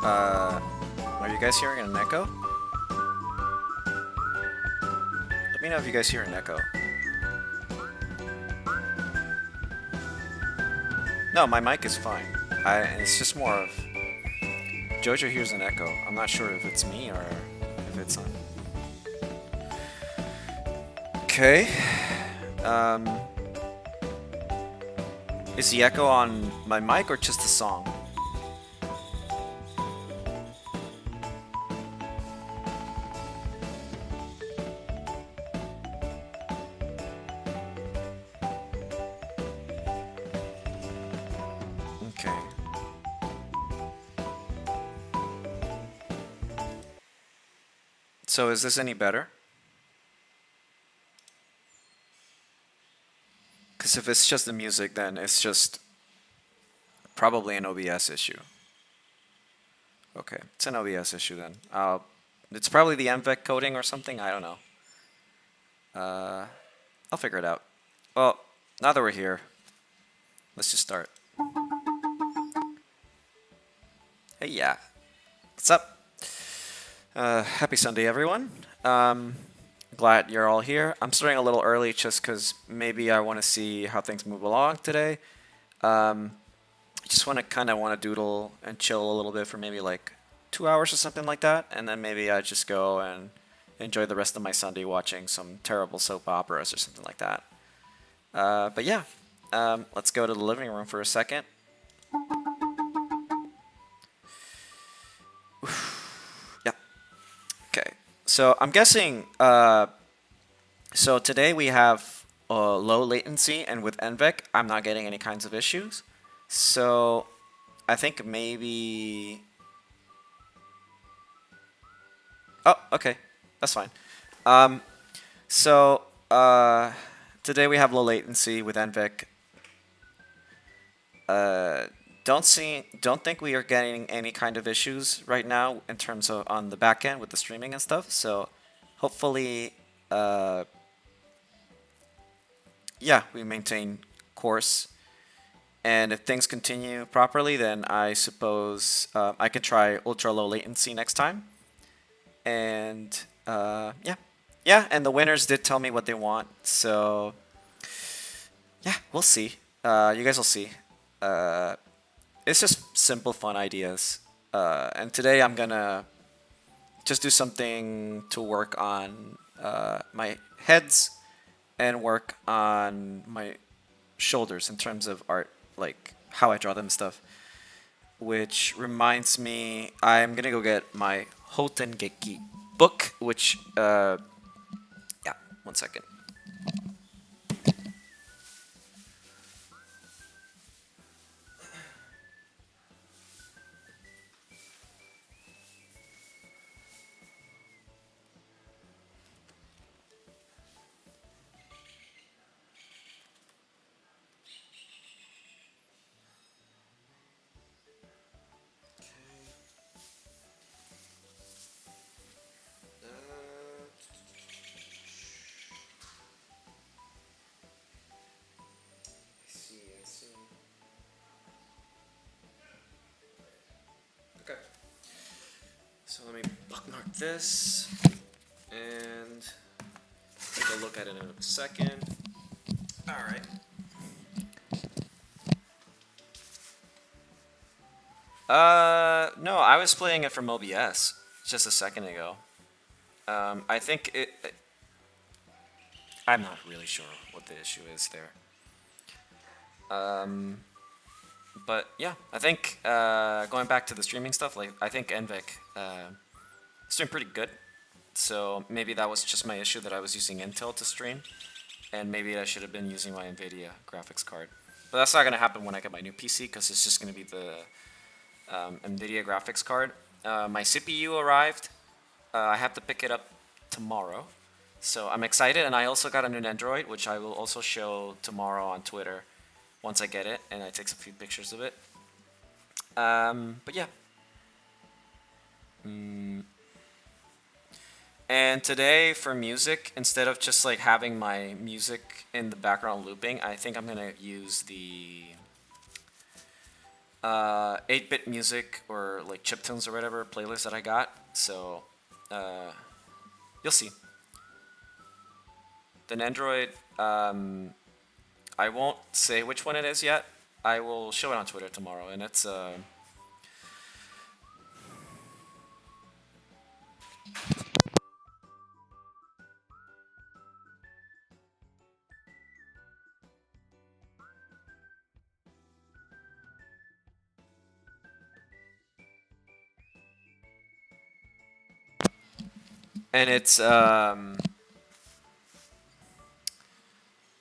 Are you guys hearing an echo? Let me know if you guys hear an echo. No, my mic is fine. It's just more of... Jojo hears an echo. I'm not sure if it's me or if it's on. Okay. Is the echo on my mic or just the song? Okay. So is this any better? Because if it's just the music, then it's just probably an OBS issue. Okay, it's an OBS issue then. It's probably the MVEC coding or something, I don't know. I'll figure it out. Well, now that we're here, let's just start. Hey, yeah. What's up? Happy Sunday, everyone. Glad you're all here. I'm starting a little early just because maybe I want to see how things move along today. I just want to doodle and chill a little bit for maybe like 2 hours or something like that, and then maybe I just go and enjoy the rest of my Sunday watching some terrible soap operas or something like that. But yeah, let's go to the living room for a second. Yeah. Okay. So I'm guessing. So today we have low latency, and with NVEC, I'm not getting any kinds of issues. So I think maybe. Oh, okay, that's fine. Today we have low latency with NVEC. Don't think we are getting any kind of issues right now in terms of on the back end with the streaming and stuff. So hopefully, yeah, we maintain course. And if things continue properly, then I suppose I could try ultra low latency next time. And yeah, and the winners did tell me what they want. So yeah, we'll see. You guys will see. It's just simple, fun ideas. And today I'm gonna just do something to work on my heads and work on my shoulders in terms of art, like how I draw them and stuff. Which reminds me, I'm gonna go get my Hotengeki book, which, yeah, 1 second. Okay. So let me bookmark this and take a look at it in a second. All right. No, I was playing it from OBS just a second ago. I think I'm not really sure what the issue is there. But yeah, I think going back to the streaming stuff, like I think NVEC is doing pretty good. So maybe that was just my issue that I was using Intel to stream, and maybe I should have been using my NVIDIA graphics card. But that's not going to happen when I get my new PC, because it's just going to be the NVIDIA graphics card. My CPU arrived. I have to pick it up tomorrow. So I'm excited, and I also got a new Android, which I will also show tomorrow on Twitter once I get it, and I take a few pictures of it. But yeah. And today for music, instead of just like having my music in the background looping, I think I'm gonna use the 8-bit music or like chiptunes or whatever playlist that I got. So you'll see. Then Android, I won't say which one it is yet. I will show it on Twitter tomorrow, and it's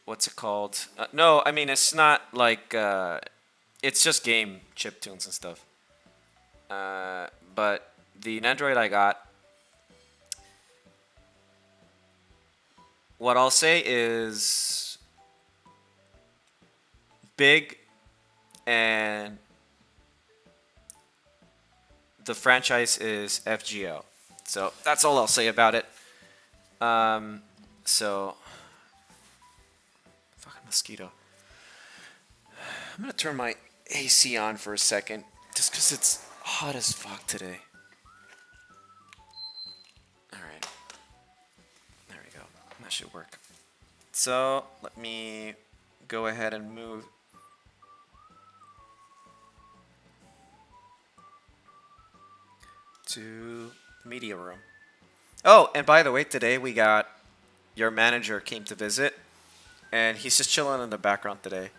what's it called? No, I mean it's not like it's just game chiptunes and stuff. But the Android I got, what I'll say is big, and the franchise is FGO. So that's all I'll say about it. So fucking mosquito. I'm gonna turn my AC on for a second, just because it's hot as fuck today. Alright. There we go. That should work. So let me go ahead and move. To the media room. Oh, and by the way, today we got your manager came to visit, and he's just chilling in the background today.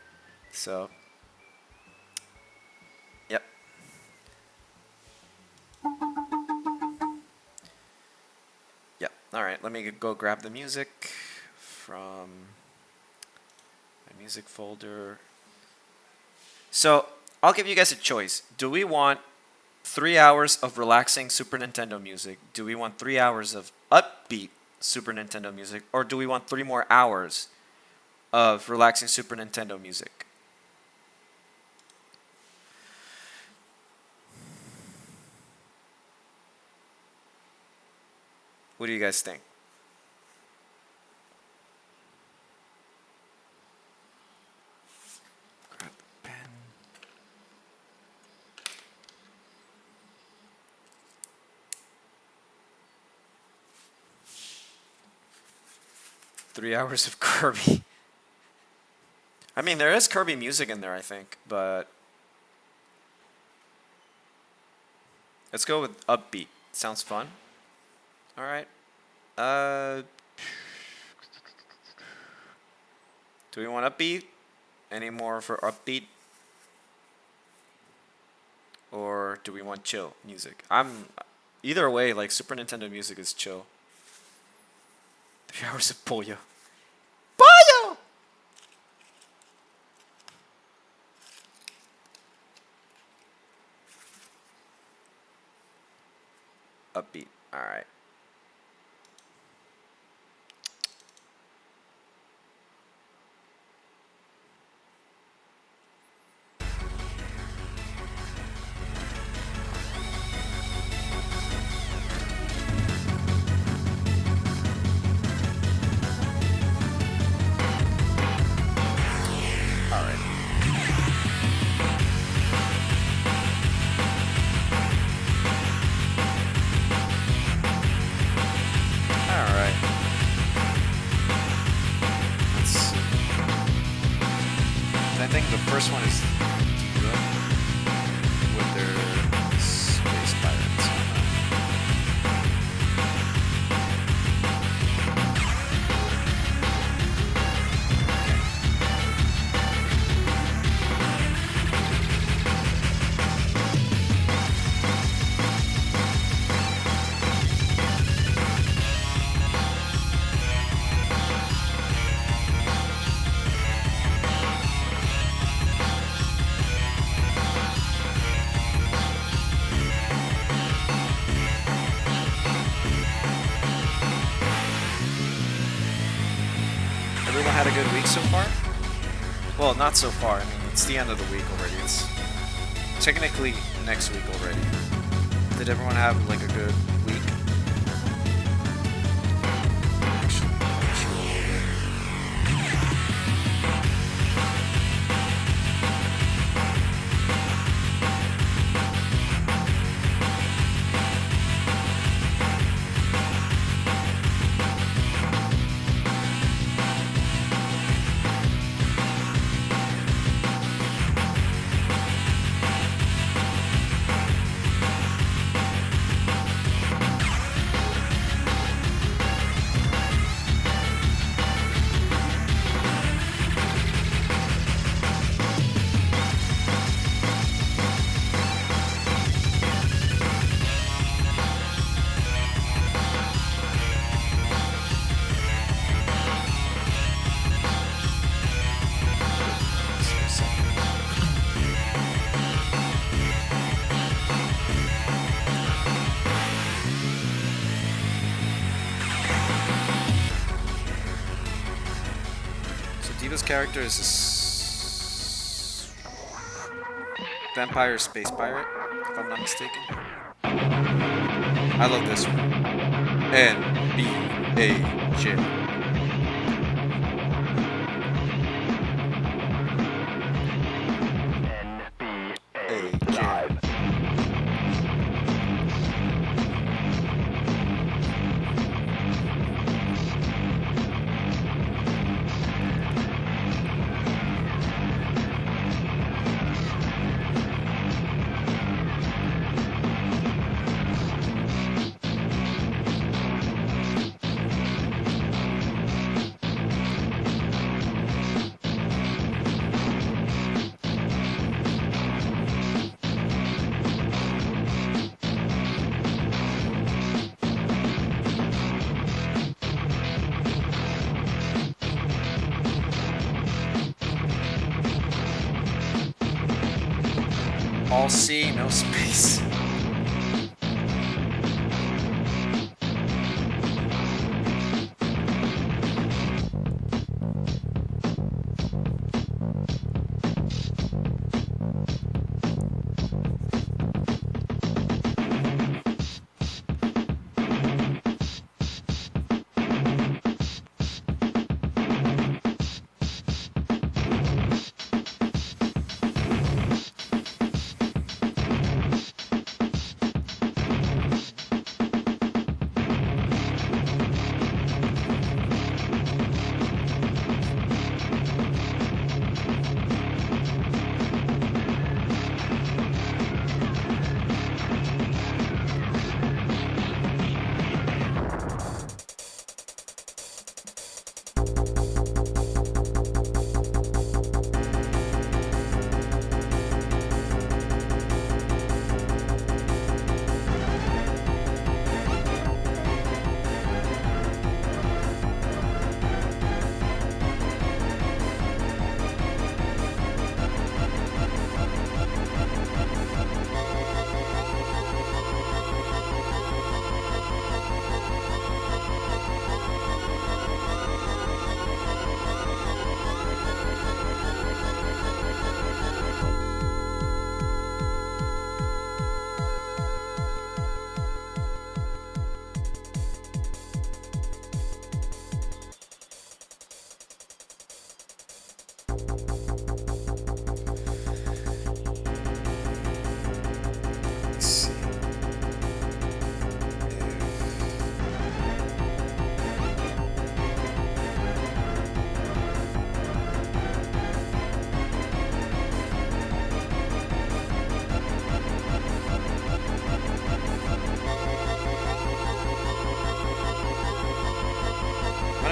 So, yep. Yep. All right, let me go grab the music from my music folder. So, I'll give you guys a choice. Do we want 3 hours of relaxing Super Nintendo music? Do we want 3 hours of upbeat Super Nintendo music? Or do we want 3 more hours of relaxing Super Nintendo music? What do you guys think? Grab the pen. 3 hours of Kirby. I mean, there is Kirby music in there, I think, but let's go with upbeat. Sounds fun. All right. Do we want upbeat? Any more for upbeat? Or do we want chill music? Either way, like Super Nintendo music is chill. 3 hours of pollo. Pollo! Upbeat. All right. First one is with their space pirates. Everyone had a good week so far? Well, not so far. I mean, it's the end of the week already. It's technically next week already. Did everyone have like a good week? Diva's character is this vampire space pirate, if I'm not mistaken. I love this one. NBAJ. All C, no space.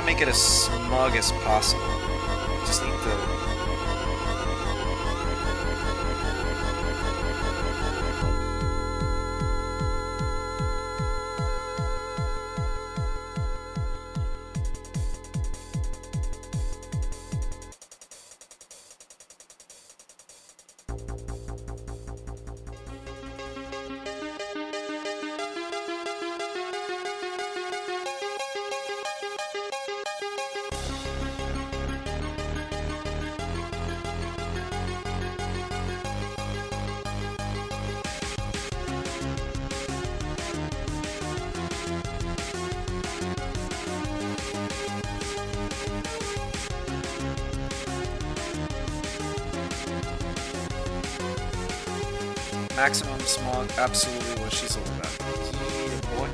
Make it as smug as possible. Just need to. Maximum smog, absolutely what she's all about. Yeah, boy.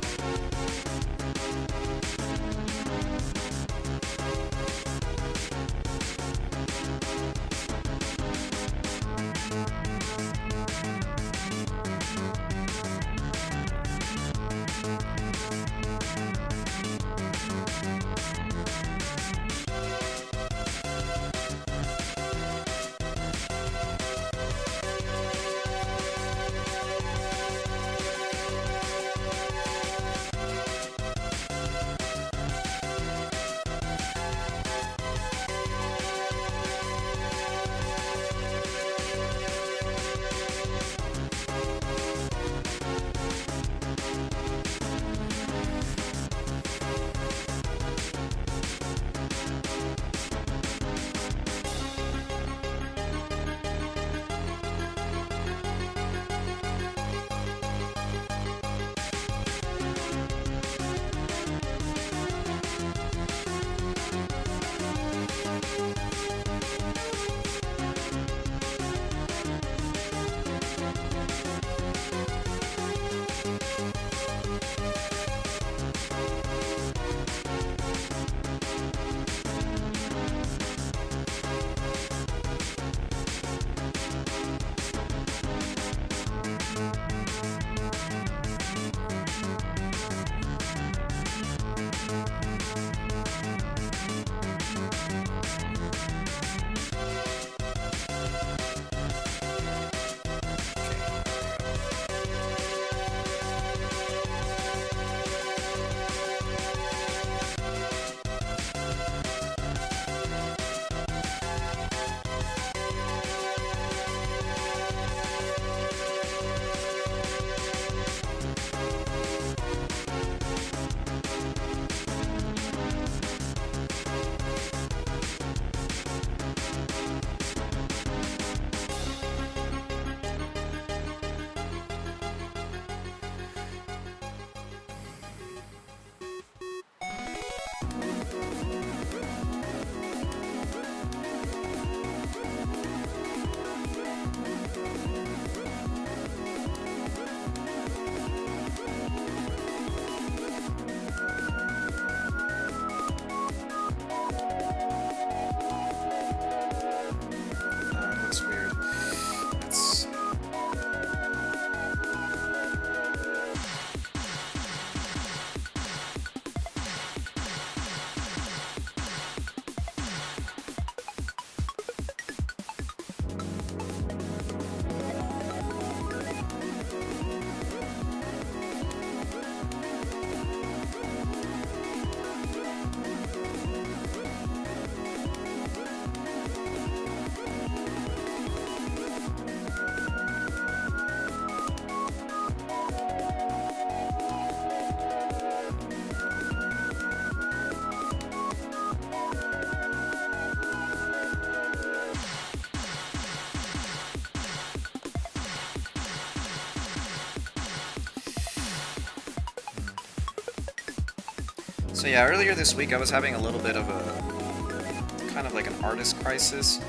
So yeah, earlier this week I was having a little bit of a kind of like an artist crisis.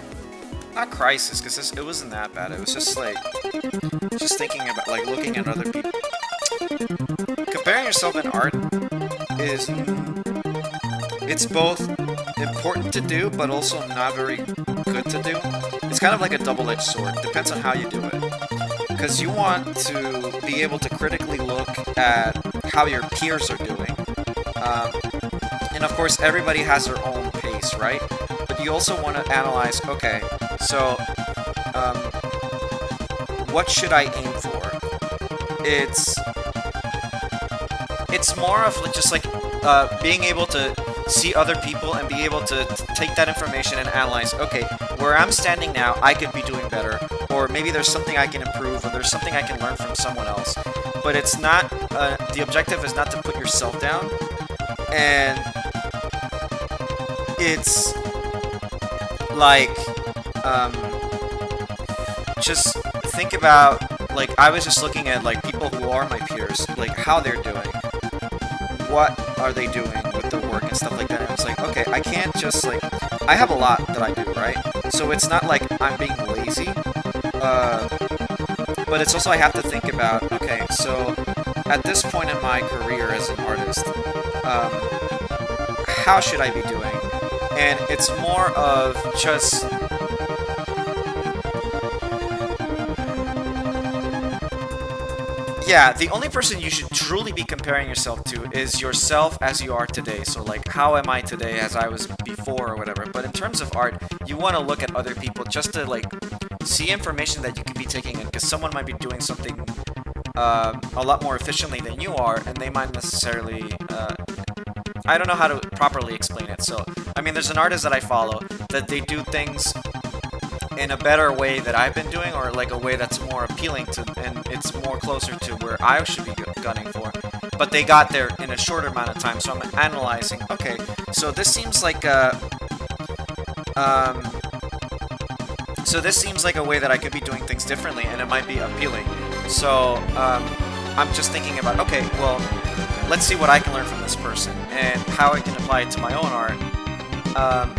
Not crisis, because it wasn't that bad. It was just like just thinking about like looking at other people. Comparing yourself in art is it's both important to do, but also not very good to do. It's kind of like a double-edged sword. Depends on how you do it. Because you want to be able to critically look at how your peers are doing. And of course, everybody has their own pace, right? But you also want to analyze, okay, so what should I aim for? It's more of just like being able to see other people and be able to take that information and analyze, okay, where I'm standing now, I could be doing better, or maybe there's something I can improve, or there's something I can learn from someone else. But it's not, the objective is not to put yourself down, and it's like, just think about, like, I was just looking at, like, people who are my peers, like, how they're doing, what are they doing with their work and stuff like that, and I was like, okay, I can't just, like, I have a lot that I do, right? So it's not like I'm being lazy, but it's also I have to think about, okay, so at this point in my career as an artist, how should I be doing? And it's more of just yeah, the only person you should truly be comparing yourself to is yourself as you are today. So like, how am I today as I was before or whatever. But in terms of art, you want to look at other people just to like see information that you could be taking in, because someone might be doing something a lot more efficiently than you are, and they might necessarily I don't know how to properly explain it. So I mean, there's an artist that I follow that they do things in a better way that I've been doing, or like a way that's more appealing to, and it's more closer to where I should be gunning for. But they got there in a shorter amount of time, so I'm analyzing. Okay, so this seems like a way that I could be doing things differently, and it might be appealing. So I'm just thinking about, okay, well, let's see what I can learn from this person and how I can apply it to my own art.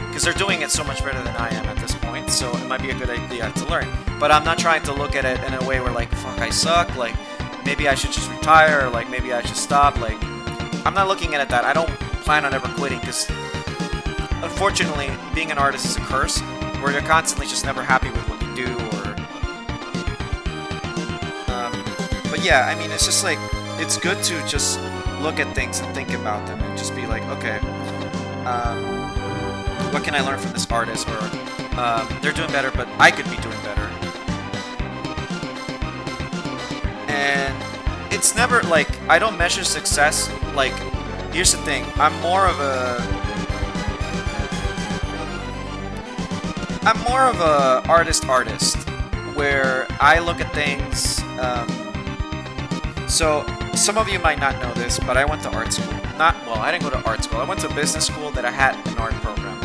Because they're doing it so much better than I am at this point, so it might be a good idea to learn. But I'm not trying to look at it in a way where like, fuck, I suck, like, maybe I should just retire, or like, maybe I should stop, like, I'm not looking at it that. I don't plan on ever quitting, because unfortunately, being an artist is a curse, where you're constantly just never happy with what you do, or, but yeah, I mean, it's just like, it's good to just look at things and think about them, and just be like, okay, what can I learn from this artist, or they're doing better, but I could be doing better. And it's never like, I don't measure success, like, here's the thing, I'm more of a artist, where I look at things, so some of you might not know this, but I went to art school. I didn't go to art school. I went to a business school that I had an art program.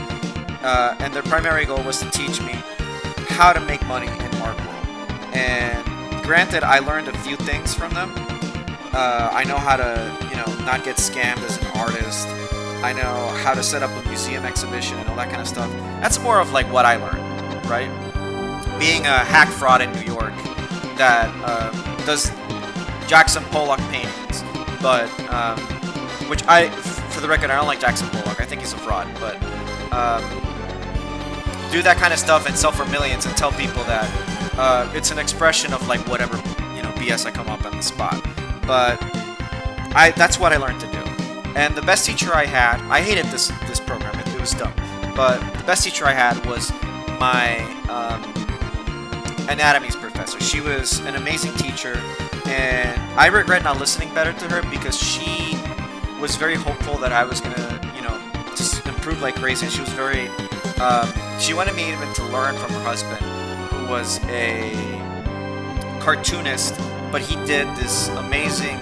And their primary goal was to teach me how to make money in art world. And granted, I learned a few things from them. I know how to, not get scammed as an artist. I know how to set up a museum exhibition and all that kind of stuff. That's more of like what I learned, right? Being a hack fraud in New York that does Jackson Pollock paintings, but which for the record, I don't like Jackson Pollock. I think he's a fraud, but do that kind of stuff and sell for millions and tell people that it's an expression of like whatever BS I come up on the spot. But that's what I learned to do. And the best teacher I had, I hated this program. It was dumb. But the best teacher I had was my anatomy professor. She was an amazing teacher, and I regret not listening better to her, because she was very hopeful that I was gonna, just improve like crazy. And she was very, she wanted me even to learn from her husband, who was a cartoonist, but he did this amazing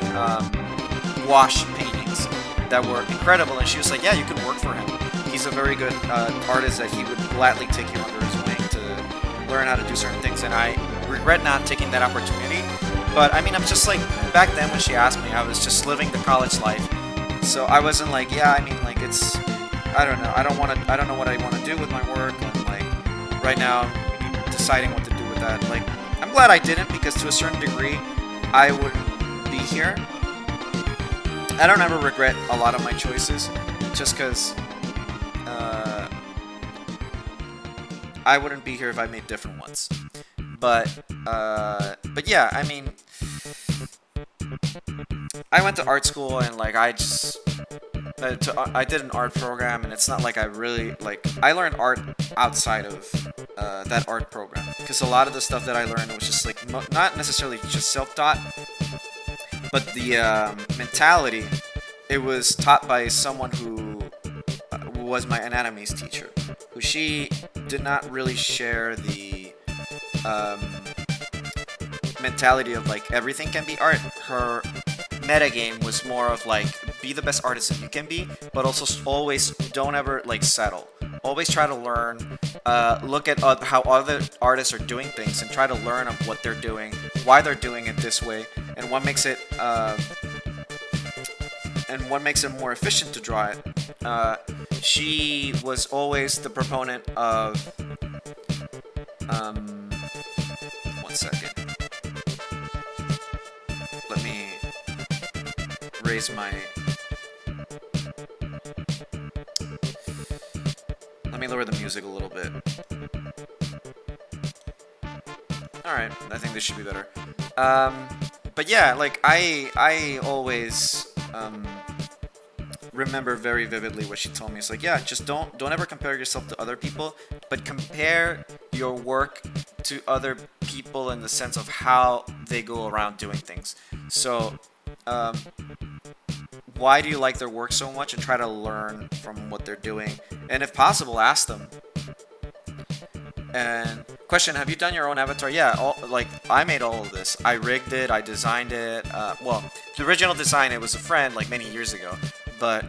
gouache paintings that were incredible. And she was like, yeah, you could work for him. He's a very good artist that he would gladly take you under his wing to learn how to do certain things. And I regret not taking that opportunity. But I mean, I'm just like, back then when she asked me, I was just living the college life, So I wasn't like, yeah, I mean, like, it's, I don't know, I don't know what I want to do with my work, and like, right now, deciding what to do with that. Like, I'm glad I didn't, because to a certain degree, I wouldn't be here. I don't ever regret a lot of my choices, just because I wouldn't be here if I made different ones. But yeah, I mean, I went to art school, and like I did an art program, and it's not like I really like, I learned art outside of that art program, because a lot of the stuff that I learned was just like not necessarily just self-taught, but the mentality, it was taught by someone who was my anatomy teacher, who she did not really share the mentality of like everything can be art. Her metagame was more of like, be the best artist that you can be, but also always don't ever like settle. Always try to learn, look at how other artists are doing things, and try to learn of what they're doing, why they're doing it this way, and what makes it more efficient to draw it. She was always the proponent of 1 second. Let me raise my... Let me lower the music a little bit. Alright, I think this should be better. But yeah, like, I always remember very vividly what she told me. It's like, yeah, just don't ever compare yourself to other people, but compare your work to other people in the sense of how they go around doing things. So, why do you like their work so much, and try to learn from what they're doing, and if possible, ask them. And question, have you done your own avatar? Yeah, like, I made all of this. I rigged it, I designed it. Well, the original design, it was a friend like many years ago, but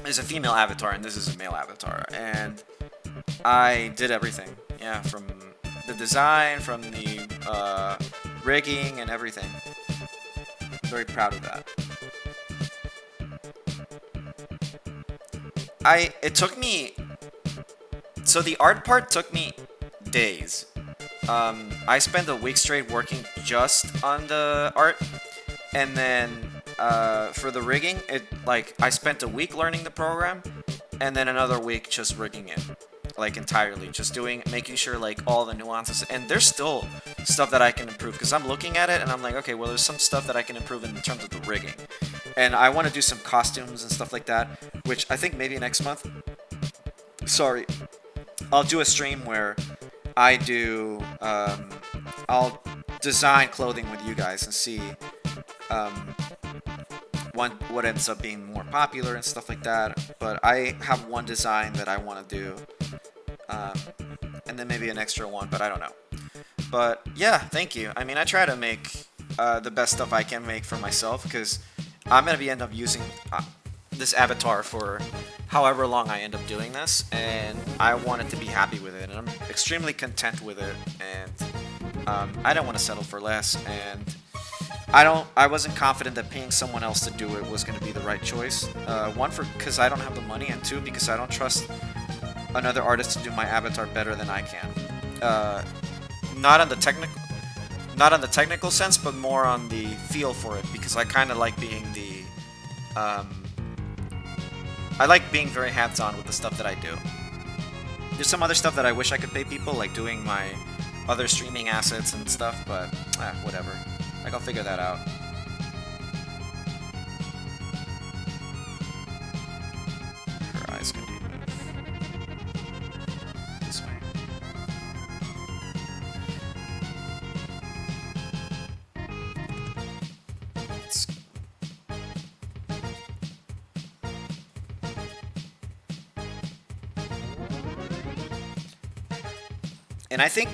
it's a female avatar and this is a male avatar, and I did everything. Yeah, from the design, from the rigging and everything. I'm very proud of that. It took me... So the art part took me days. I spent a week straight working just on the art, and then for the rigging, I spent a week learning the program, and then another week just rigging it, like entirely, just making sure like all the nuances. And there's still stuff that I can improve, because I'm looking at it and I'm like, okay, well, there's some stuff that I can improve in terms of the rigging, and I want to do some costumes and stuff like that, which I think maybe next month. Sorry. I'll do a stream where I do, I'll design clothing with you guys and see what ends up being more popular and stuff like that. But I have one design that I want to do, and then maybe an extra one, but I don't know. But yeah, thank you. I mean, I try to make the best stuff I can make for myself, because I'm going to end up using this avatar for however long I end up doing this, and I want it to be happy with it, and I'm extremely content with it, and I don't want to settle for less, and I wasn't confident that paying someone else to do it was going to be the right choice. One, because I don't have the money, and two, because I don't trust another artist to do my avatar better than I can. Not on the technical sense, but more on the feel for it, because I kind of like being the I like being very hands-on with the stuff that I do. There's some other stuff that I wish I could pay people, like doing my other streaming assets and stuff, but whatever. Like, I'll figure that out. Her eyes can do this way. And I think,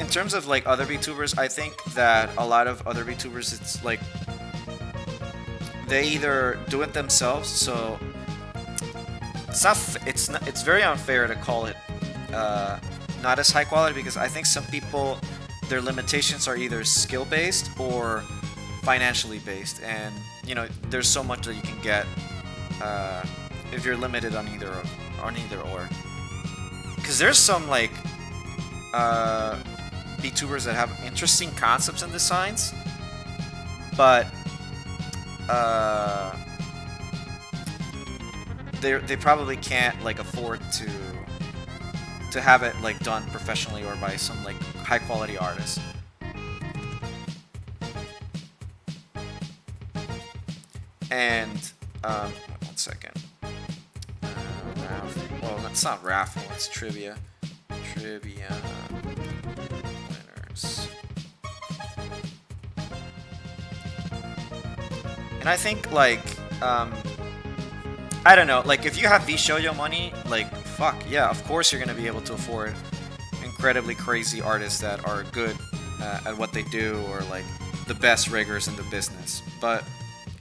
in terms of like other VTubers, I think that a lot of other VTubers, it's like they either do it themselves, so it's very unfair to call it not as high quality, because I think some people, their limitations are either skill based or financially based, and you know, there's so much that you can get if you're limited on either or. Because there's some like VTubers that have interesting concepts and designs, but they probably can't like afford to have it like done professionally or by some like high quality artist. And one second. Well, that's not raffle, it's trivia. Trivia winners. And I think like I don't know, like if you have VShoyo money, like fuck yeah, of course you're gonna be able to afford incredibly crazy artists that are good at what they do, or like the best riggers in the business. But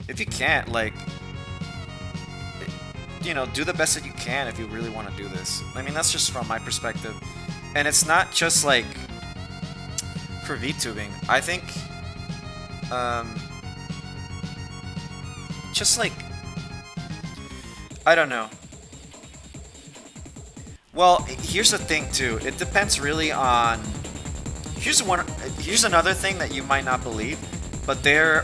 if you can't, like, you know, do the best that you can if you really want to do this. I mean, that's just from my perspective. And it's not just like for VTubing. I think just like, I don't know. Well, here's the thing too. It depends really on. Here's another thing that you might not believe, but there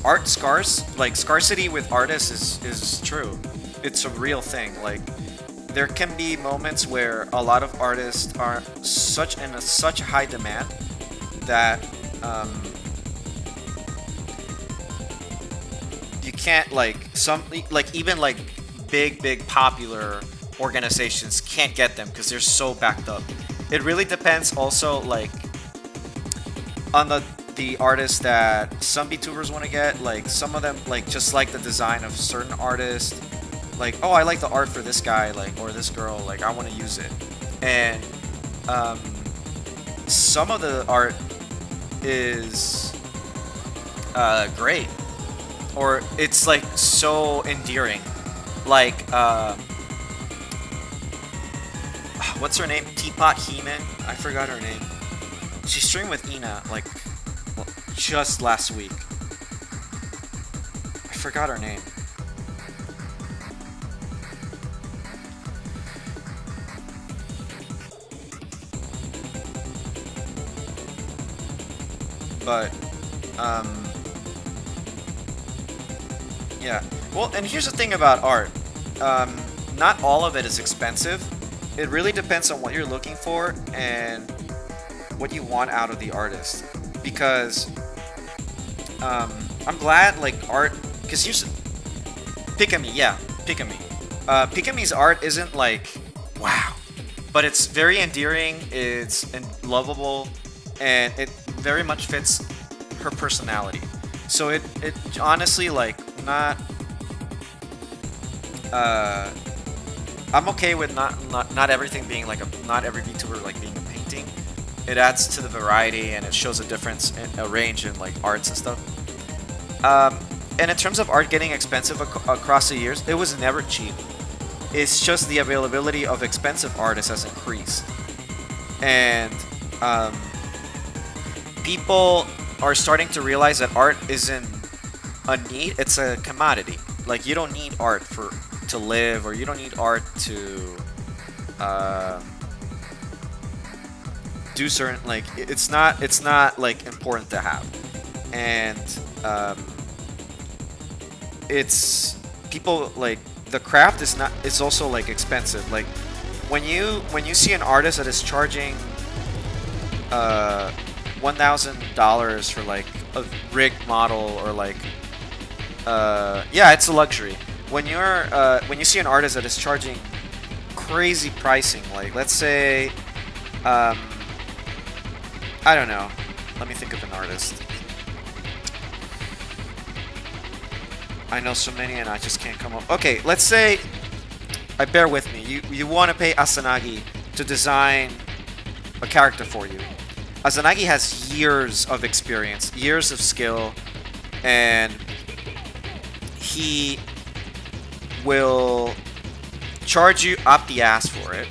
art scarcity with artists is true. It's a real thing. Like there can be moments where a lot of artists are such high demand that you can't even big popular organizations can't get them because they're so backed up. It really depends also like on the artists that some VTubers want to get. Like some of them like just like the design of certain artists, like, oh, I like the art for this guy, like, or this girl, like I want to use it. And some of the art is great, or it's like so endearing. Like what's her name? Teapot Heeman? I forgot her name. She streamed with Ina like just last week. I forgot her name. But yeah. Well, and here's the thing about art. Not all of it is expensive. It really depends on what you're looking for and what you want out of the artist. Because I'm glad like art, because here's Pikami, yeah, Pikami. Pikami's art isn't like wow, but it's very endearing, it's lovable, and it very much fits her personality. So it honestly like not I'm okay with not everything being like not every VTuber like being a painting. It adds to the variety and it shows a difference in a range in like arts and stuff. And in terms of art getting expensive across the years, it was never cheap. It's just the availability of expensive artists has increased, and people are starting to realize that art isn't a need; it's a commodity. Like you don't need art to live, or you don't need art to do certain, like it's not like important to have. And it's people like the craft is also like expensive. Like when you see an artist that is charging $1,000 for like a rig model, or like yeah, it's a luxury. When you see an artist that is charging crazy pricing, like let's say I don't know, let me think of an artist. I know so many and I just can't come up. Okay, let's say, bear with me, you want to pay Asanagi to design a character for you. Asanagi has years of experience, years of skill, and he will charge you up the ass for it,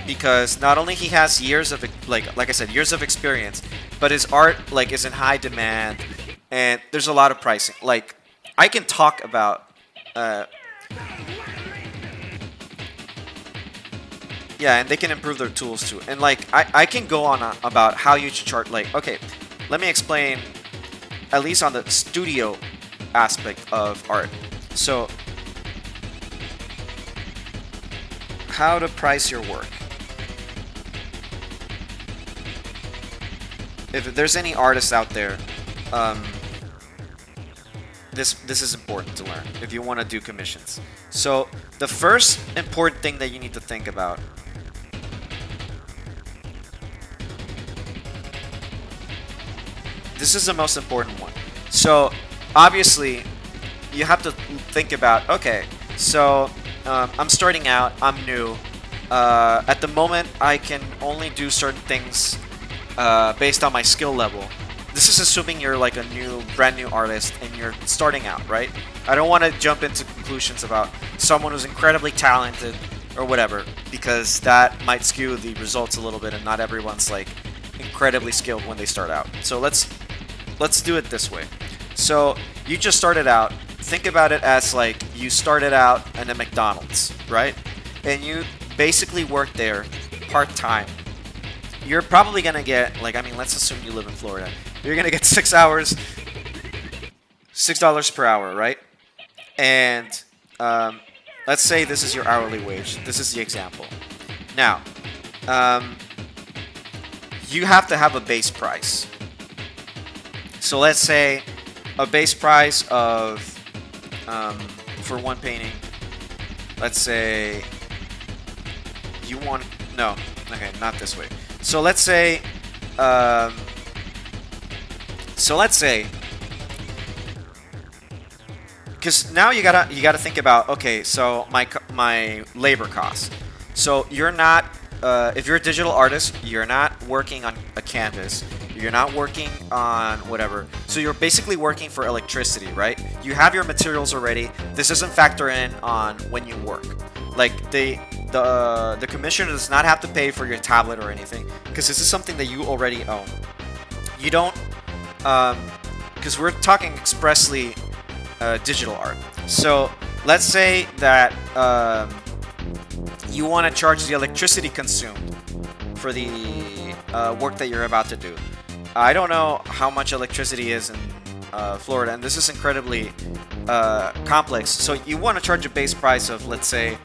because not only he has years of, like I said, years of experience, but his art like is in high demand, and there's a lot of pricing. Like I can talk about, yeah, and they can improve their tools too. And like I can go on about how you should chart. Like, okay, let me explain at least on the studio aspect of art. So how to price your work. If there's any artists out there, this is important to learn if you want to do commissions. So the first important thing that you need to think about this is the most important one. So obviously you have to think about, okay, so I'm starting out, I'm new. At the moment I can only do certain things based on my skill level. This is assuming you're like a brand new artist and you're starting out, right? I don't want to jump into conclusions about someone who's incredibly talented or whatever, because that might skew the results a little bit, and not everyone's like incredibly skilled when they start out. So let's do it this way. So you just started out. Think about it as like you started out in a McDonald's, right? And you basically worked there part-time. You're probably gonna get, like, I mean, let's assume you live in Florida. You're gonna get 6 hours, $6 per hour, right? And let's say this is your hourly wage. This is the example. Now, you have to have a base price. So let's say a base price of, for one painting, let's say you want, no, okay, not this way. So let's say, because now you gotta think about, okay, so my labor costs. So you're not, if you're a digital artist, you're not working on a canvas. You're not working on whatever. So you're basically working for electricity, right? You have your materials already. This doesn't factor in on when you work. Like the commissioner does not have to pay for your tablet or anything, because this is something that you already own. You don't, because we're talking expressly digital art. So let's say that you want to charge the electricity consumed for the work that you're about to do. I don't know how much electricity is in Florida, and this is incredibly complex. So you want to charge a base price of, let's say,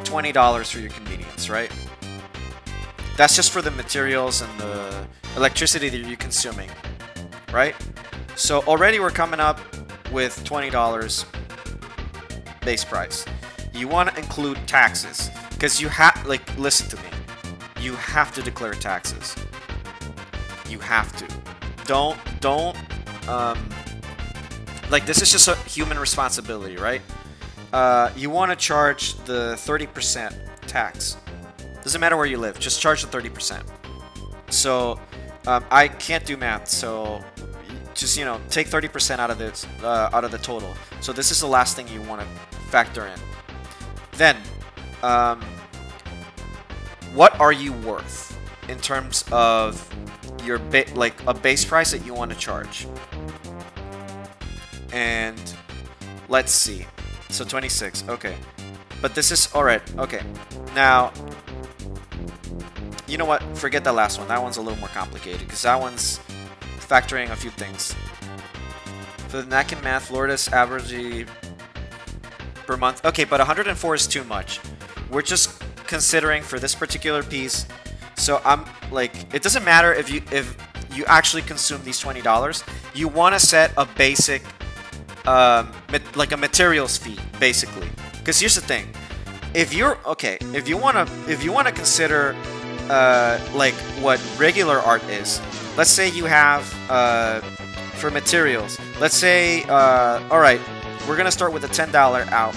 $20 for your convenience, right? That's just for the materials and the electricity that you're consuming, right? So already we're coming up with $20 base price. You want to include taxes, because you have, like, listen to me, you have to declare taxes. You have to. Don't like, this is just a human responsibility, right? You want to charge the 30% tax. Doesn't matter where you live, just charge the 30%. So I can't do math, so just, you know, take 30% out of this, out of the total. So this is the last thing you want to factor in. Then, what are you worth in terms of your like a base price that you want to charge? And let's see. So 26. Okay. But this is all right. Okay. Now, you know what? Forget that last one. That one's a little more complicated, because that one's factoring a few things. For the NAC and math, Florida's average per month. Okay, but 104 is too much. We're just considering for this particular piece. So I'm like, it doesn't matter if you actually consume these $20. You want to set a basic, like a materials fee, basically. Because here's the thing: if you're okay, if you wanna consider like what regular art is, let's say you have for materials. Let's say, all right, we're gonna start with a $10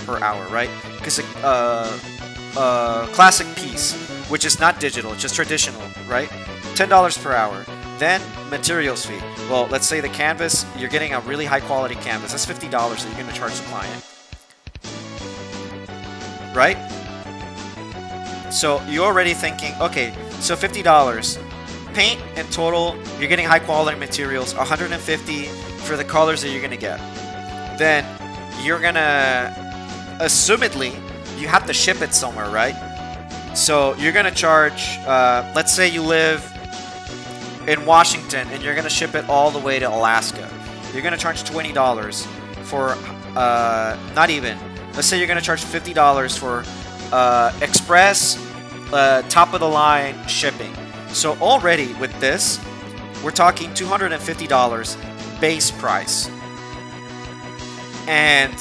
per hour, right? Because a classic piece, which is not digital, it's just traditional, right? $10 per hour. Then materials fee. Well, let's say the canvas, you're getting a really high quality canvas. That's $50 that you're going to charge the client. Right? So you're already thinking, okay, so $50. paint in total, you're getting high quality materials, 150 for the colors that you're gonna get. Then you're gonna, assumedly, you have to ship it somewhere, right? So you're gonna charge, let's say you live in Washington and you're gonna ship it all the way to Alaska. You're gonna charge $20 for, not even, let's say you're gonna charge $50 for express, top of the line shipping. So already with this, we're talking $250 base price. And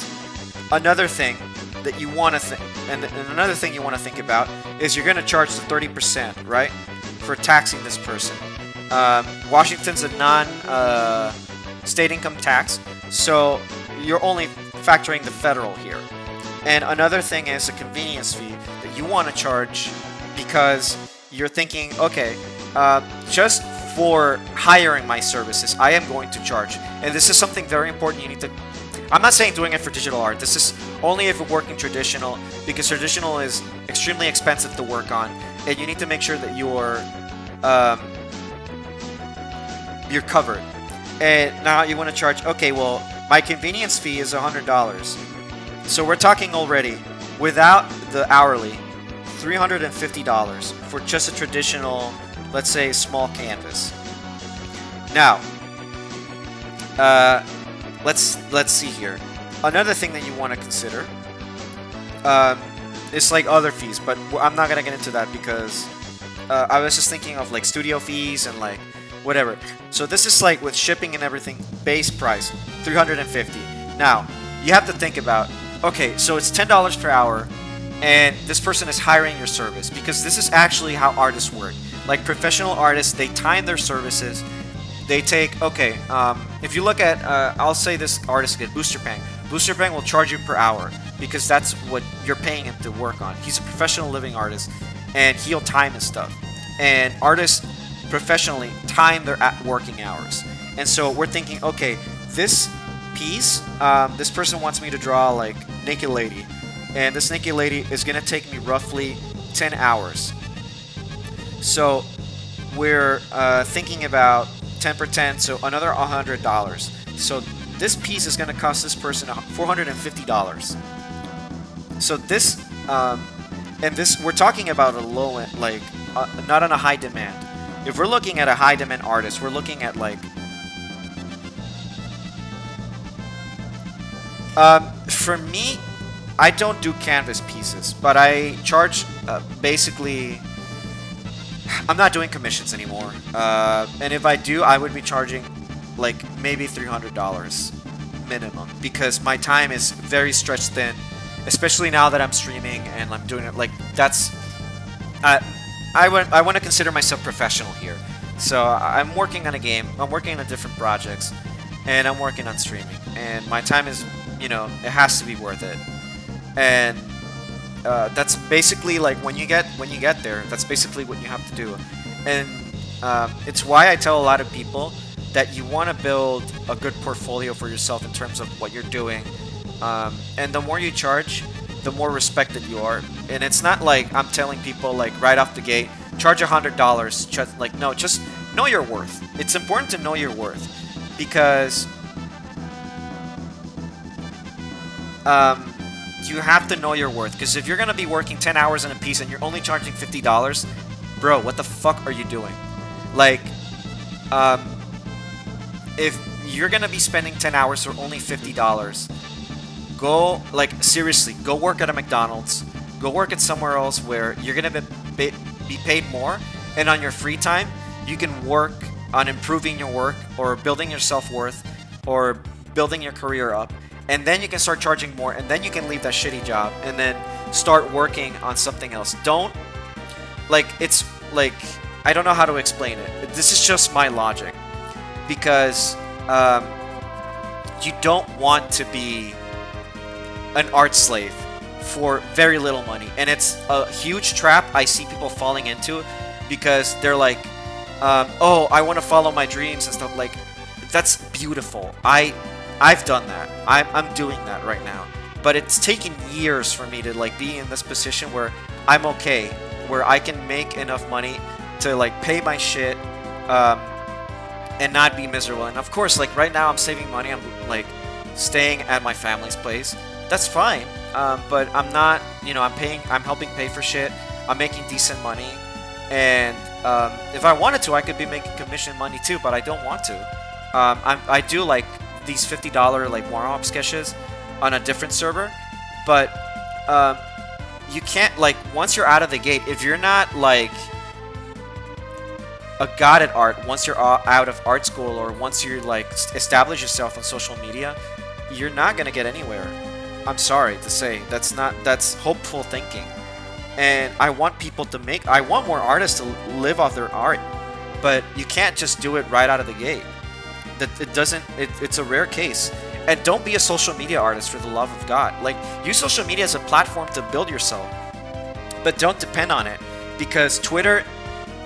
another thing that you want to another thing you want to think about is you're going to charge the 30%, right, for taxing this person. Washington's a non-state income tax, so you're only factoring the federal here. And another thing is a convenience fee that you want to charge because you're thinking, okay, just for hiring my services, I am going to charge. And this is something very important you need to... I'm not saying doing it for digital art. This is only if you're working traditional, because traditional is extremely expensive to work on, and you need to make sure that you're covered. And now you want to charge, okay, well, my convenience fee is $100. So we're talking already, without the hourly, $350 for just a traditional, let's say, small canvas. Now, let's see here. Another thing that you want to consider is like other fees, but I'm not gonna get into that because I was just thinking of like studio fees and like whatever. So this is like with shipping and everything, base price $350. Now you have to think about, okay, so it's $10 per hour, and this person is hiring your service, because this is actually how artists work. Like professional artists, they time their services. They take, okay, if you look at, I'll say this artist again, Booster Pang. Booster Pang will charge you per hour because that's what you're paying him to work on. He's a professional living artist, and he'll time his stuff. And artists professionally time their working hours. And so we're thinking, okay, this piece, this person wants me to draw like naked lady, and this naked lady is gonna take me roughly 10 hours. So we're thinking about 10 per 10, so another $100. So this piece is going to cost this person $450. So this, and this, we're talking about a low end, like not on a high demand. If we're looking at a high demand artist, we're looking at like, for me, I don't do canvas pieces, but I charge basically. I'm not doing commissions anymore, and if I do, I would be charging like maybe $300 minimum, because my time is very stretched thin, especially now that I'm streaming and I'm doing it like that's. I want to consider myself professional here, so I'm working on a game, I'm working on different projects, and I'm working on streaming, and my time is, you know, it has to be worth it, and. That's basically like when you get there, that's basically what you have to do. And it's why I tell a lot of people that you want to build a good portfolio for yourself in terms of what you're doing, and the more you charge, the more respected you are. And it's not like I'm telling people like right off the gate, charge $100. Like, no, just know your worth. It's important to know your worth, because you have to know your worth. Because if you're going to be working 10 hours in a piece and you're only charging $50, bro, what the fuck are you doing? Like, if you're going to be spending 10 hours for only $50, go, like, seriously, go work at a McDonald's. Go work at somewhere else where you're going to be paid more. And on your free time, you can work on improving your work or building your self-worth or building your career up. And then you can start charging more, and then you can leave that shitty job and then start working on something else. Don't, like, it's like, I don't know how to explain it. This is just my logic, because you don't want to be an art slave for very little money. And it's a huge trap I see people falling into, because they're like, oh, I want to follow my dreams and stuff. Like, that's beautiful. I've done that. I'm doing that right now. But it's taken years for me to like be in this position where I'm okay, where I can make enough money to like pay my shit um, and not be miserable. And of course, like right now I'm saving money, I'm like staying at my family's place. That's fine, but I'm not, you know, I'm helping pay for shit, I'm making decent money, and if I wanted to, I could be making commission money too, but I don't want to. I do like these $50 like warm-up sketches on a different server, but you can't, like, once you're out of the gate, if you're not like a god at art, once you're out of art school, or once you like establish yourself on social media, you're not gonna get anywhere. I'm sorry to say, that's hopeful thinking. And I want people to I want more artists to live off their art, but you can't just do it right out of the gate. It's a rare case. And don't be a social media artist, for the love of God. Like, use social media as a platform to build yourself, but don't depend on it, because Twitter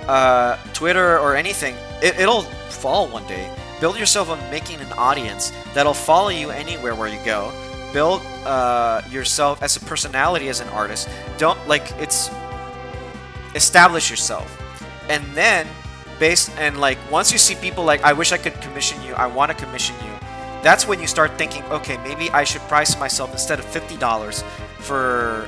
or anything, it'll fall one day. Build yourself on making an audience that'll follow you anywhere where you go. Build yourself as a personality, as an artist. Establish yourself, and then once you see people like, I wish I could commission you, I want to commission you, that's when you start thinking, okay, maybe I should price myself, instead of $50 for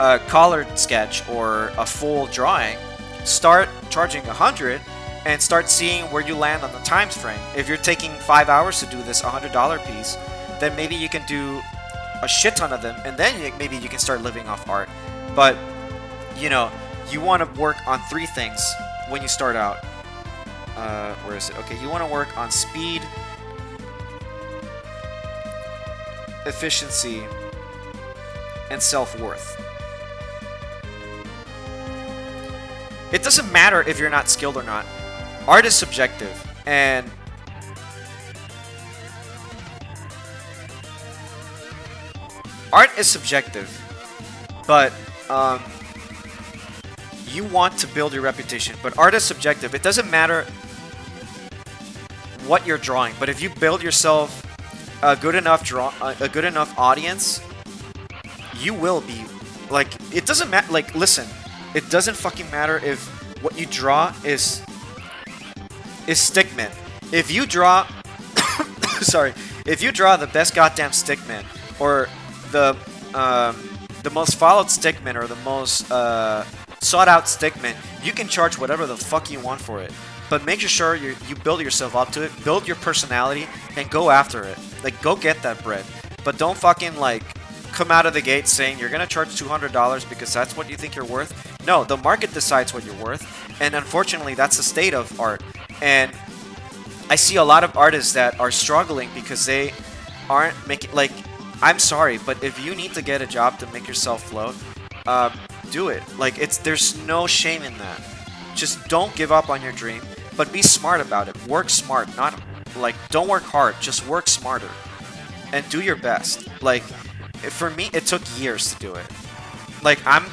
a colored sketch or a full drawing, start charging $100, and start seeing where you land on the time frame. If you're taking 5 hours to do this $100 piece, then maybe you can do a shit ton of them, and then maybe you can start living off art. But you know, you want to work on 3 things when you start out. Where is it? Okay, you want to work on speed, efficiency, and self-worth. It doesn't matter if you're not skilled or not. Art is subjective, and but you want to build your reputation. But art is subjective. It doesn't matter what you're drawing, but if you build yourself a good enough audience, you will be like, it doesn't matter. Like, listen, it doesn't fucking matter if what you draw is stickman. If you draw if you draw the best goddamn stickman, or the most followed stickman, or the most sought out stickman, you can charge whatever the fuck you want for it. But make sure you build yourself up to it, build your personality, and go after it. Like, go get that bread. But don't fucking like come out of the gate saying you're gonna charge $200 because that's what you think you're worth. No, the market decides what you're worth, and unfortunately that's the state of art. And I see a lot of artists that are struggling because they aren't making, like, I'm sorry, but if you need to get a job to make yourself float, do it. Like, there's no shame in that. Just don't give up on your dream, but be smart about it. Work smart, not like, don't work hard, just work smarter and do your best. Like, for me, it took years to do it. Like, I'm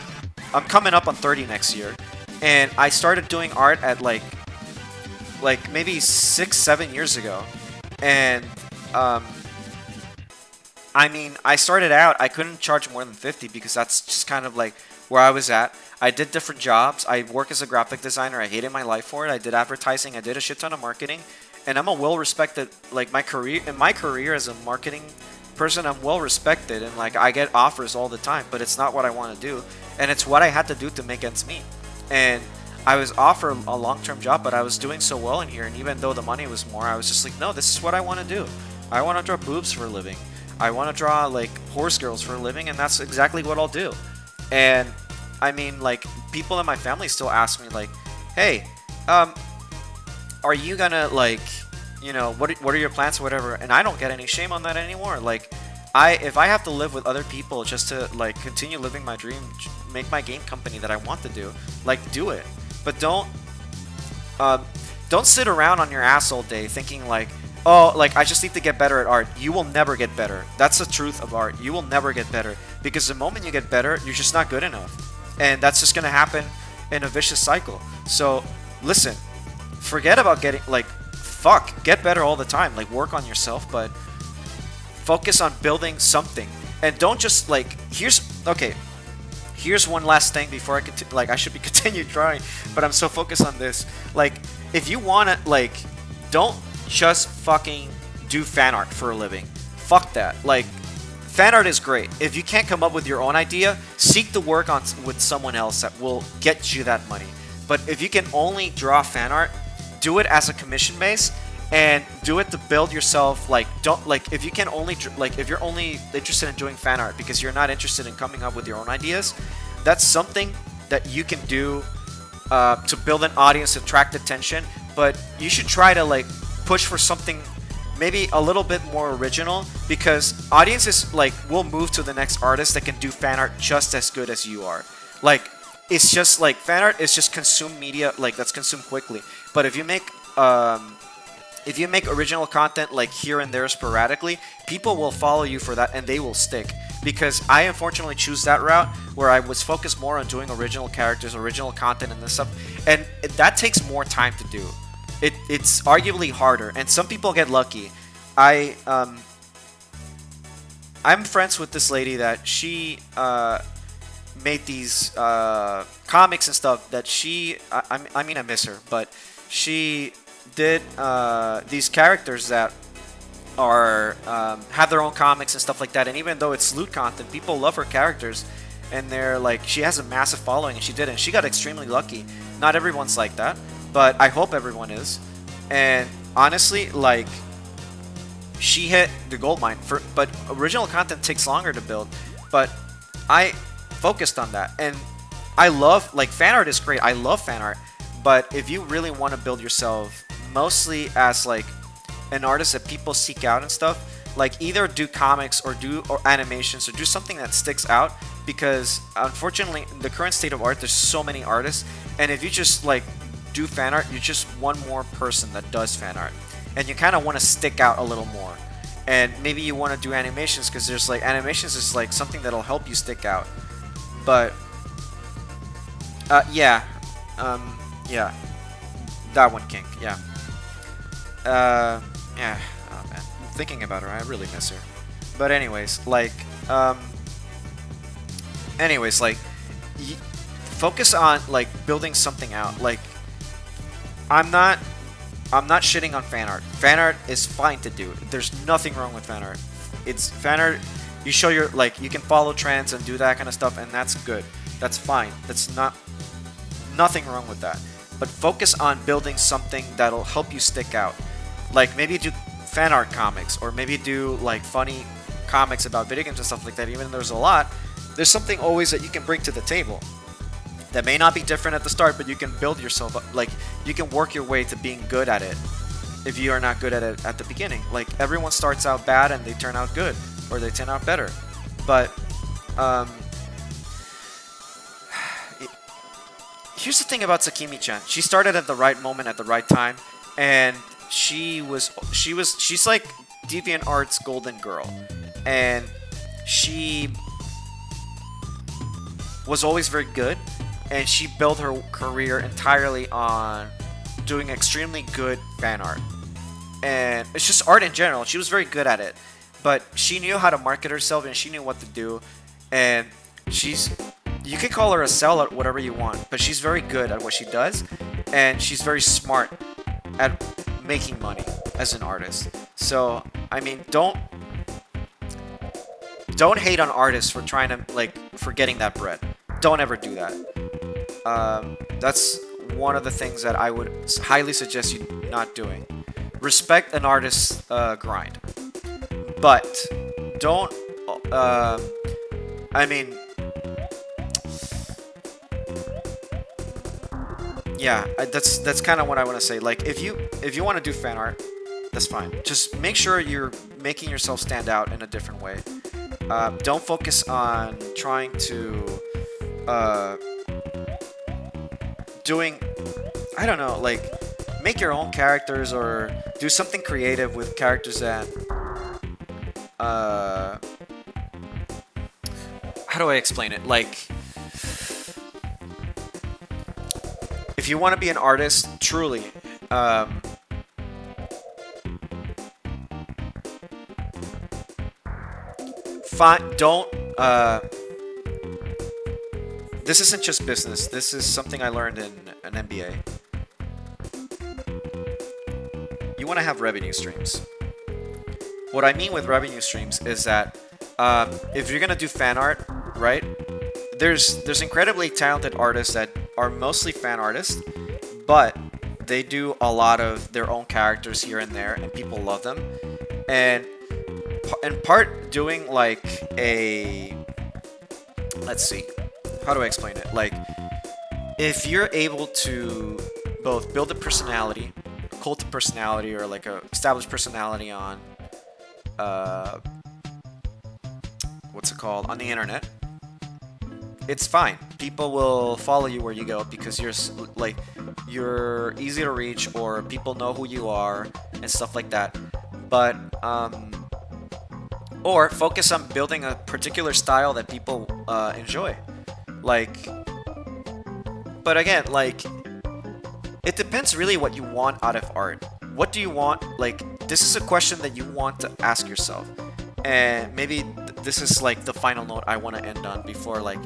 coming up on 30 next year, and I started doing art at like maybe 6-7 years ago. And I mean, I started out, I couldn't charge more than 50 because that's just kind of like where I was at. I did different jobs. I work as a graphic designer. I hated my life for it. I did advertising. I did a shit ton of marketing, and I'm a well-respected, like, my career as a marketing person, I'm well-respected, and like, I get offers all the time, but it's not what I want to do, and it's what I had to do to make ends meet. And I was offered a long-term job, but I was doing so well in here, and even though the money was more, I was just like, no, this is what I want to do. I want to draw boobs for a living. I want to draw like horse girls for a living, and that's exactly what I'll do. And I mean, like, people in my family still ask me, like, hey, are you gonna, like, you know, what are your plans or whatever? And I don't get any shame on that anymore. Like, if I have to live with other people just to, like, continue living my dream, make my game company that I want to do, like, do it. But don't sit around on your ass all day thinking, like, oh, like, I just need to get better at art. You will never get better. That's the truth of art. You will never get better, because the moment you get better, you're just not good enough. And that's just going to happen in a vicious cycle. So, listen, forget about getting, like, get better all the time. Like, work on yourself, but focus on building something. And don't just, like, here's here's one last thing before I should be continued drawing, but I'm so focused on this. Like, if you wanna, like, don't just fucking do fan art for a living. Fuck that. Like, fan art is great. If you can't come up with your own idea, seek to work on with someone else that will get you that money. But if you can only draw fan art, do it as a commission base, and do it to build yourself. Like, don't, like, if you can only, like, if you're only interested in doing fan art because you're not interested in coming up with your own ideas, that's something that you can do to build an audience, attract attention. But you should try to, like, push for something maybe a little bit more original, because audiences, like, will move to the next artist that can do fan art just as good as you are. Like, it's just like fan art is just consumed media, like, that's consumed quickly. But if you make original content, like, here and there sporadically, people will follow you for that and they will stick. Because I unfortunately choose that route where I was focused more on doing original characters, original content, and this stuff, and that takes more time to do. It's arguably harder, and some people get lucky. I'm friends with this lady that she made these comics and stuff that I mean, I miss her, but she did these characters that are have their own comics and stuff like that. And even though it's loot content, people love her characters, and they're like, she has a massive following, and she did it. And she got extremely lucky. Not everyone's like that, but I hope everyone is. And honestly, like, she hit the gold mine. But original content takes longer to build. But I focused on that, and I love, like, fan art is great. I love fan art. But if you really want to build yourself mostly as, like, an artist that people seek out and stuff, like, either do comics or do animations or do something that sticks out, because unfortunately in the current state of art there's so many artists, and if you just, like, do fan art, you're just one more person that does fan art, and you kind of want to stick out a little more. And maybe you want to do animations because there's, like, animations is, like, something that'll help you stick out. But yeah, that one, Kink. Yeah. Yeah, oh man, I'm thinking about her, I really miss her. But anyways, like, focus on, like, building something out. Like, I'm not shitting on fan art. Fan art is fine to do. There's nothing wrong with fan art. It's fan art, you show your, like, you can follow trends and do that kind of stuff, and that's good. That's fine. That's nothing wrong with that. But focus on building something that'll help you stick out. Like, maybe do fan art comics, or maybe do, like, funny comics about video games and stuff like that. Even though there's a lot, there's something always that you can bring to the table that may not be different at the start, but you can build yourself up. Like, you can work your way to being good at it if you are not good at it at the beginning. Like, everyone starts out bad and they turn out good, or they turn out better. But here's the thing about Sakimi-chan. She started at the right moment at the right time, and she's like DeviantArt's golden girl, and she was always very good, and she built her career entirely on doing extremely good fan art. And it's just art in general. She was very good at it, but she knew how to market herself, and she knew what to do. And you can call her a sellout, whatever you want, but she's very good at what she does, and she's very smart at making money as an artist. So, I mean, don't hate on artists for trying to, like, for getting that bread. Don't ever do that. That's one of the things that I would highly suggest you not doing. Respect an artist's grind, but don't. I mean, yeah, that's kind of what I want to say. Like, if you want to do fan art, that's fine. Just make sure you're making yourself stand out in a different way. Don't focus on trying to doing, I don't know, like, make your own characters or do something creative with characters that how do I explain it? Like, if you want to be an artist, truly, don't this isn't just business. This is something I learned in an MBA. You want to have revenue streams. What I mean with revenue streams is that if you're gonna do fan art, right? There's incredibly talented artists that are mostly fan artists, but they do a lot of their own characters here and there, and people love them. And in part, doing like a, let's see, how do I explain it? Like, if you're able to both build a personality, cult of personality, or like a established personality on what's it called, on the internet, it's fine. People will follow you where you go because you're easy to reach, or people know who you are and stuff like that. But or focus on building a particular style that people enjoy. Like, but again, like, it depends really what you want out of art. What do you want? Like, this is a question that you want to ask yourself. And maybe this is like the final note I want to end on before, like,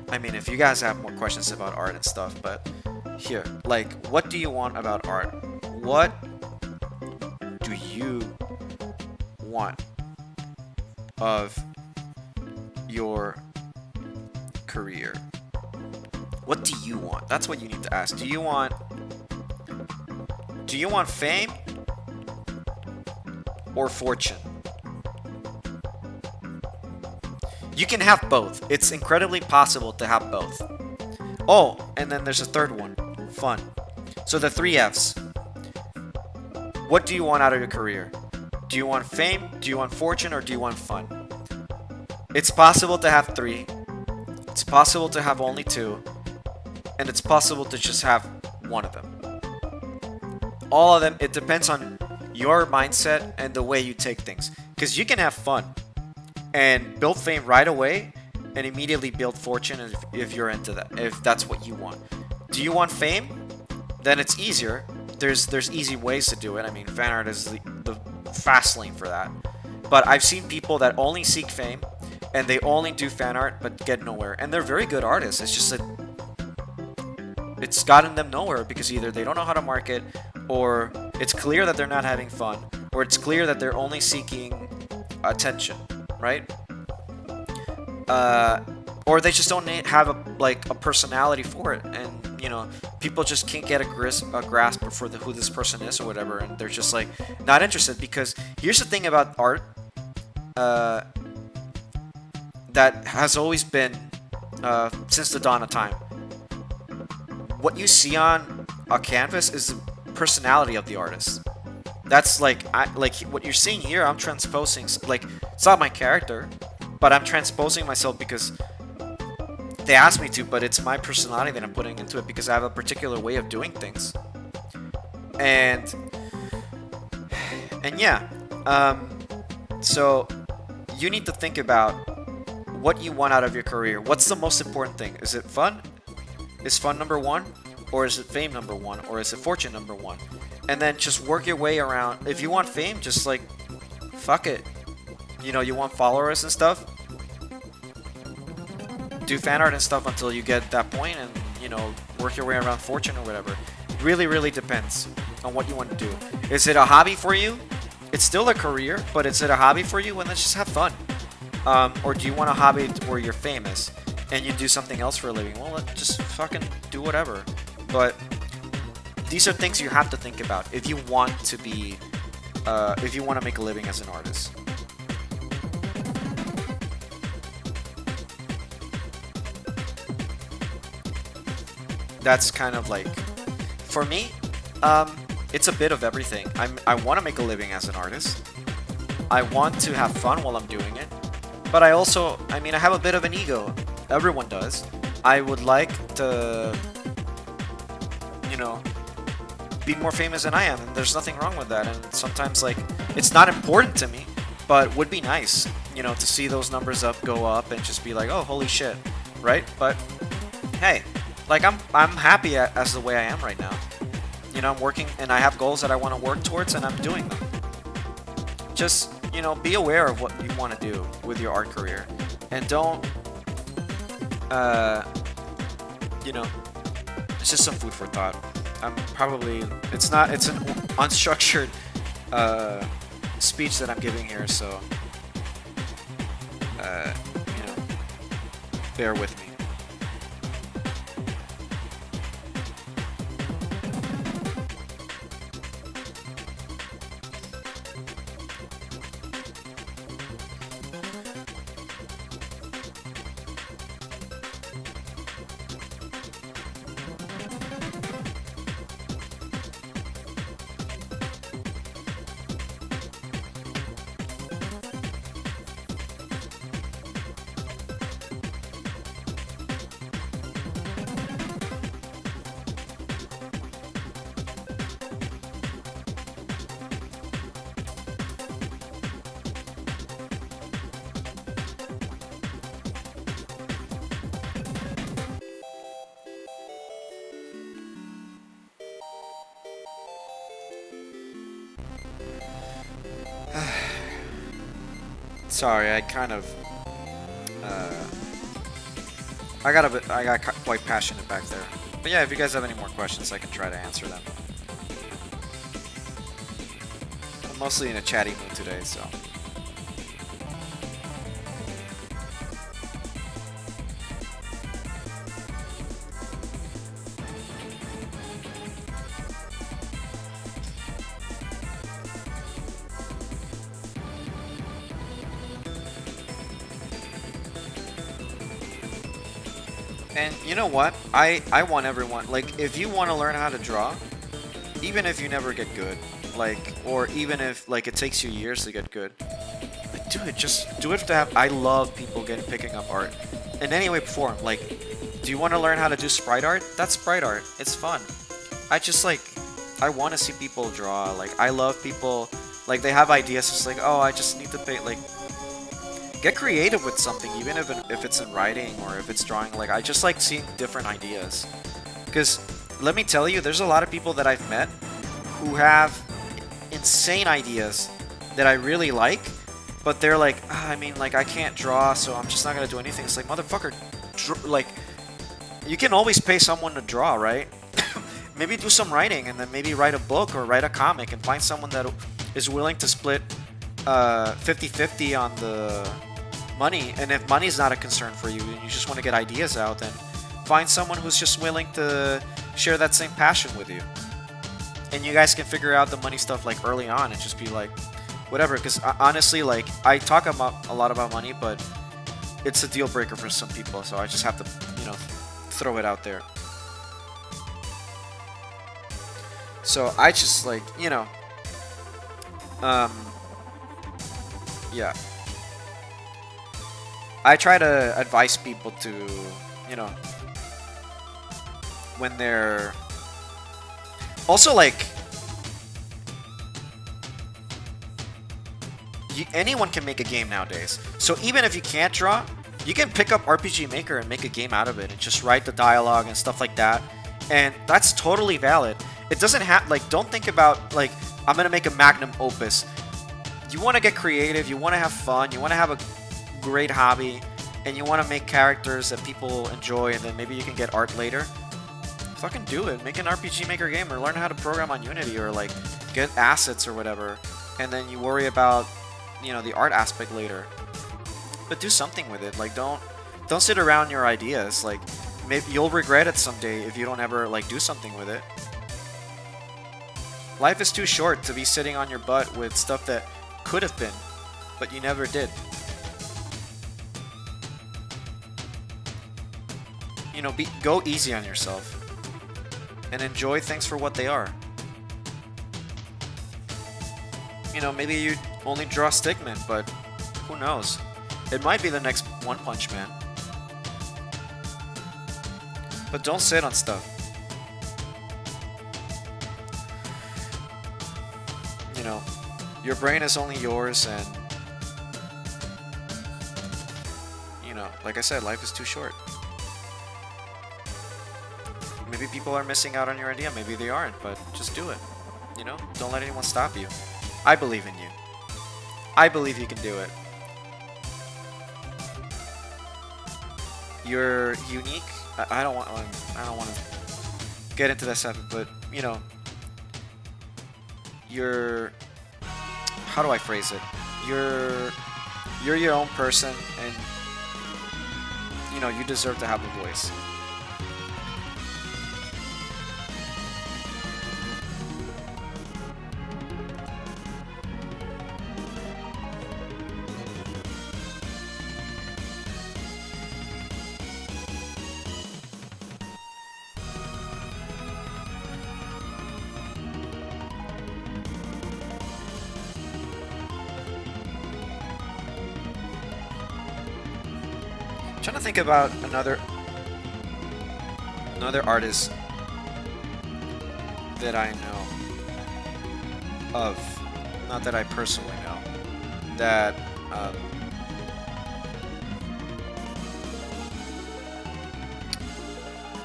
I mean, if you guys have more questions about art and stuff, but here, like, what do you want about art? What do you want of your career? What do you want? That's what you need to ask. Do you want fame or fortune? You can have both. It's incredibly possible to have both. Oh, and then there's a third one. Fun. So the 3 F's. What do you want out of your career? Do you want fame? Do you want fortune? Or do you want fun? It's possible to have 3. It's possible to have only 2. And it's possible to just have one of them. All of them, it depends on your mindset and the way you take things. Because you can have fun and build fame right away and immediately build fortune if you're into that, if that's what you want. Do you want fame? Then it's easier. There's easy ways to do it. I mean, fan art is the fast lane for that. But I've seen people that only seek fame and they only do fan art but get nowhere. And they're very good artists. It's just that it's gotten them nowhere because either they don't know how to market, or it's clear that they're not having fun, or it's clear that they're only seeking attention, right? Or they just don't have a personality for it, and you know, people just can't get a grasp for who this person is or whatever, and they're just like not interested. Because here's the thing about art that has always been since the dawn of time. What you see on a canvas is the personality of the artist. That's like what you're seeing here. I'm transposing, like, it's not my character, but I'm transposing myself because they asked me to, but it's my personality that I'm putting into it because I have a particular way of doing things. And yeah, so you need to think about what you want out of your career. What's the most important thing? Is it fun? Is fun number 1? Or is it fame number 1? Or is it fortune number 1? And then just work your way around. If you want fame, just like, fuck it. You know, you want followers and stuff? Do fan art and stuff until you get that point, and, you know, work your way around fortune or whatever. Really, really depends on what you want to do. Is it a hobby for you? It's still a career, but is it a hobby for you? Well, let's just have fun. Or do you want a hobby where you're famous and you do something else for a living? Well, let's just fucking do whatever. But these are things you have to think about if you want to be, if you want to make a living as an artist. That's kind of like, for me, it's a bit of everything. I want to make a living as an artist. I want to have fun while I'm doing it. But I also, I mean, I have a bit of an ego. Everyone does. I would like to, you know, be more famous than I am, and there's nothing wrong with that. And sometimes, like, it's not important to me, but would be nice, you know, to see those numbers go up and just be like, oh, holy shit, right? But hey, like, I'm happy as the way I am right now. You know, I'm working and I have goals that I want to work towards, and I'm doing them. Just, you know, be aware of what you want to do with your art career, and don't you know, it's just some food for thought. It's an unstructured speech that I'm giving here, so you know, bear with me. Sorry, I kind of I got quite passionate back there. But yeah, if you guys have any more questions, I can try to answer them. I'm mostly in a chatty mood today, so. And you know what? I want everyone, like, if you want to learn how to draw, even if you never get good, like, or even if, like, it takes you years to get good, like, do it. Just do it to have. I love people picking up art in any way, form. Like, do you want to learn how to do sprite art? That's sprite art. It's fun. I want to see people draw. Like, I love people, like, they have ideas. It's like, oh, I just need to paint, like, get creative with something, even if it's in writing or if it's drawing. Like, I just like seeing different ideas. Because, let me tell you, there's a lot of people that I've met who have insane ideas that I really like, but they're like, I mean, like, I can't draw, so I'm just not gonna do anything. It's like, motherfucker, like, you can always pay someone to draw, right? Maybe do some writing, and then maybe write a book or write a comic, and find someone that is willing to split 50-50 on the money. And if money's not a concern for you and you just want to get ideas out, then find someone who's just willing to share that same passion with you, and you guys can figure out the money stuff, like, early on, and just be like, whatever. Because honestly, like, I talk about a lot about money, but it's a deal breaker for some people, so I just have to, you know, throw it out there. So I just, like, you know, yeah, I try to advise people to, you know, when they're also, like, anyone can make a game nowadays. So even if you can't draw, you can pick up RPG Maker and make a game out of it and just write the dialogue and stuff like that. And that's totally valid. It doesn't have, like, don't think about, like, I'm gonna make a magnum opus. You want to get creative, you want to have fun, you want to have a great hobby, and you want to make characters that people enjoy, and then maybe you can get art later. Fucking do it. Make an RPG Maker game, or learn how to program on Unity, or, like, get assets or whatever, and then you worry about, you know, the art aspect later. But do something with it. Like, don't sit around your ideas. Like, maybe you'll regret it someday if you don't ever, like, do something with it. Life is too short to be sitting on your butt with stuff that could have been, but you never did. You know, go easy on yourself and enjoy things for what they are. You know, maybe you only draw stickmen, but who knows? It might be the next One Punch Man. But don't sit on stuff. You know, your brain is only yours, and, you know, like I said, life is too short. Maybe people are missing out on your idea, maybe they aren't, but just do it. You know, don't let anyone stop you. I believe in you. I believe you can do it. You're unique, I don't want to get into that subject, but you know, you're, how do I phrase it? You're your own person, and you know, you deserve to have a voice. I'm trying to think about another artist that I know of, not that I personally know, that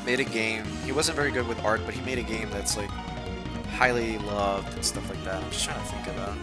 made a game. He wasn't very good with art, but he made a game that's like highly loved and stuff like that. I'm just trying to think about.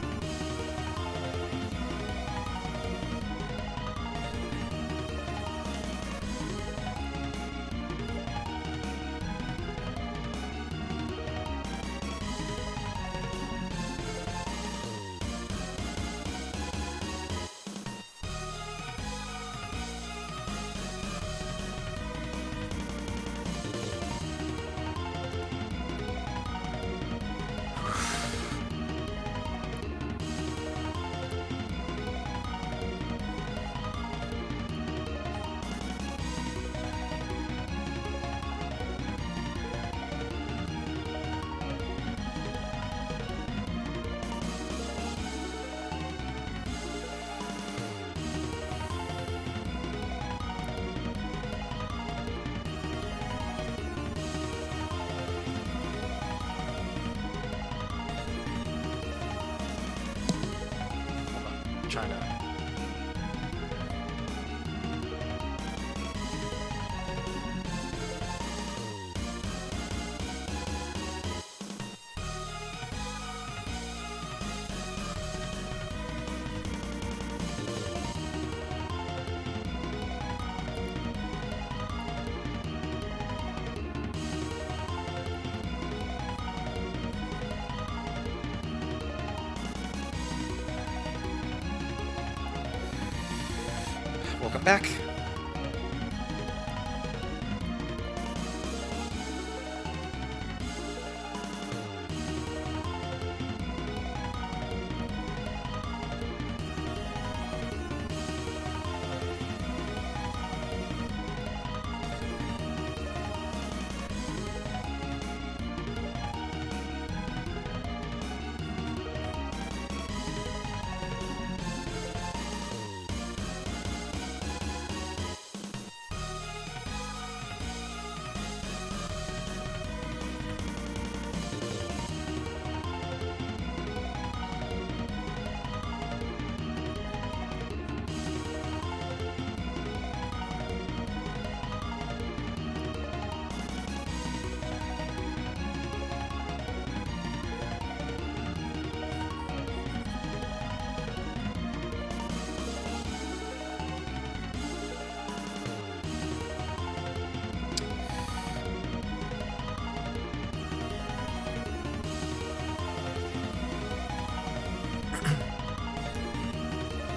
Trying to. Welcome back.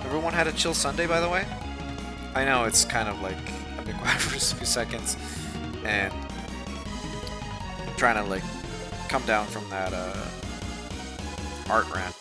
Everyone had a chill Sunday, by the way. I know it's kind of like I've been quiet for just a few seconds, and I'm trying to like come down from that art rant.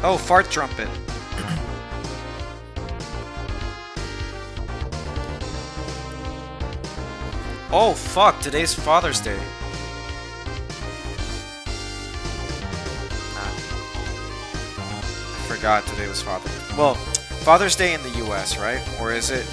Oh, fart trumpet. Oh, fuck. Today's Father's Day. I forgot today was Father's Day. Well, Father's Day in the US, right? Or is it...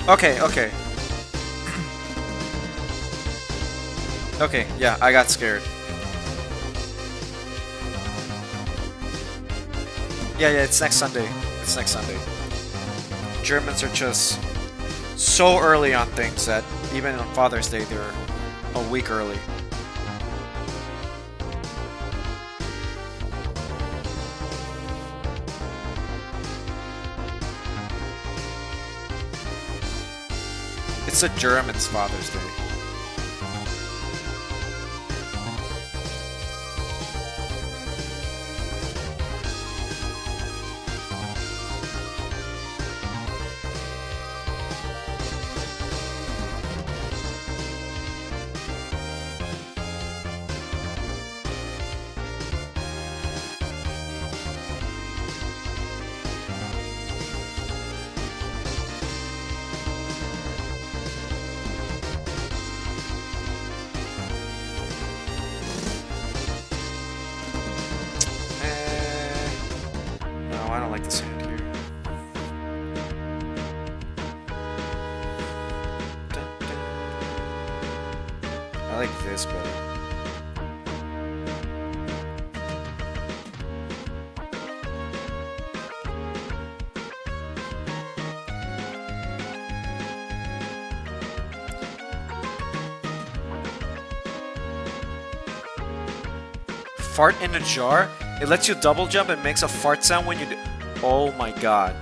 Okay, okay. Okay, yeah, I got scared. Yeah, it's next Sunday. It's next Sunday. Germans are just so early on things that even on Father's Day they're a week early. It's a German's Father's Day. I don't like the sound here. Dun, dun. I like this better. Fart in a jar? It lets you double jump and makes a fart sound when you do. Oh my god.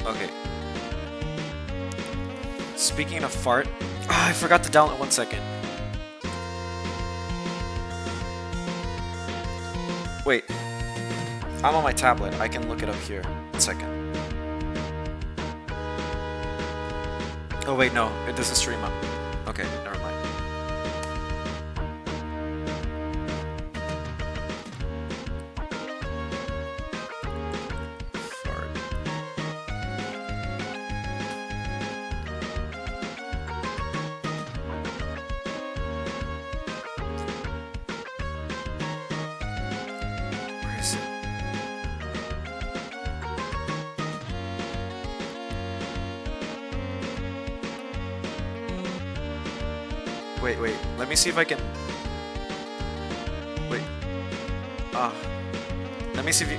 Okay. Speaking of fart, I forgot to download. 1 second. Wait. I'm on my tablet. I can look it up here. 1 second. Oh wait, no, it doesn't stream up. Okay, never mind. Fart. Where is it? Wait, let me see if I can... Wait. Let me see if you...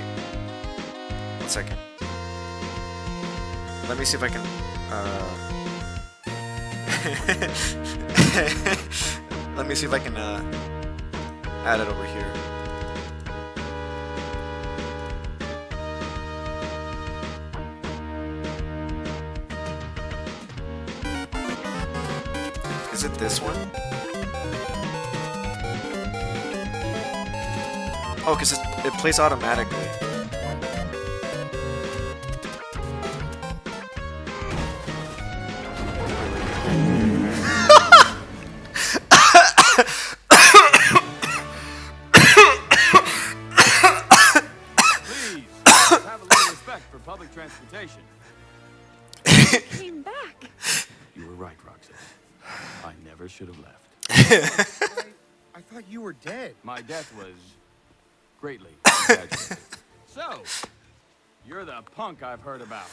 1 second. Let me see if I can... Let me see if I can, add it over here. Is it this one? Oh, because it plays automatically. Please, have a little respect for public transportation. Came back. You were right, Roxas. I never should have left. I thought you were dead. My death was greatly exaggerated. So, you're the punk I've heard about.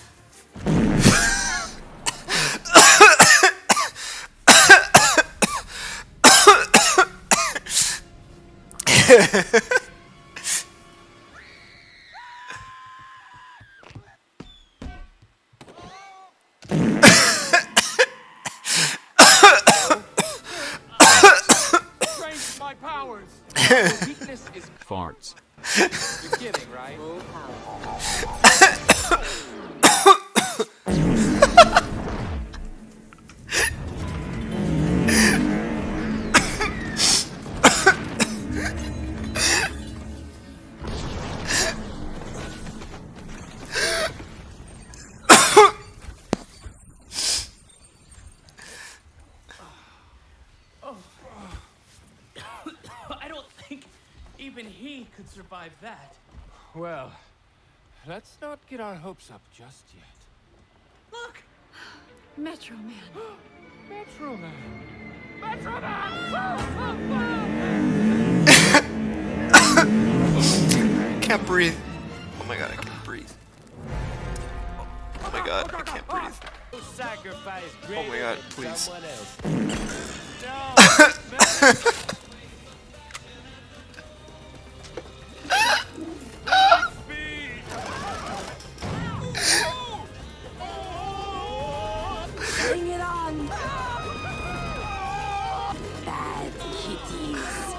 Strength my powers. Your weakness is Farts. you're kidding, right? I don't think even he could survive that. Well, let's not get our hopes up just yet. Look! Metro Man. Metro Man. can't breathe. Oh my god, I can't breathe. Oh my god, I can't breathe. Oh my god, please. Bring it on. Bad kitties.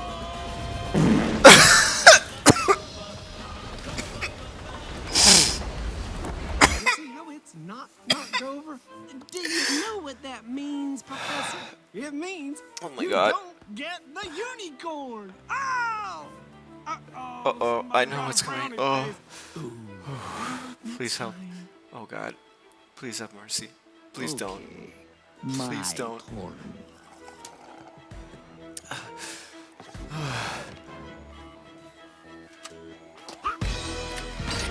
See how it's not knocked over? Do you know what that means, Professor? It means Oh my you god. don't get the unicorn. Ow! Uh-oh, I know what's coming. Oh. Please help. Oh god. Please have mercy. Please don't. Please don't.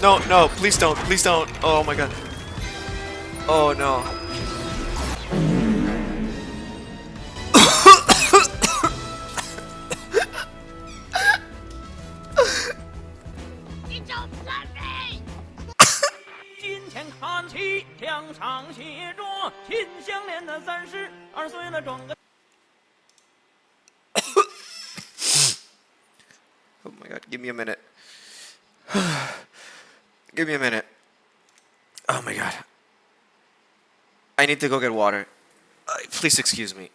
No, no, please don't. Please don't. Oh my god. Oh no. Oh my god, give me a minute. Give me a minute. Oh my god. I need to go get water. Please excuse me.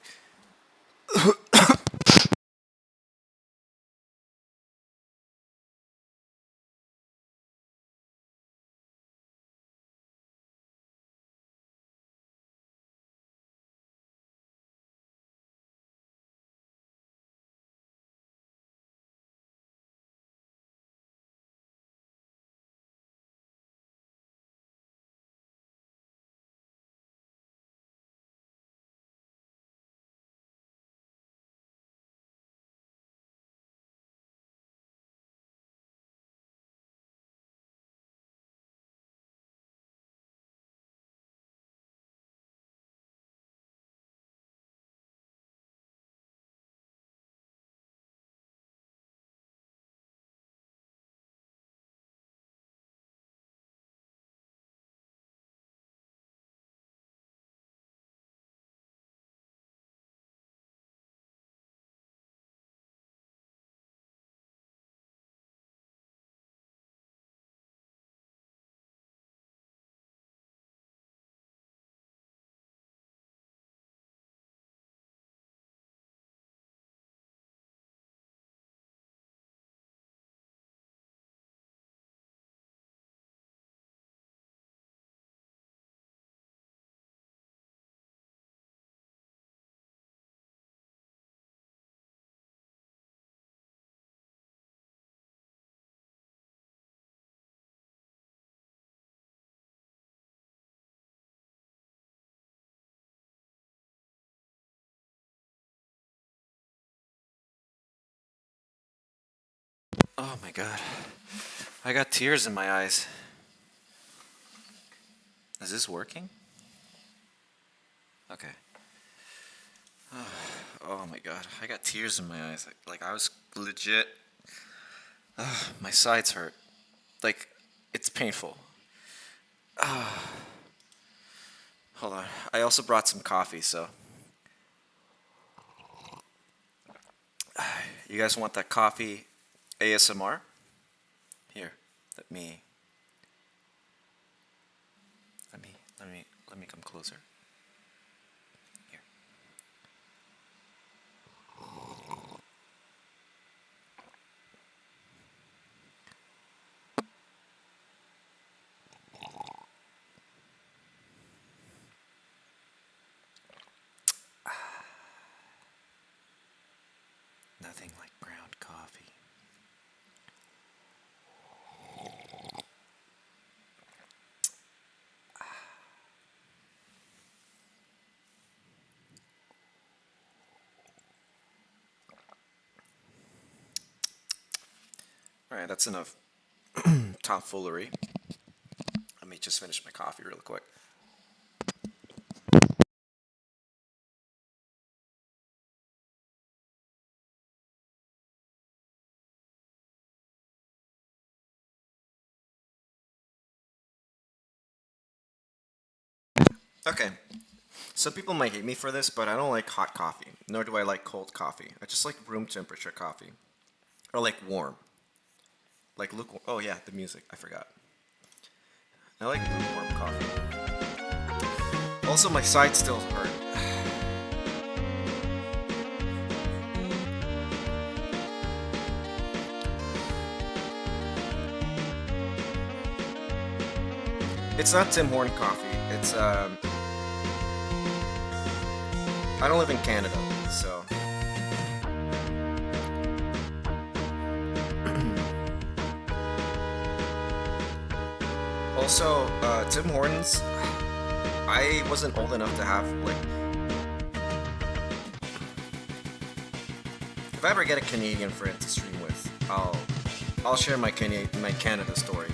Oh my god. I got tears in my eyes. Is this working? Okay. Oh my god. I got tears in my eyes. Like I was legit. My sides hurt. Like, it's painful. Hold on. I also brought some coffee, so. You guys want that coffee ASMR? Here, let me come closer. Here. Nothing like ground coffee. Alright, that's enough tomfoolery. Let me just finish my coffee real quick. Okay. Some people might hate me for this, but I don't like hot coffee, nor do I like cold coffee. I just like room temperature coffee. Or like warm. Like lukewarm. Oh yeah, the music. I forgot. I like lukewarm coffee. Also, my side still hurt. It's not Tim Horton coffee. It's I don't live in Canada, so also Tim Hortons. I wasn't old enough to have like. If I ever get a Canadian friend to stream with, I'll share my Canada story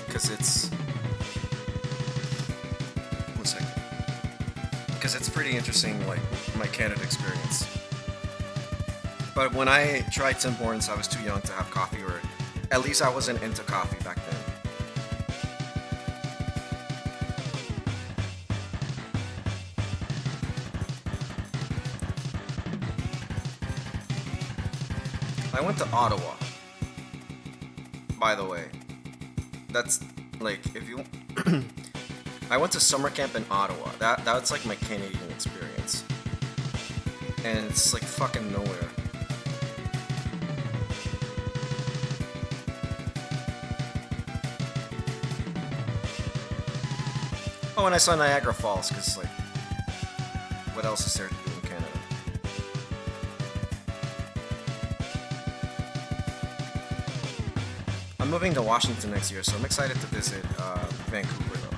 because it's. Because it's pretty interesting, like my Canada experience. But when I tried Tim Hortons, I was too young to have coffee, or at least I wasn't into coffee back then. I went to Ottawa, by the way. That's like if you. I went to summer camp in Ottawa. That's like my Canadian experience. And it's like fucking nowhere. Oh, and I saw Niagara Falls, because like, what else is there to do in Canada? I'm moving to Washington next year, so I'm excited to visit Vancouver though.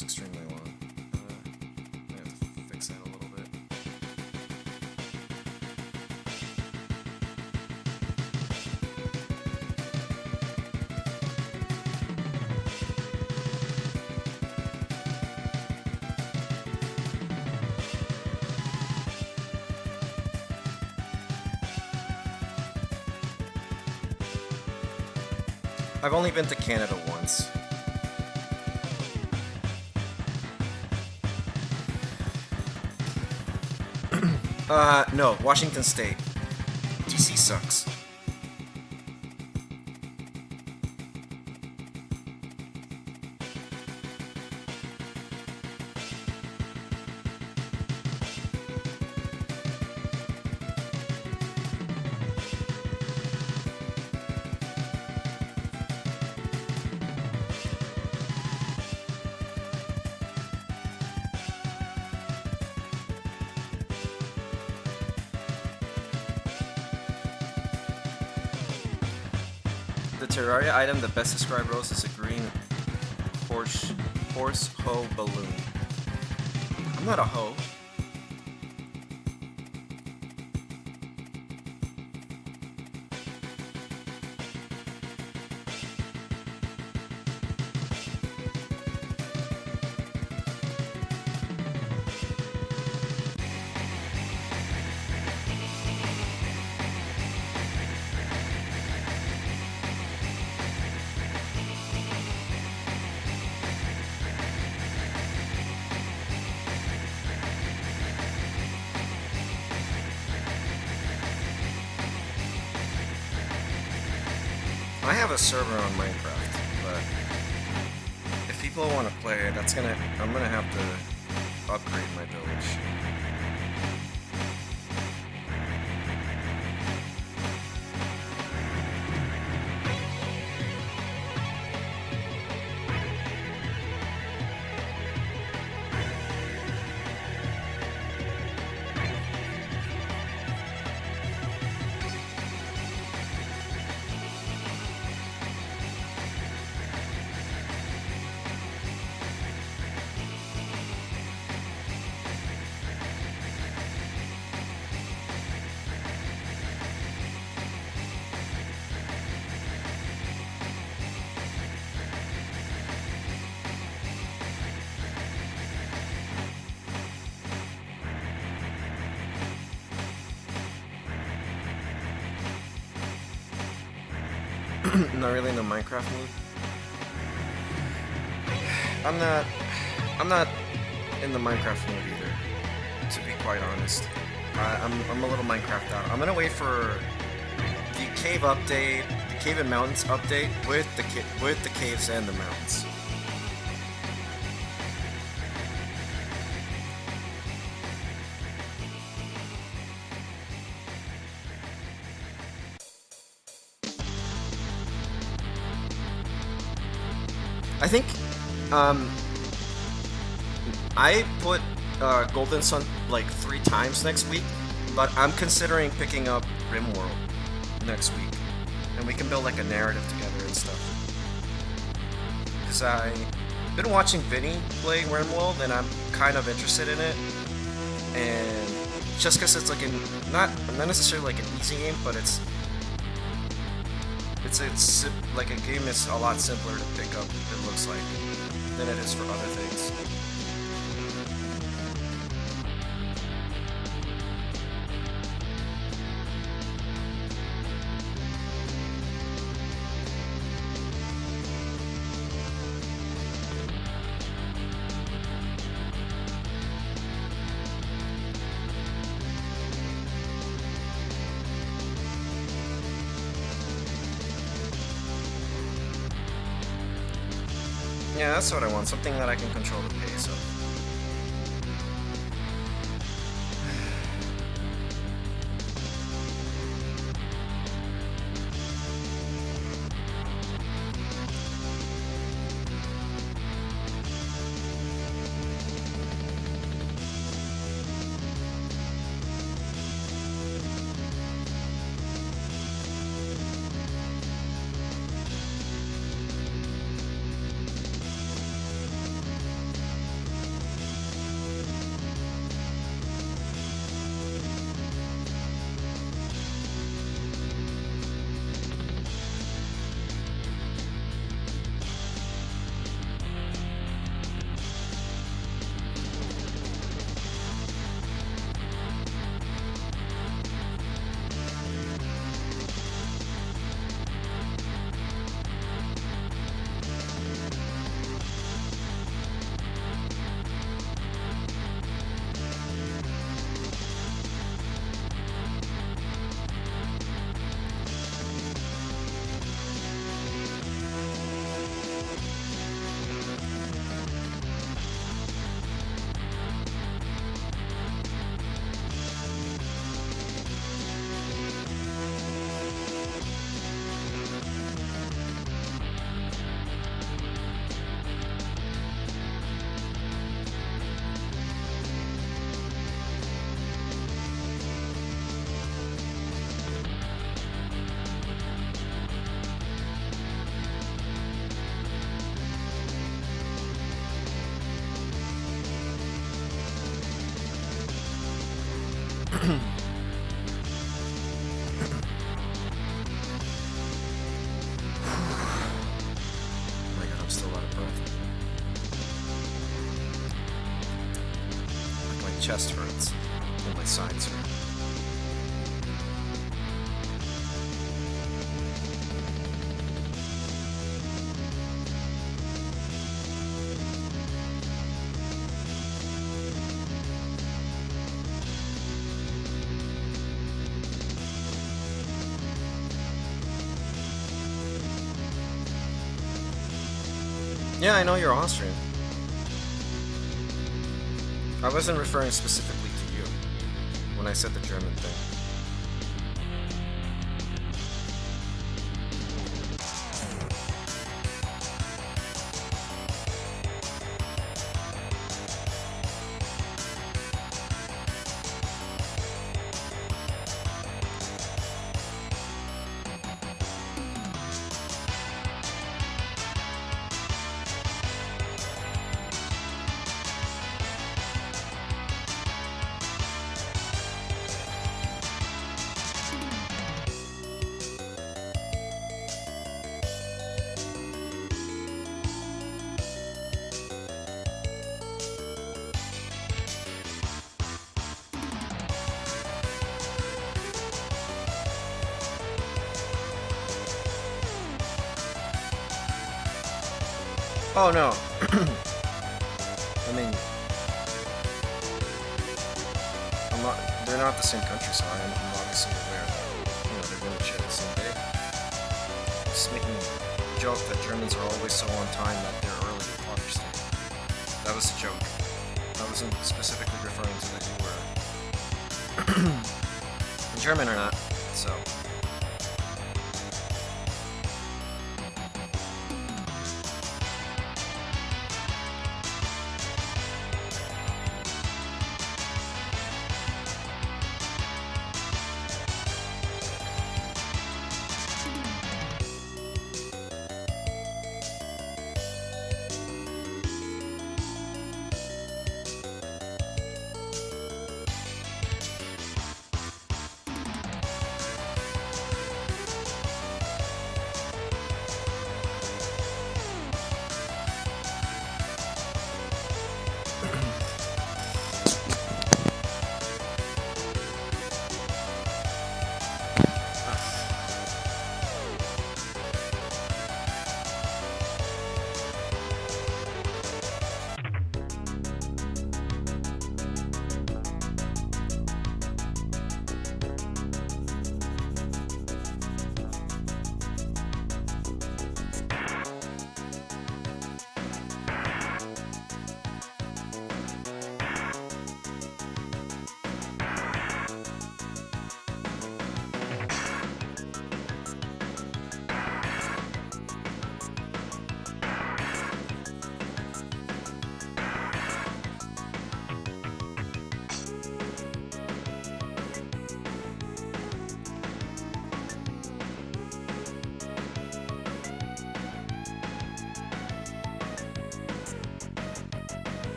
Extremely long. I have to fix that a little bit. I've only been to Canada once. No, Washington State. DC sucks. The Terraria item that best describes Rose is a green horse hoe balloon. I'm not a hoe. I have a server on Minecraft, but if people want to play it, I'm gonna have to upgrade my village. Not really in the Minecraft mood. I'm not in the Minecraft mood either, to be quite honest. I'm a little Minecraft out. I'm gonna wait for the cave update, the cave and mountains update with the caves and the mountains. I think I put Golden Sun like 3 times next week, but I'm considering picking up RimWorld next week, and we can build like a narrative together and stuff. Because I've been watching Vinny play RimWorld, and I'm kind of interested in it, and just because it's like not necessarily like an easy game, but it's like a game is a lot simpler to pick up, it looks like, than it is for other things. Yeah, that's what I want. Something that I can control the pace of. Chest hurts, and my sides hurt. Yeah, I know you're Austrian. I wasn't referring specifically to you when I said the German thing. Oh no. I mean, they're not the same country, so I'm obviously aware that, you know, they're going to share the same day. Just making a joke that Germans are always so on time that they're early to Father's Day. That was a joke. I wasn't specifically referring to that you were German or not, so.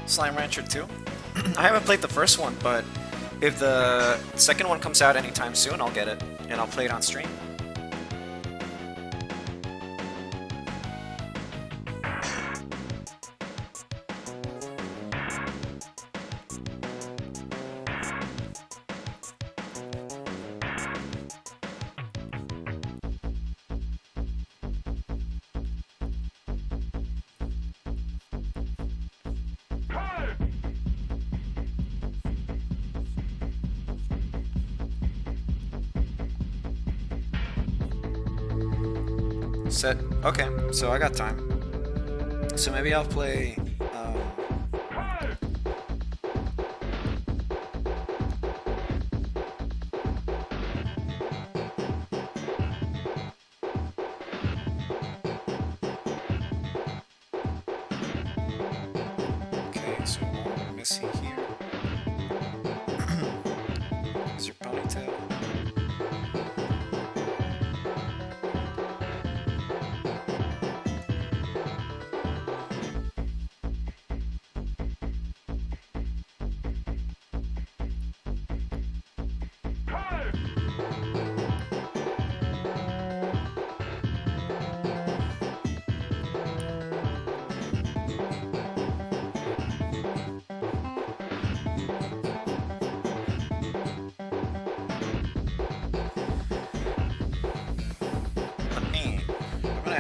Slime Rancher 2. I haven't played the first one, but if the second one comes out anytime soon, I'll get it, and I'll play it on stream. Set. Okay, so I got time. So maybe I'll play. Okay, so what we're missing here is your ponytail.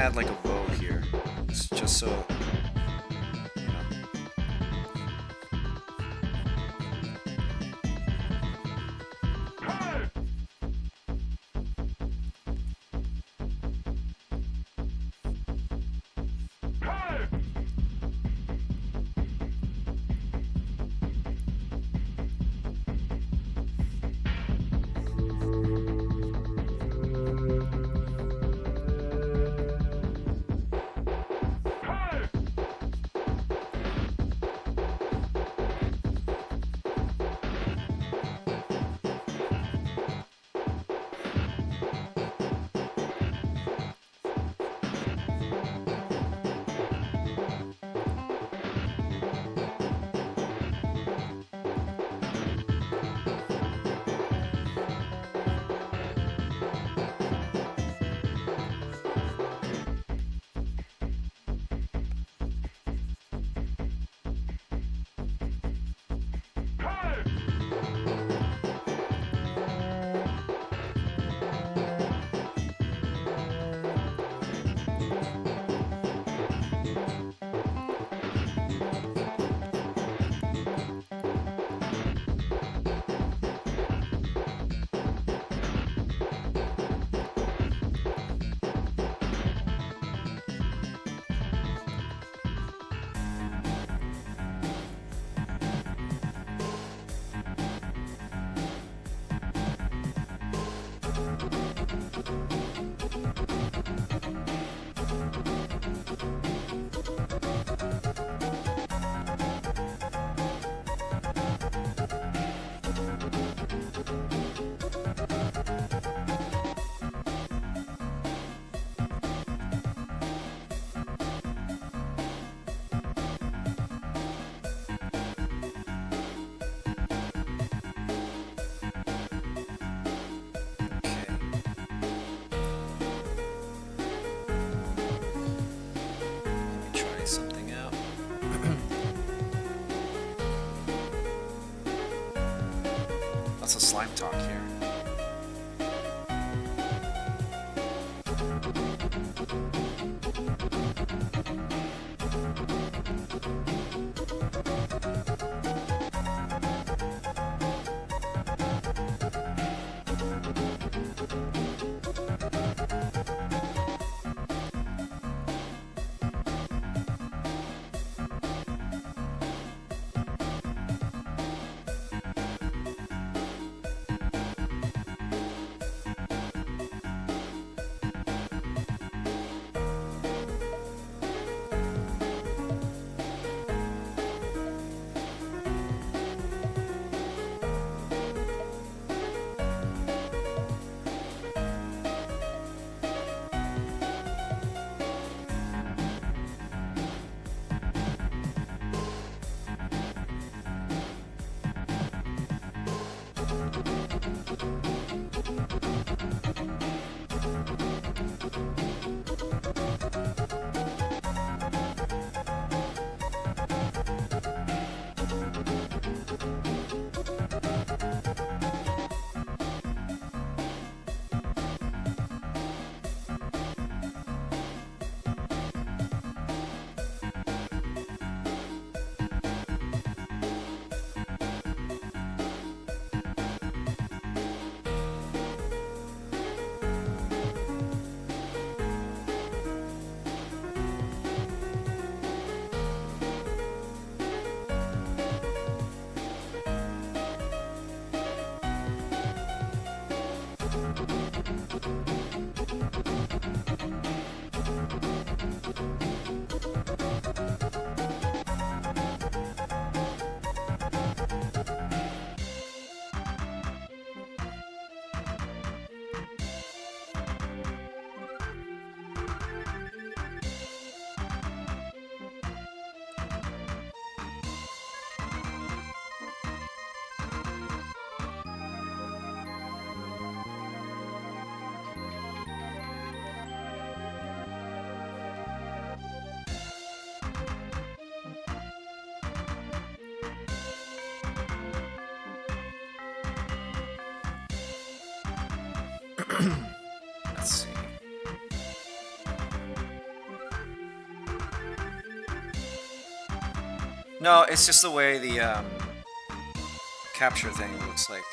add like a bow here, just so, you know. Something out. Lots of slime talk here. Let's see. No, it's just the way the capture thing looks like.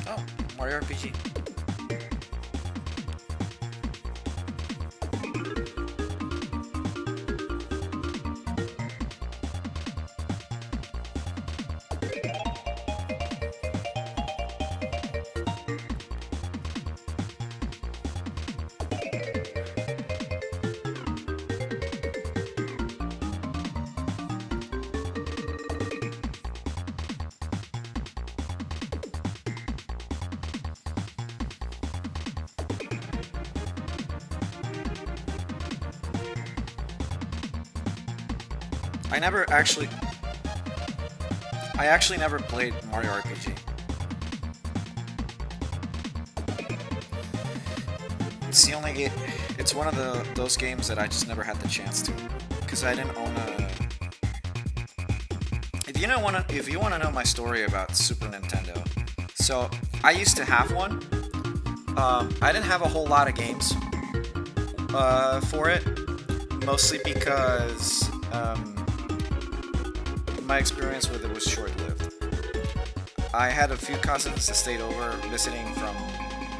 Oh, Mario RPG. I actually never played Mario RPG. It's the only game. It's one of those games that I just never had the chance to, because I didn't own a. If you want to know my story about Super Nintendo, so I used to have one. I didn't have a whole lot of games for it, mostly because my experience with it was short-lived. I had a few cousins that stayed over visiting from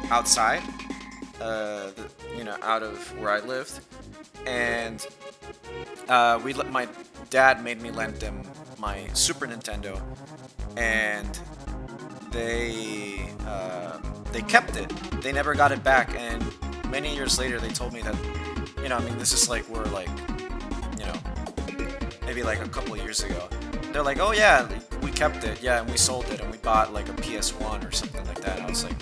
outside, out of where I lived, and my dad made me lend them my Super Nintendo, and they kept it. They never got it back, and many years later they told me that, this is like maybe like a couple of years ago. They're like, oh yeah, we kept it, yeah, and we sold it, and we bought like a PS1 or something like that. And I was like,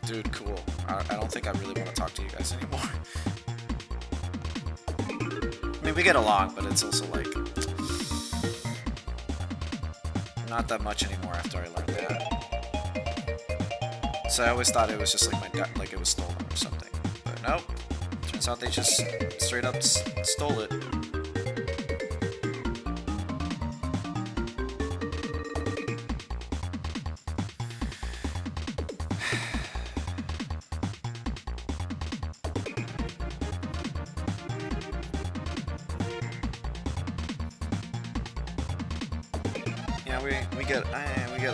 dude, cool. I don't think I really want to talk to you guys anymore. I mean, we get along, but it's also like not that much anymore after I learned that. So I always thought it was just like like it was stolen or something. But nope. Turns out they just straight up stole it. Yeah, we get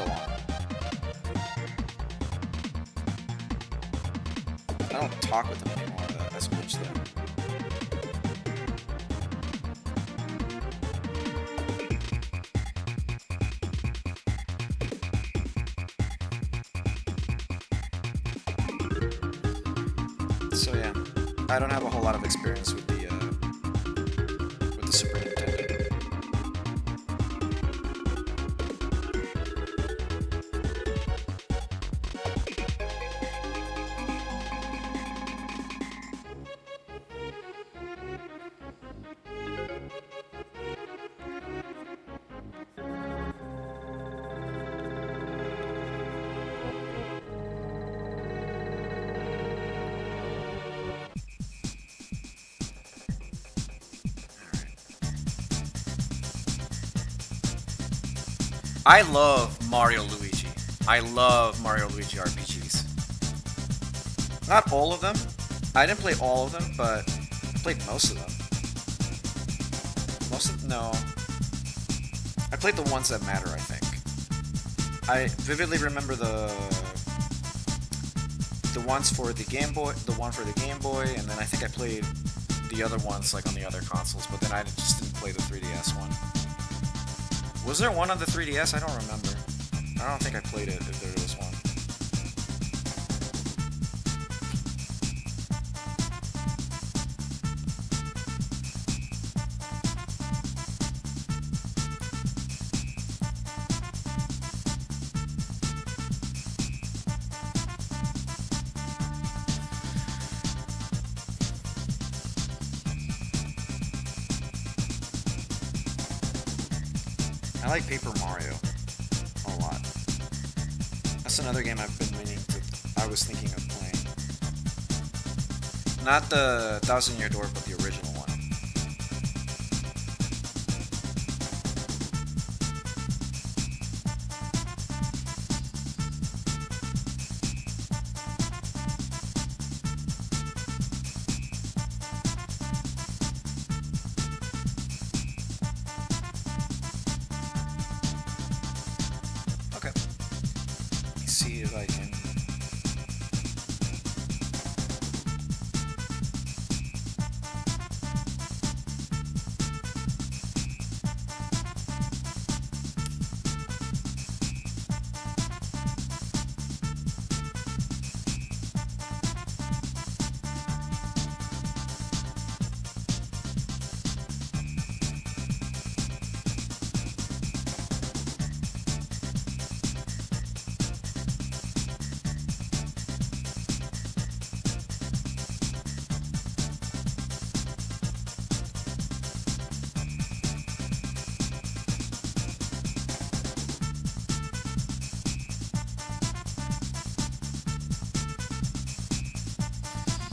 along. I don't talk with them anymore as much though. So yeah, I don't have a whole lot of experience with the Super Nintendo. I love Mario Luigi. I love Mario Luigi RPGs. Not all of them. I didn't play all of them, but I played most of them. No. I played the ones that matter, I think. I vividly remember the ones for the Game Boy, the one for the Game Boy, and then I think I played the other ones like on the other consoles, but then I just didn't play the 3DS one. Was there one on the 3DS? I don't remember. I don't think I played it if there was one. I like Paper Mario a lot. That's another game I've been meaning to. I was thinking of playing. Not the Thousand Year Door, but the original one. See if I can.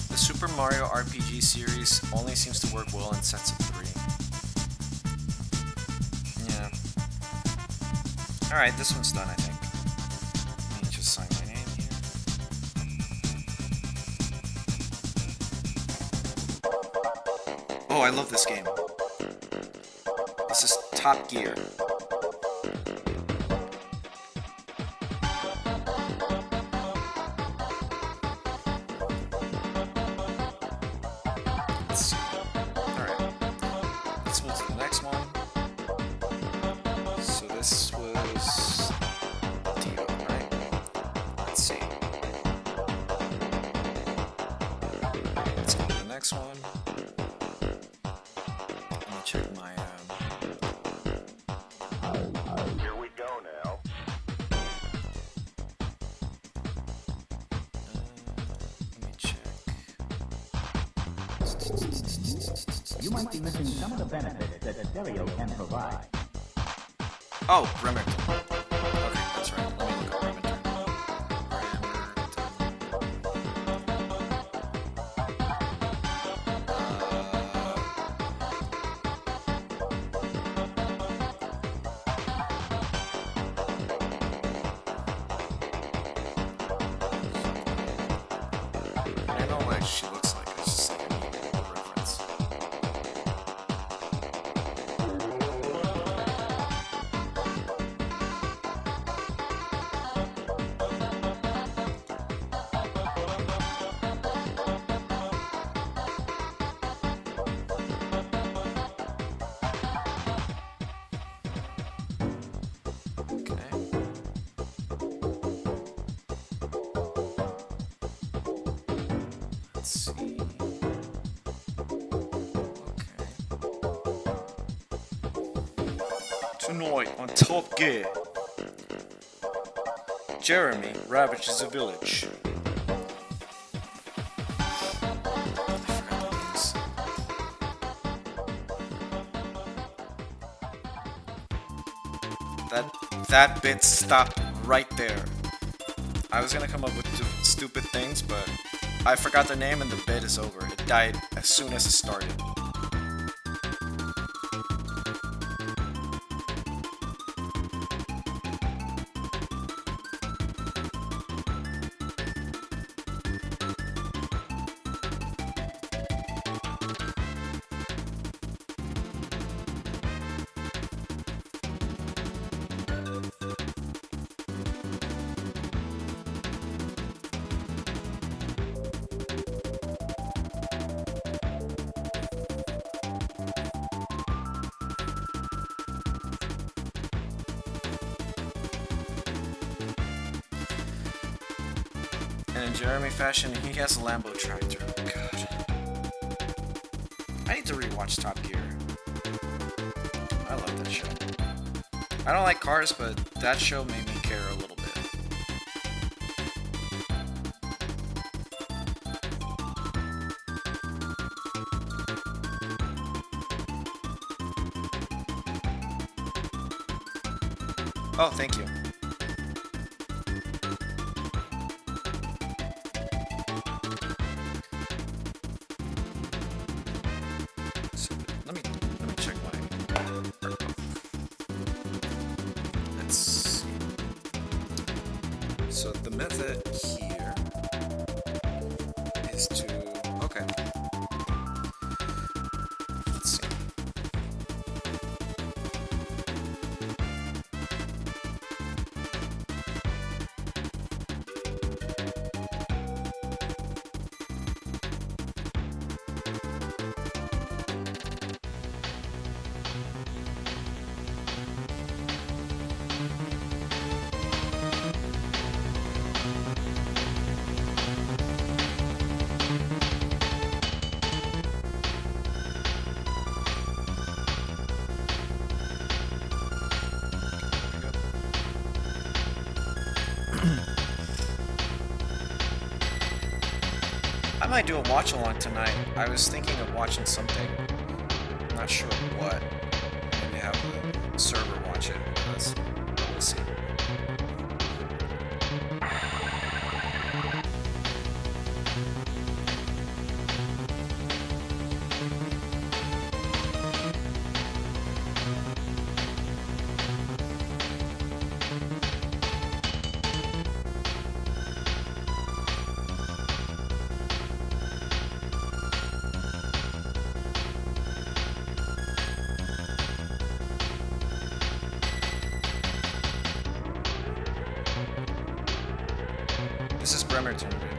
The Super Mario RPG series only seems to work well in sets of 3. Yeah. Alright, this one's done, I think. Let me just sign my name here. Oh, I love this game. This is Top Gear. This was DO, right? Let's see. Let's go to the next one. Let me check my. Here we go now. Let me check. You might be missing some of the benefits that stereo can provide. Oh, Remington. Okay, that's right. Let me look up Remington. I know what she looks like. It's just like I need a reference. Let's see. Okay. Tonight on Top Gear, Jeremy ravages a village. That bit stopped right there. I was gonna come up with stupid things, but I forgot the name and the bit is over. It died as soon as it started. in Jeremy fashion, he has a Lambo tractor. God. I need to rewatch Top Gear. I love that show. I don't like cars, but that show made me care a little bit. Oh, thank you. So let me check my. Let's see. So the method here is to okay. Let's see. I might do a watch along tonight. I was thinking of watching something. I'm not sure what. Maybe have the server watch it with us. We'll see. This is Bremerton, right?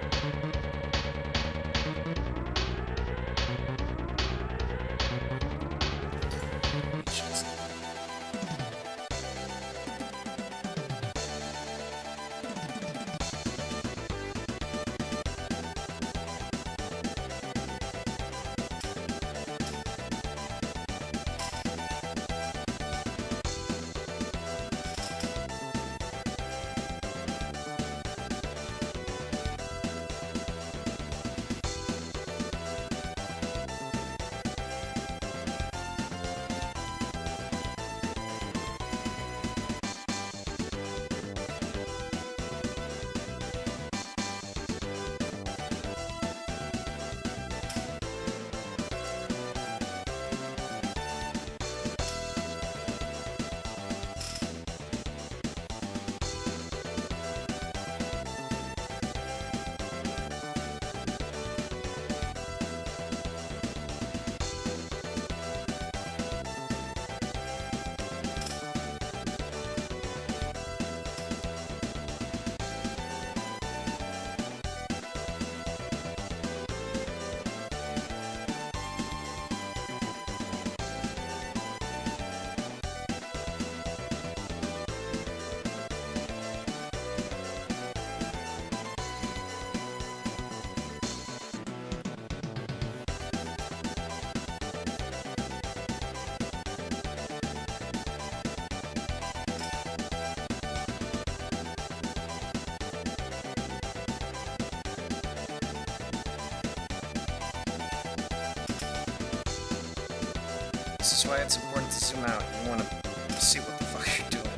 This is why it's important to zoom out. You want to see what the fuck you're doing.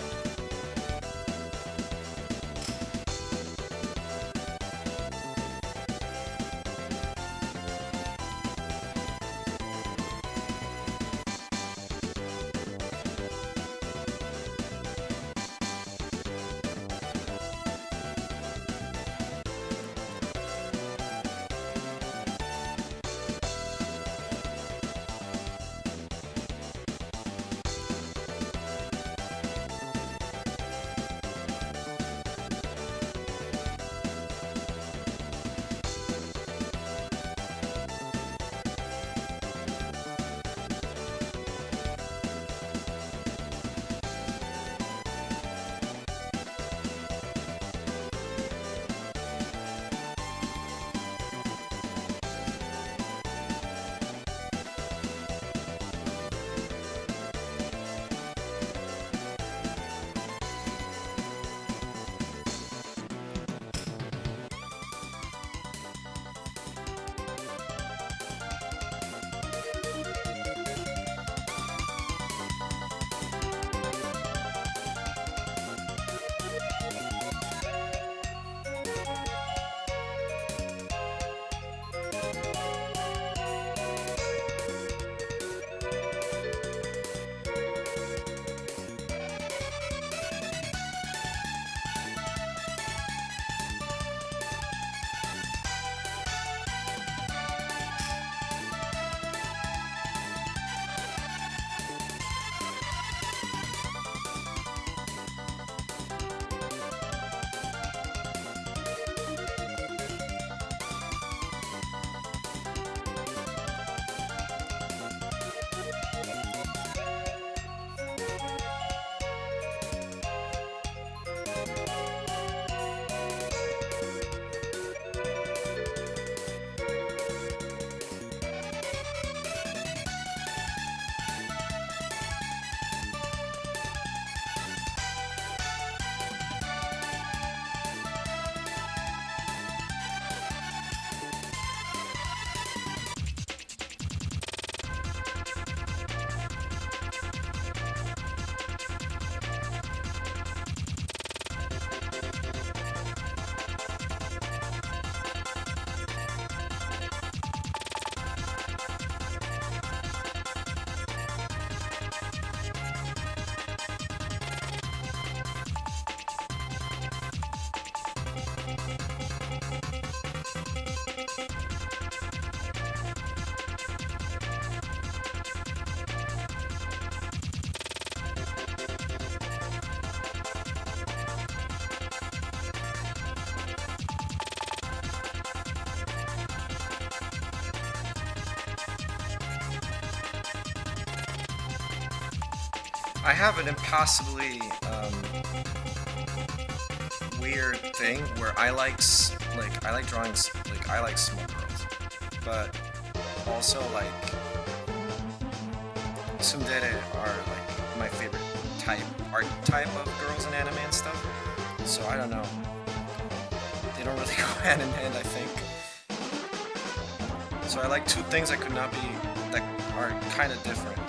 I have an impossibly weird thing where I like drawing, like I like small girls, but also like tsundere are like my favorite art type of girls in anime and stuff. So I don't know. They don't really go hand in hand, I think. So I like two things that could not be, that are kind of different.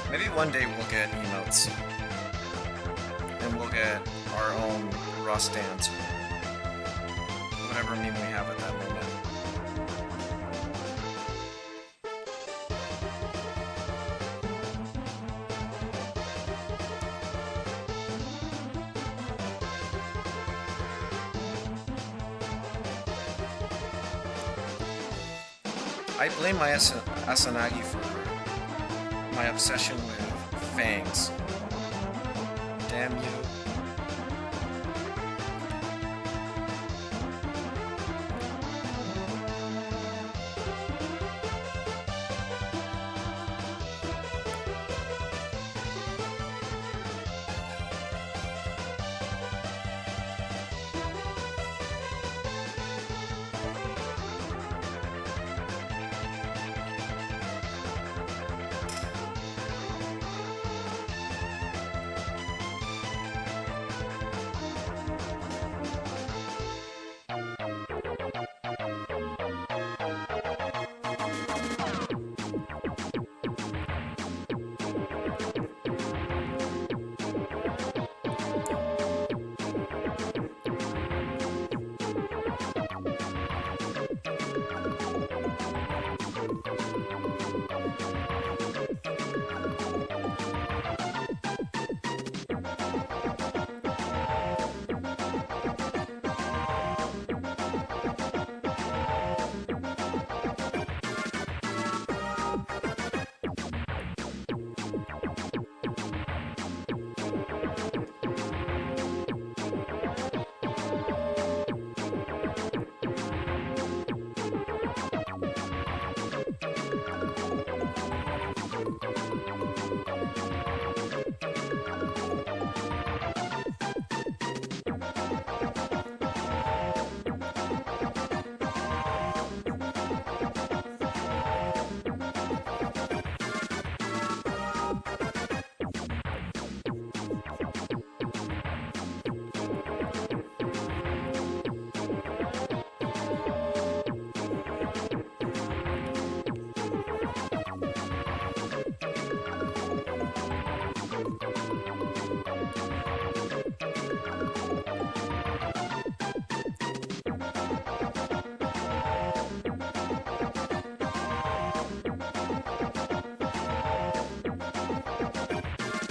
Maybe one day we'll get emotes. And we'll get our own Ross dance. Whatever meme we have at that moment. I blame my Asanagi for my obsession with fangs. Damn you.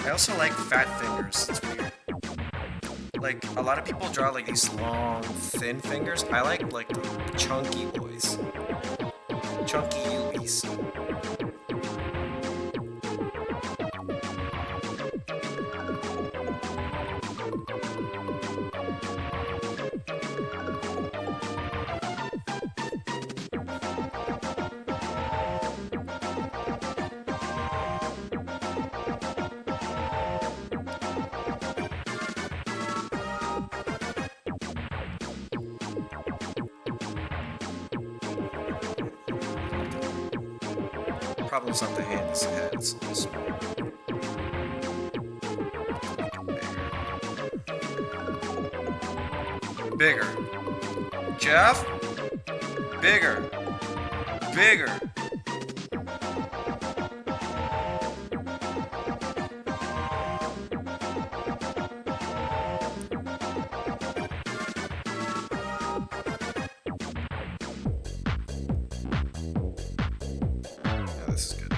I also like fat fingers. It's weird. Like, a lot of people draw like these long, thin fingers. I like the chunky boys. Chunky Yubis. problem's not the hand, it's the head. It's bigger. Jeff? Bigger. Bigger. Yeah, this is good.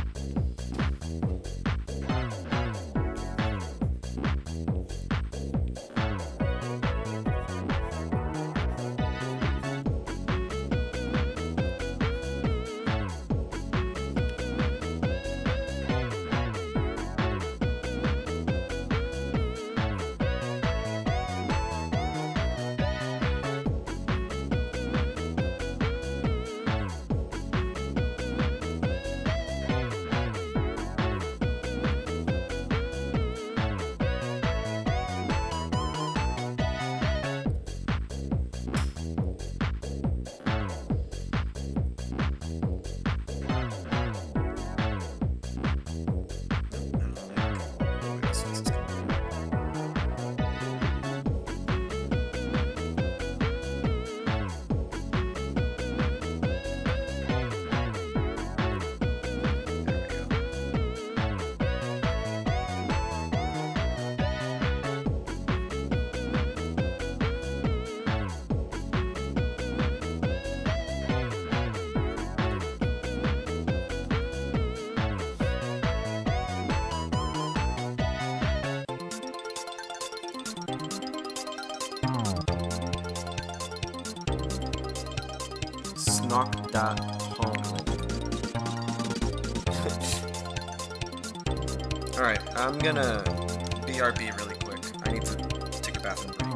Knock that home. Alright, I'm gonna BRB really quick. I need to take a bathroom break.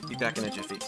Be back in a jiffy.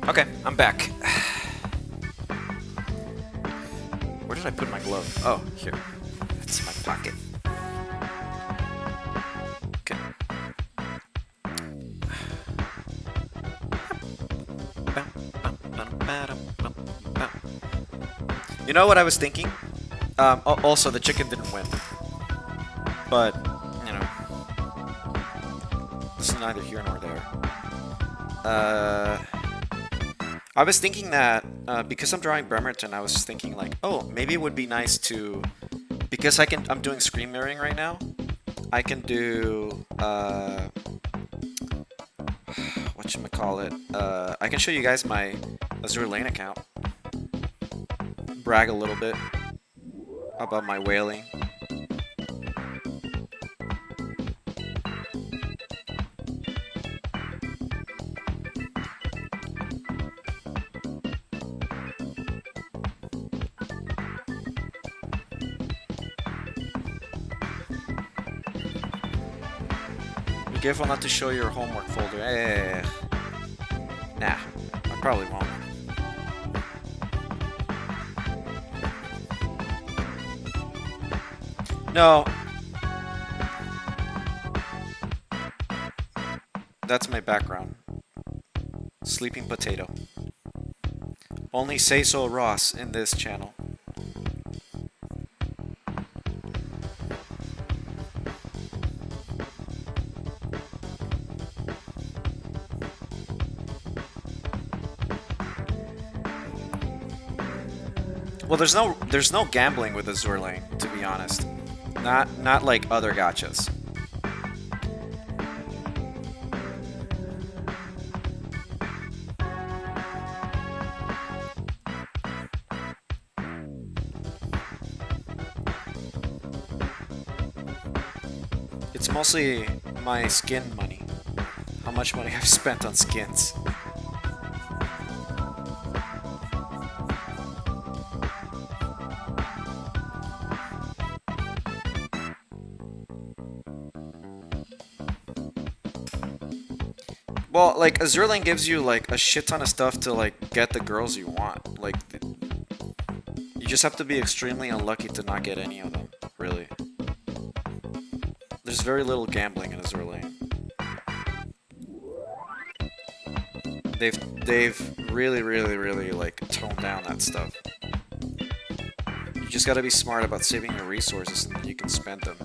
Okay, I'm back. Where did I put my glove? Oh, here. It's in my pocket. Okay. You know what I was thinking? Also, the chicken didn't win. But, you know, this is neither here nor there. I was thinking that, because I'm drawing Bremerton, I was thinking like, oh, maybe it would be nice to, because I'm doing screen mirroring right now, I can do, whatchamacallit, I can show you guys my Azure Lane account. Brag a little bit about my whaling. Be careful not to show your homework folder. Nah, I probably won't. No. That's my background. Sleeping potato. Only say so Ross in this channel. Well, there's no gambling with Azure Lane, to be honest. Not like other gachas. It's mostly my skin money. How much money I've spent on skins. Well, like, Azure Lane gives you, like, a shit ton of stuff to, like, get the girls you want. Like, you just have to be extremely unlucky to not get any of them, really. There's very little gambling in Azure Lane. They've really, like, toned down that stuff. You just gotta be smart about saving your resources and then you can spend them.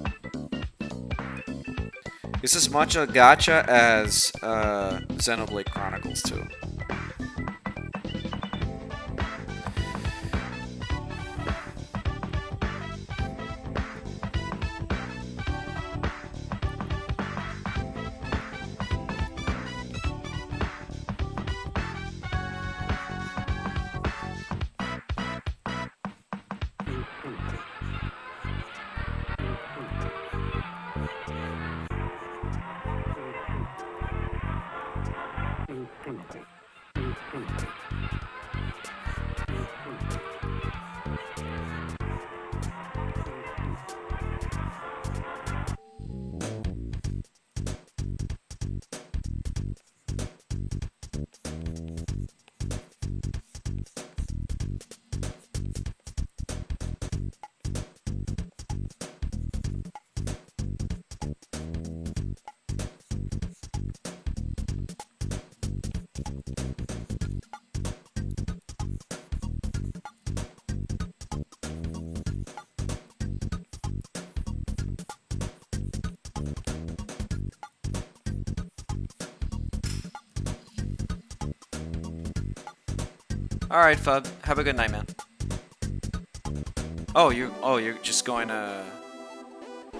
It's as much a gacha as Xenoblade Chronicles 2. Alright, Fub. Have a good night, man. Oh, you're just going to...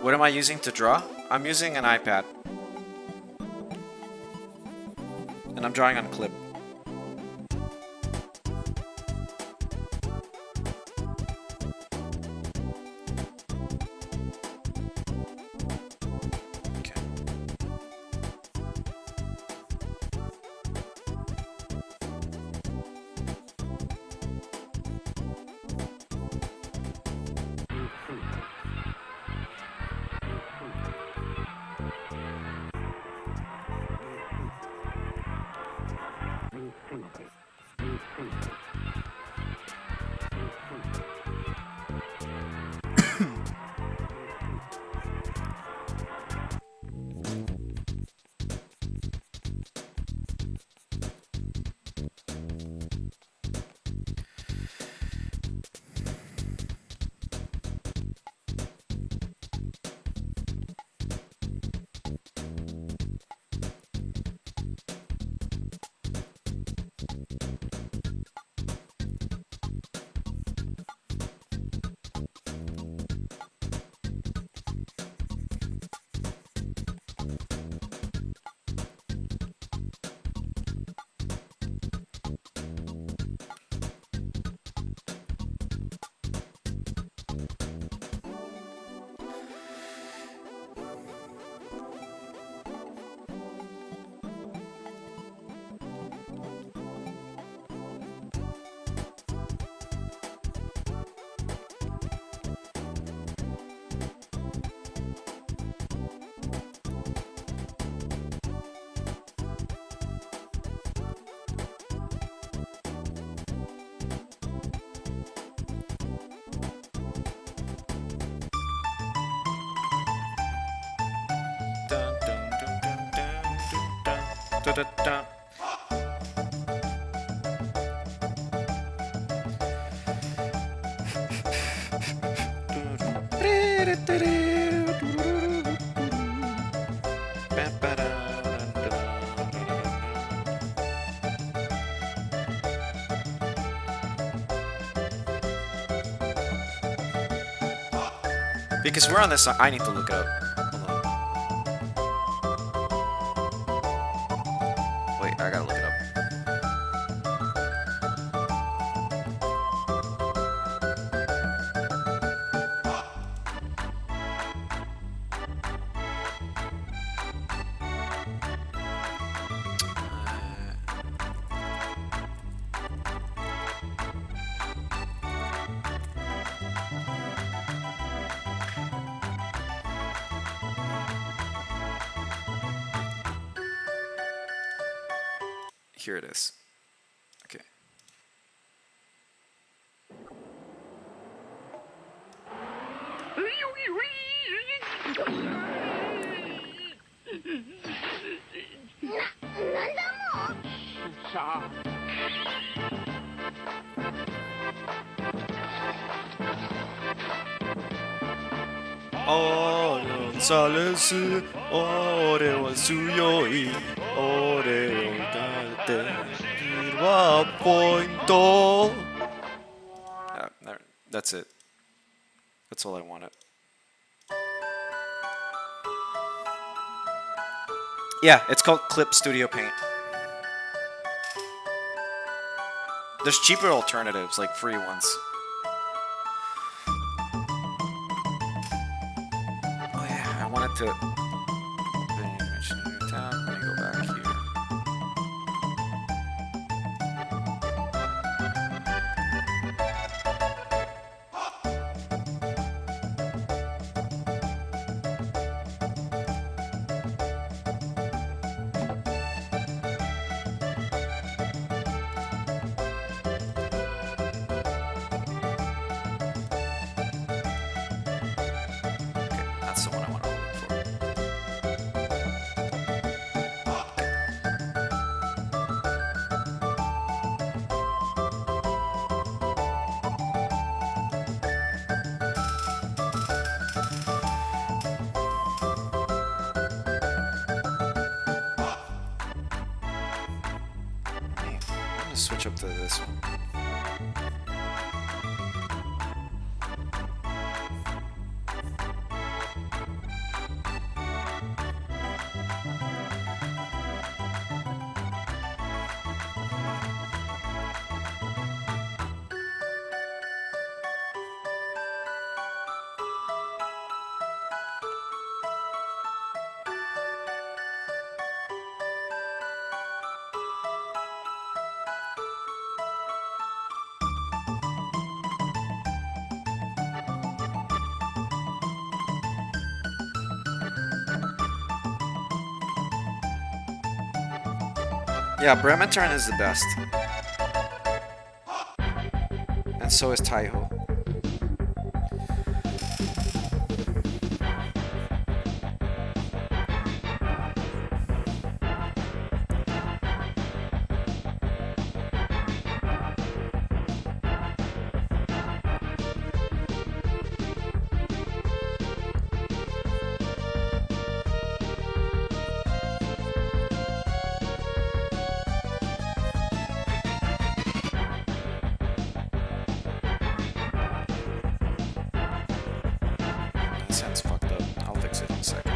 What am I using to draw? I'm using an iPad. And I'm drawing on clip. Da-da-da. Because we're on this song, I need to look it up. Hold on. Wait, I gotta look it up. Here it is. Okay. Gonzales, ore wa tsuyoi, ore o gate, wa pointo. That's it. That's all I wanted. Yeah, it's called Clip Studio Paint. There's cheaper alternatives, like free ones. Oh yeah, I wanted to... Let me go back here. That's the one I want to look for. I'm gonna switch up to this one. Yeah, Brementern is the best. And so is Taiho. Sounds fucked up. I'll fix it in a second.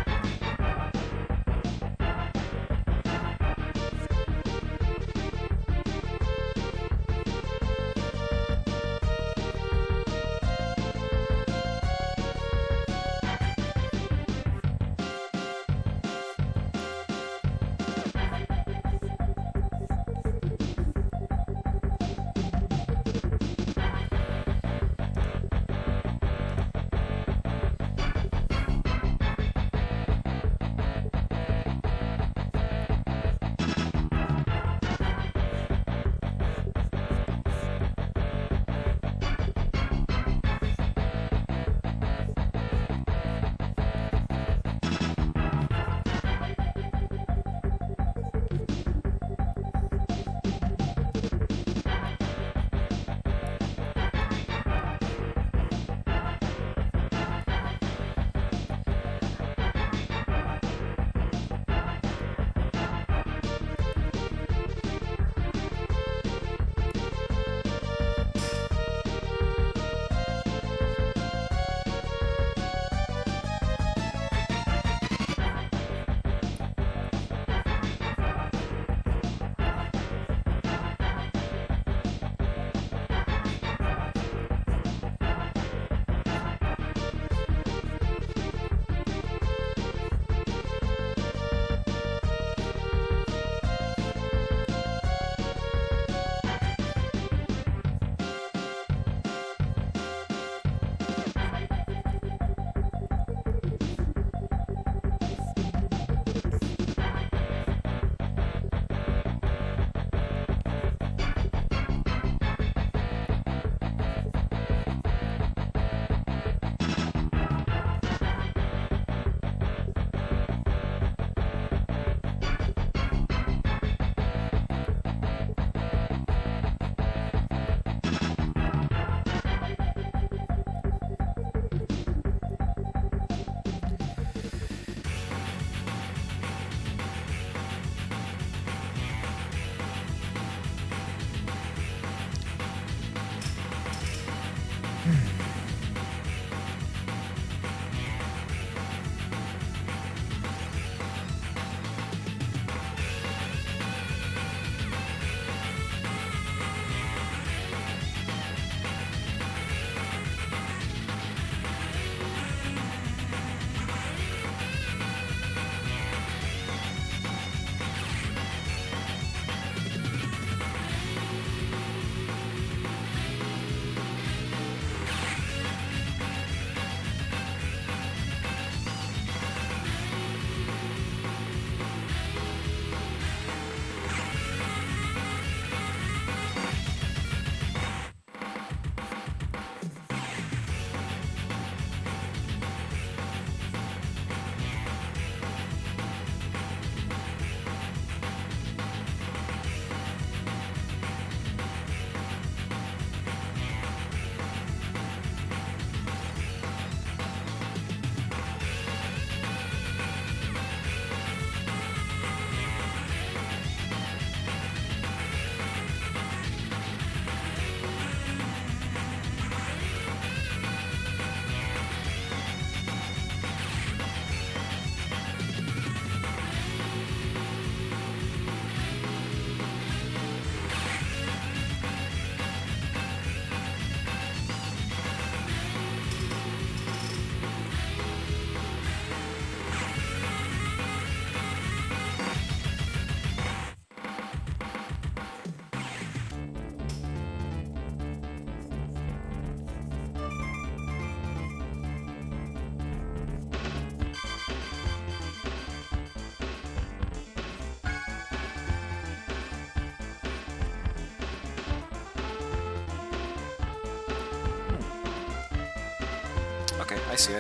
Okay, I see.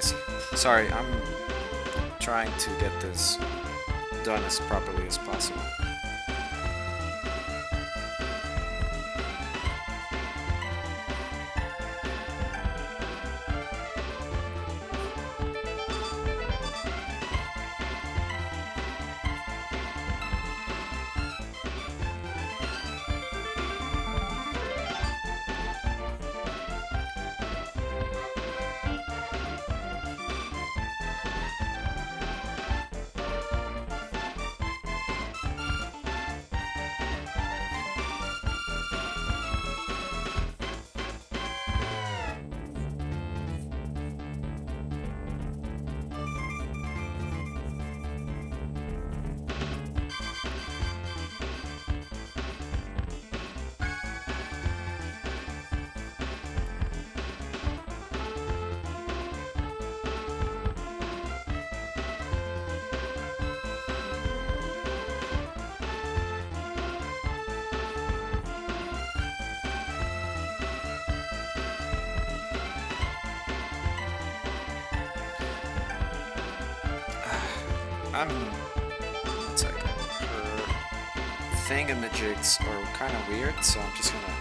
Sorry, I'm trying to get this done as properly as possible. One second. Her thingamajigs are kind of weird, so I'm just gonna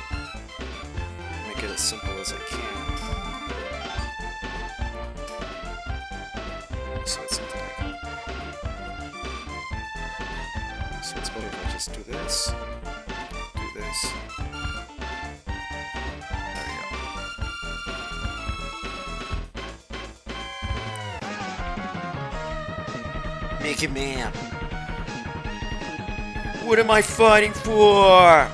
make it as simple as I can. So it's something like. So it's better if I just do this. Do this. Mickey Man. What am I fighting for?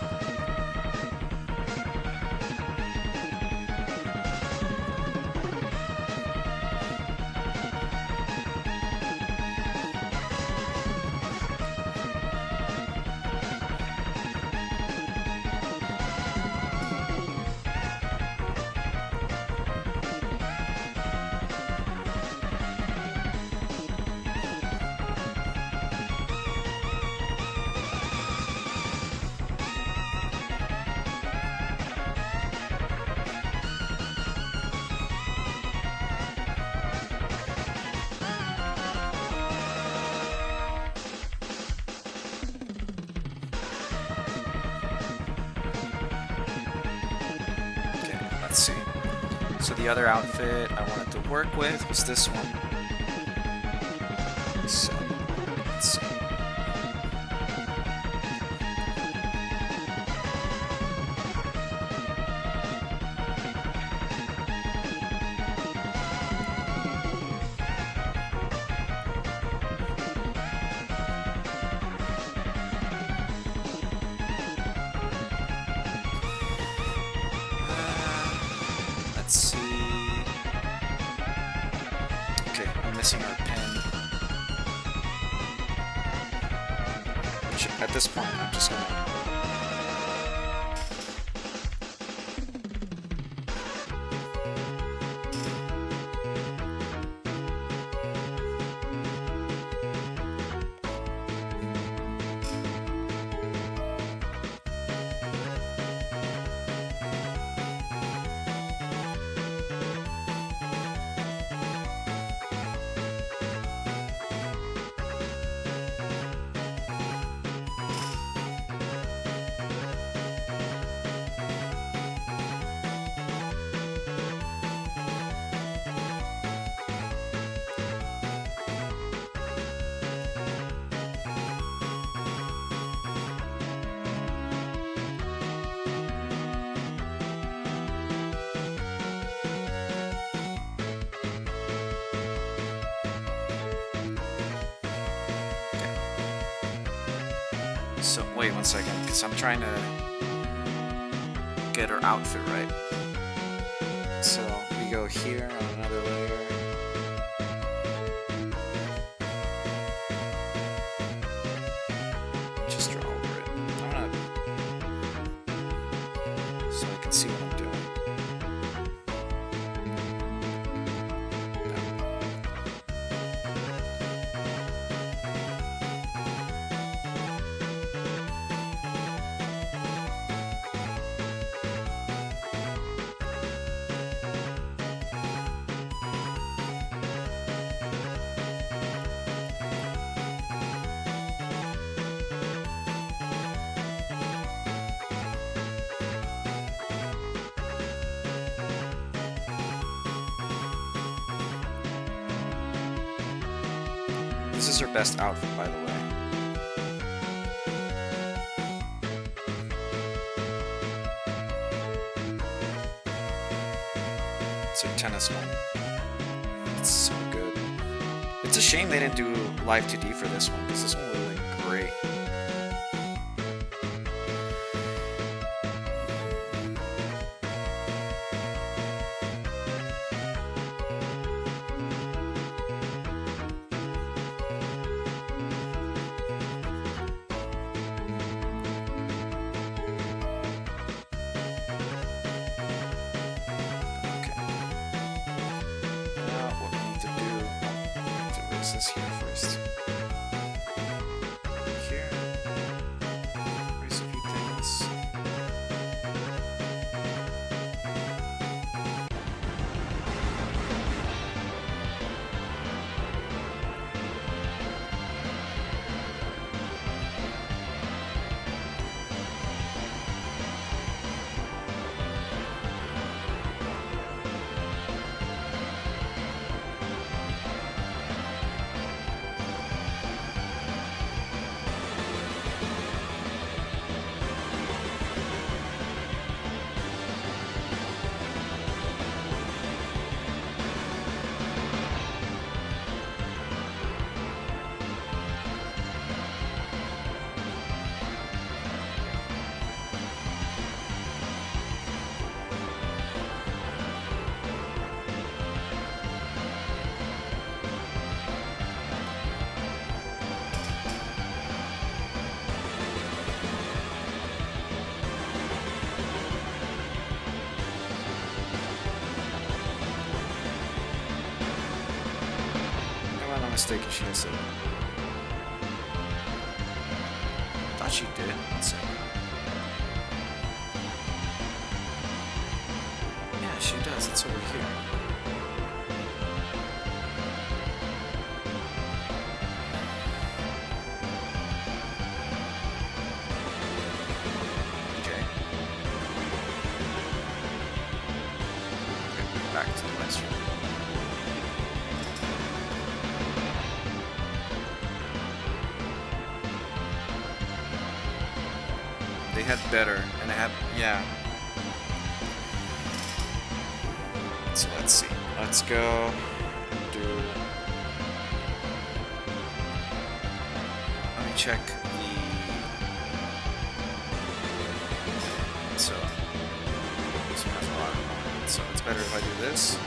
Let's see. So the other outfit I wanted to work with was this one. So let's see. Let's see. Okay, I'm missing our pen. Which, at this point, I'm just gonna. So wait one second, because I'm trying to get her outfit right. So we go here on another layer. Just draw over it. I'm gonna, so I can see what I'm doing. This is her best outfit, by the way. It's her tennis one. It's so good. It's a shame they didn't do live 2D for this one, because this one would have been great. This here first. Here. Erase a few things. Mistaken, she has it. Thought she did. Let's see. Yeah, she does. It's over here. Okay. Back to the restroom. They had better, and I had, yeah. So let's see. Let's go and do. Let me check the. So this one has a lot of movement, so it's better if I do this.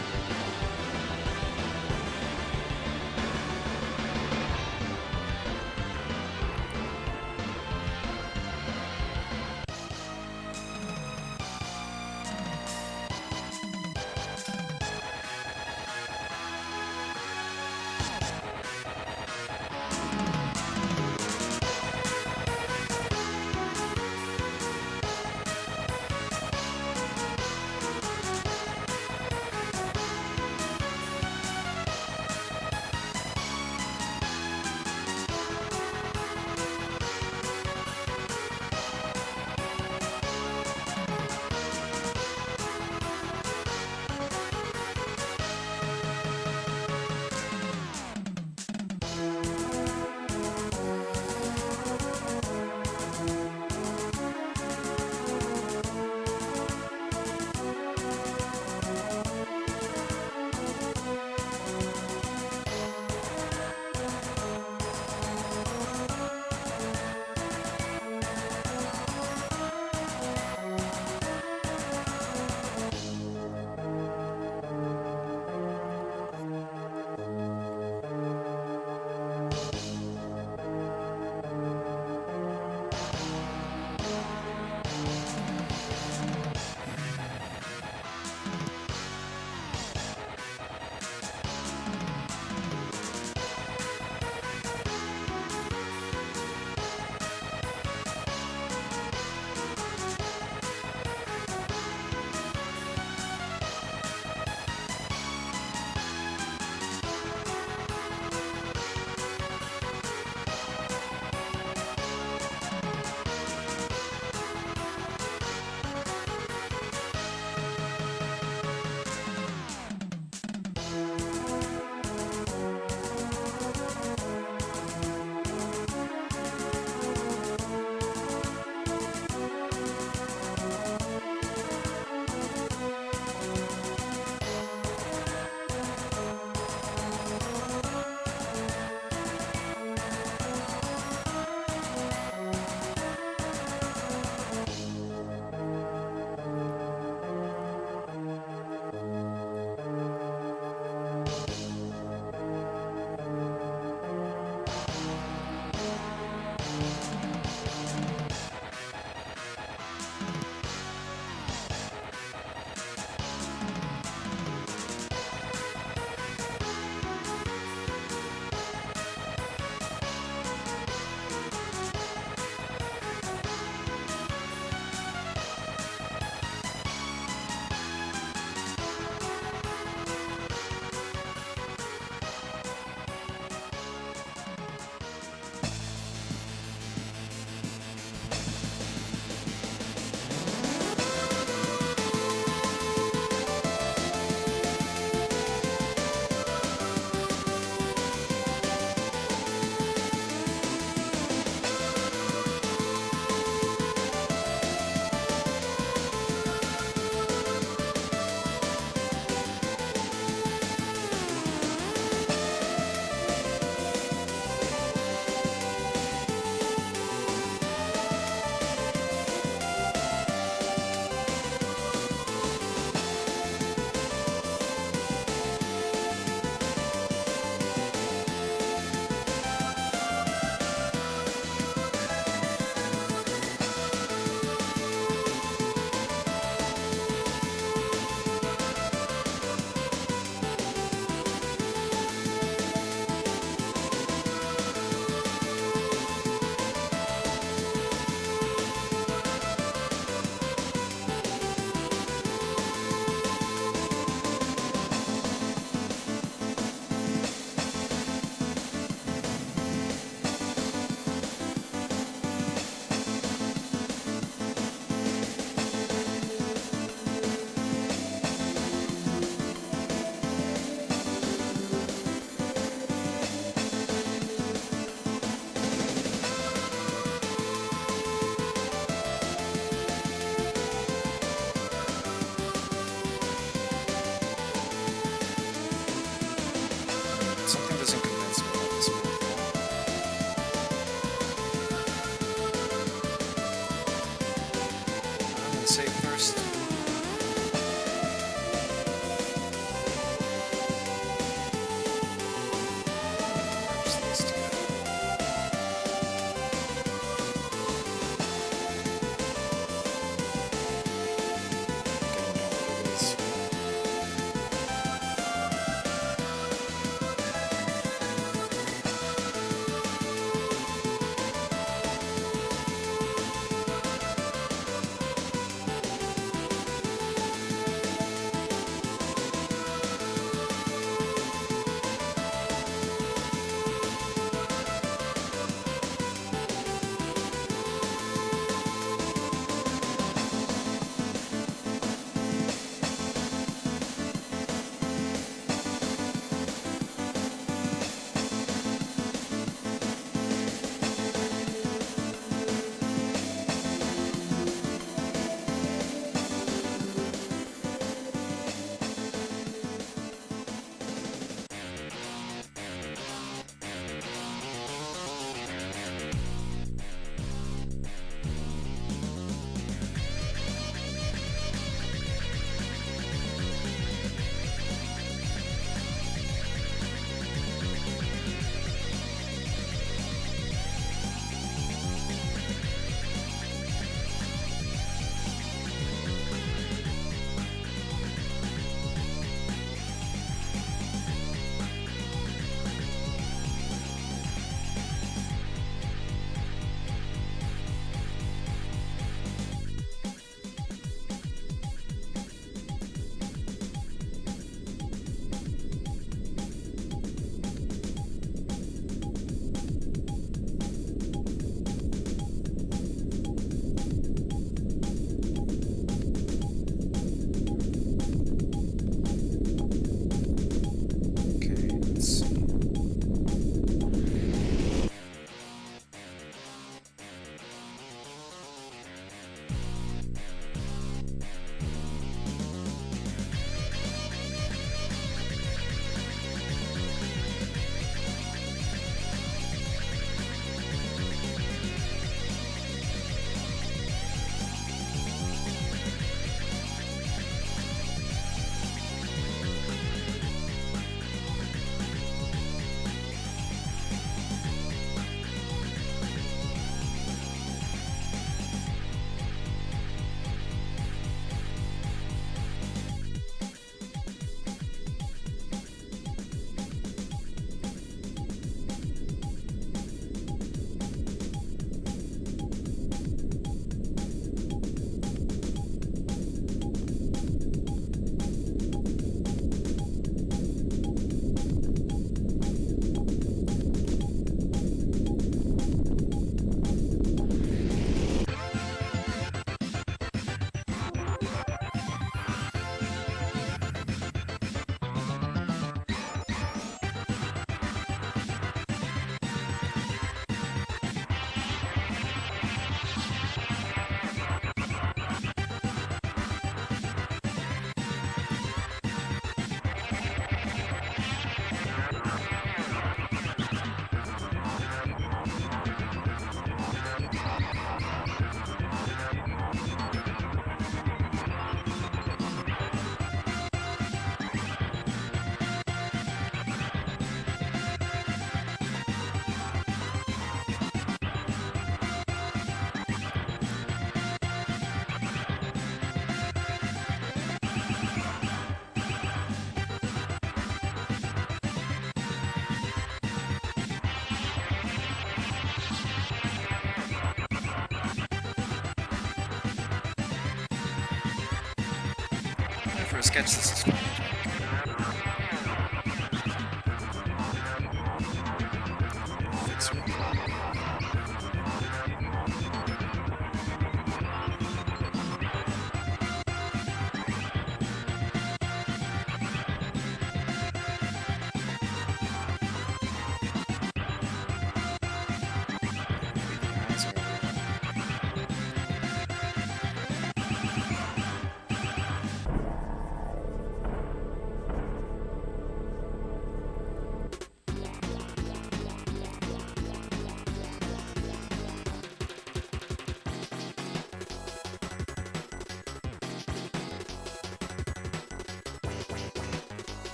a sketch, this is fun.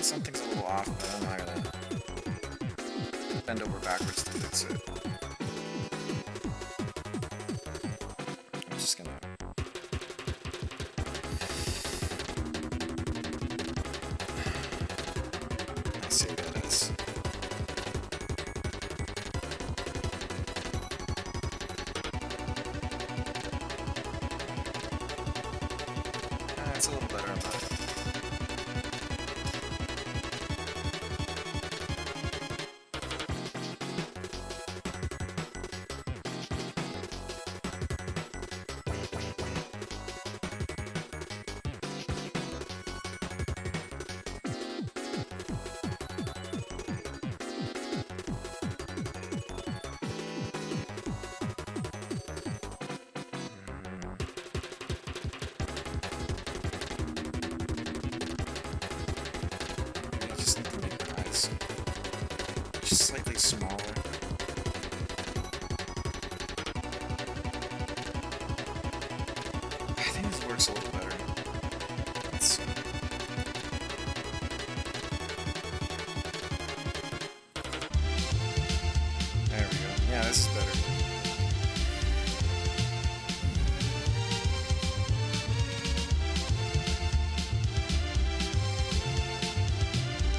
Something's a little off, but I'm not gonna bend over backwards to fix it. I'm just gonna save it as. It's a little better, but just slightly smaller. I think this works a little better. Let's see. There we go. Yeah, this is better.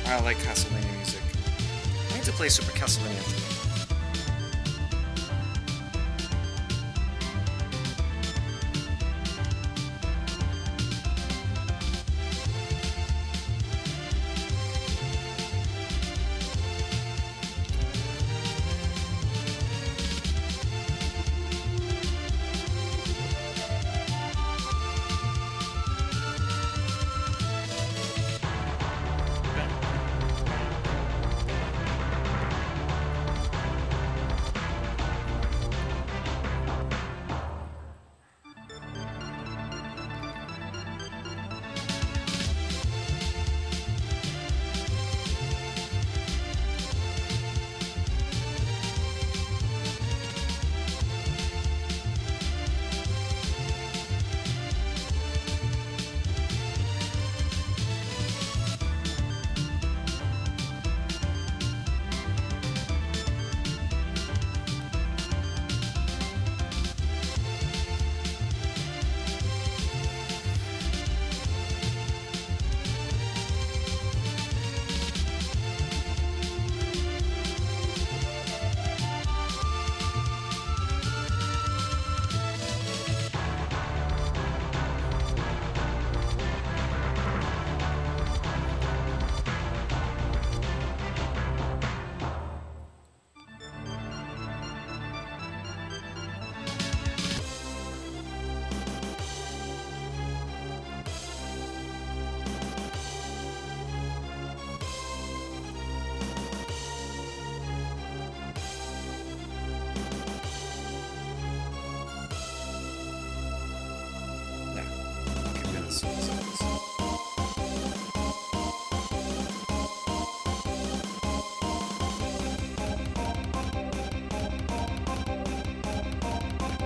I like Castlevania music. I need to play Super Castlevania 3.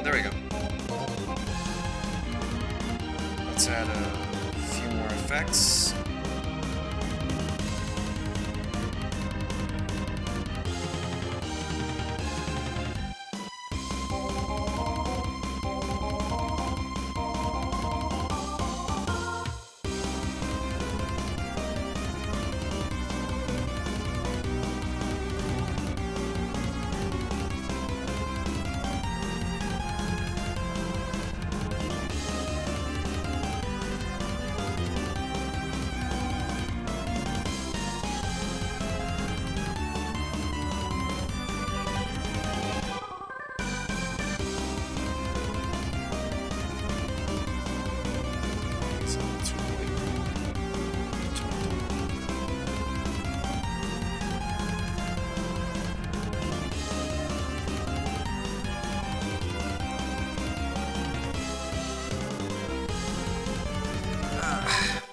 There we go. Let's add a few more effects.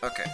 Okay.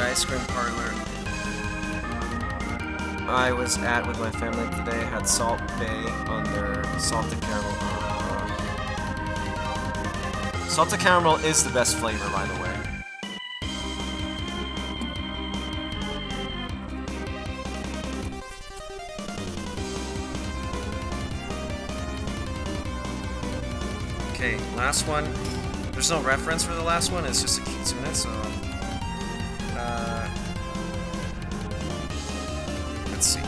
Ice cream parlor I was at with my family today had Salt Bay on their salted caramel. Salted caramel is the best flavor, by the way. Okay, last one. There's no reference for the last one, it's just a kitsune, so... let's see.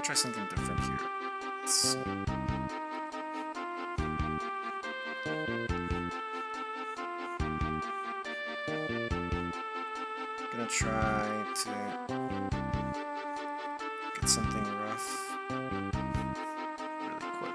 Try something different here. Let's see. Gonna try to get something rough really quick.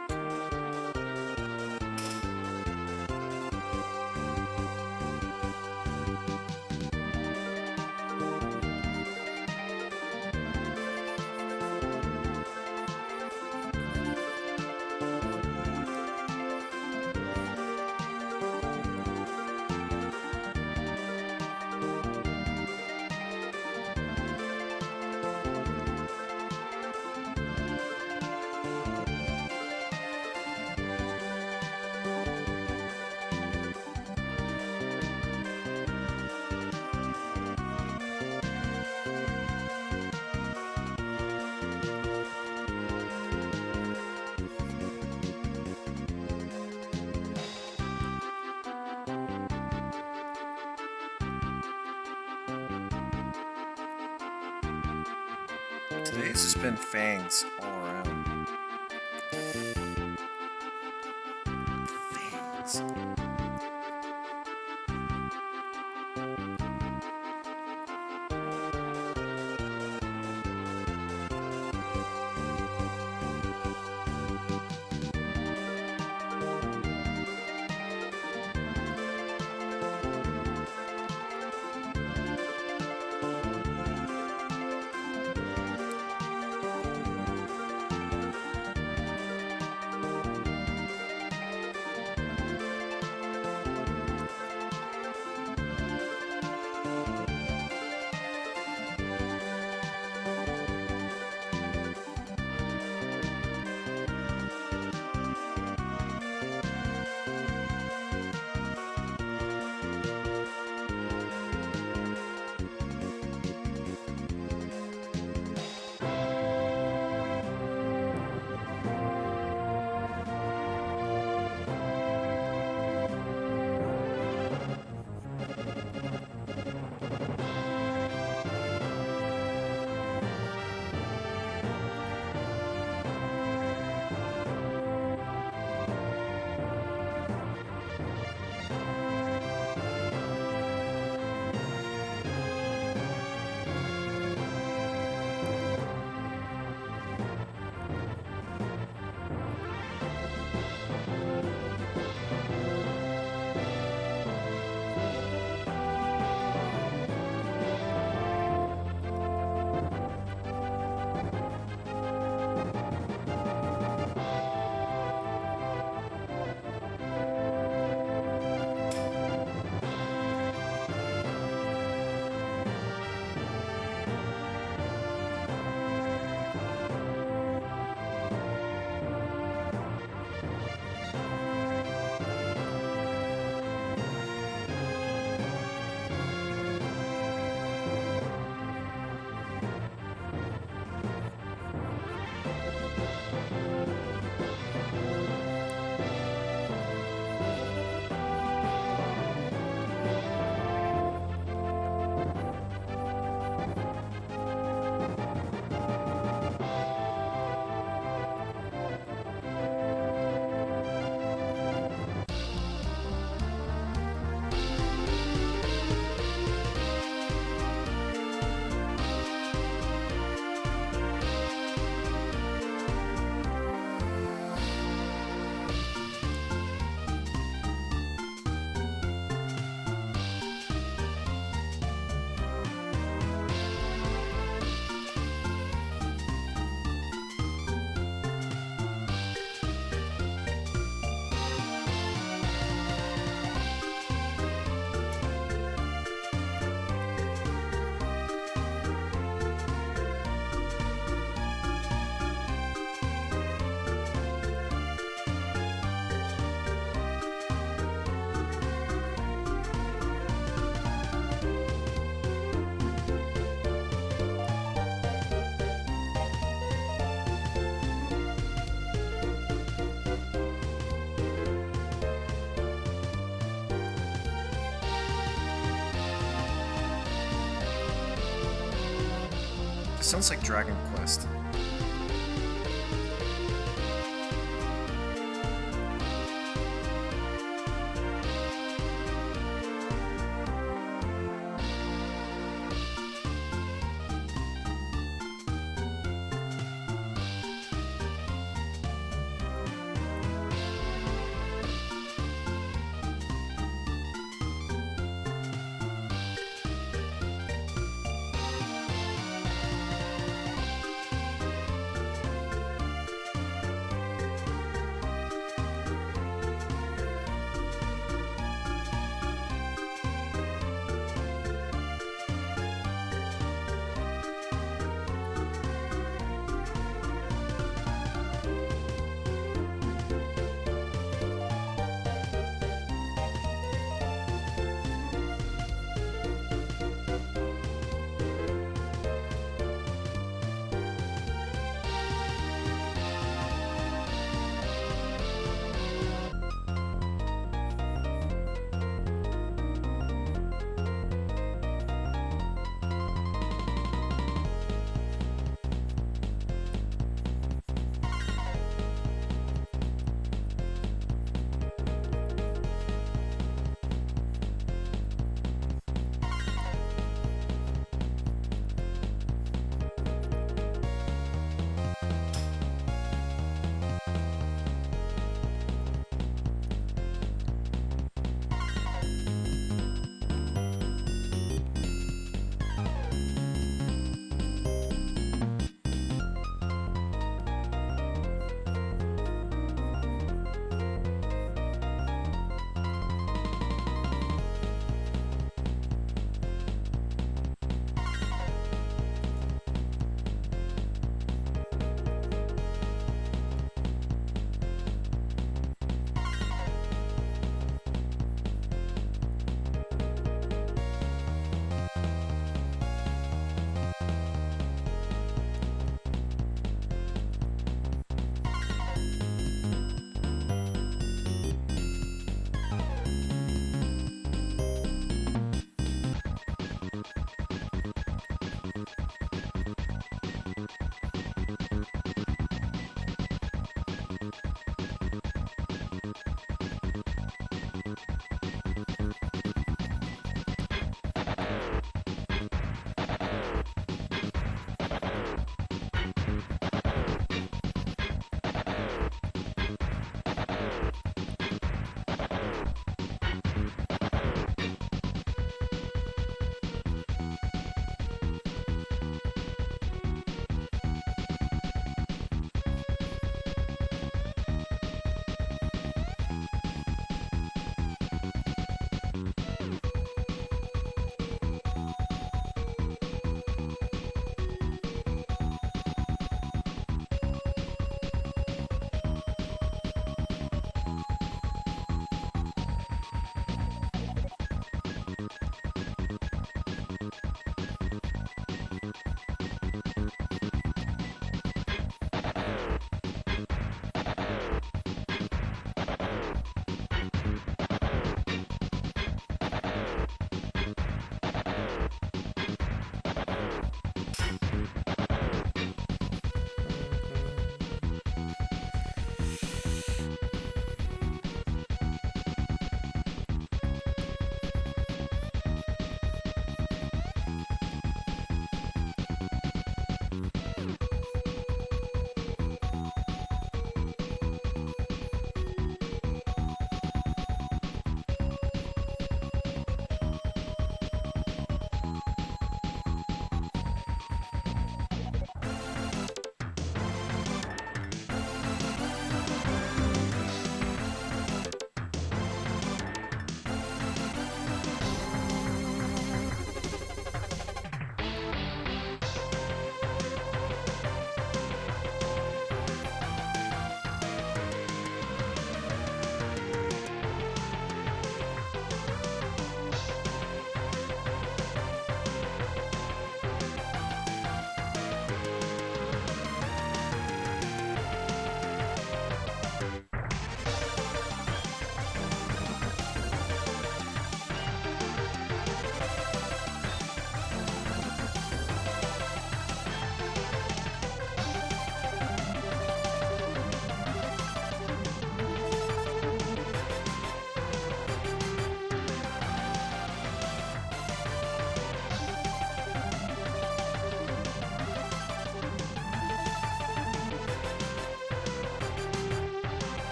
Today it's just been fangs all around. Fangs. Sounds like Dragon Quest.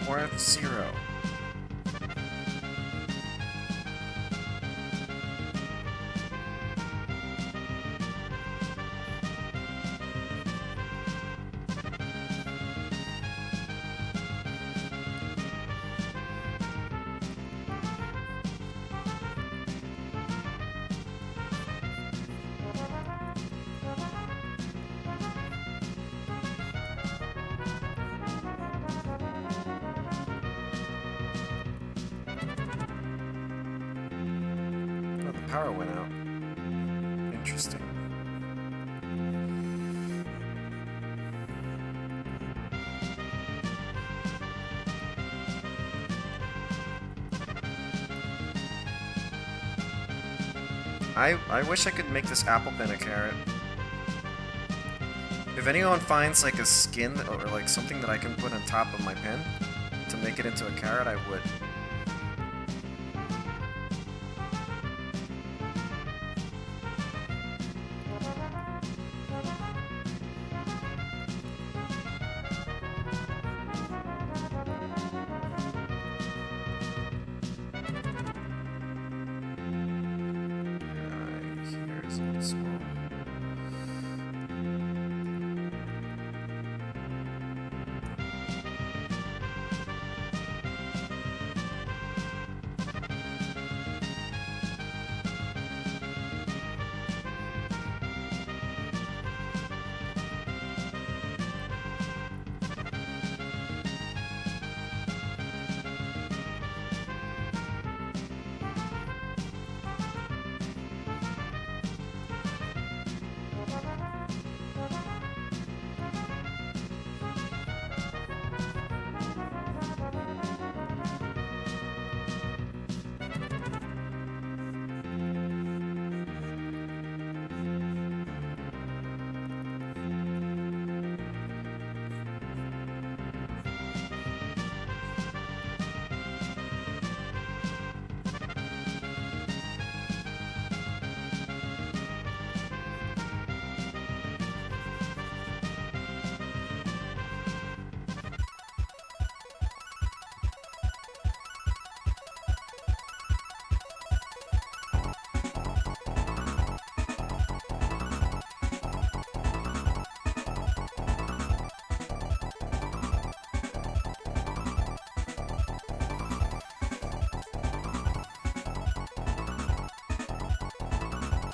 worth 0. Power went out. Interesting. I wish I could make this apple pen a carrot. If anyone finds like a skin or like something that I can put on top of my pen to make it into a carrot, I would.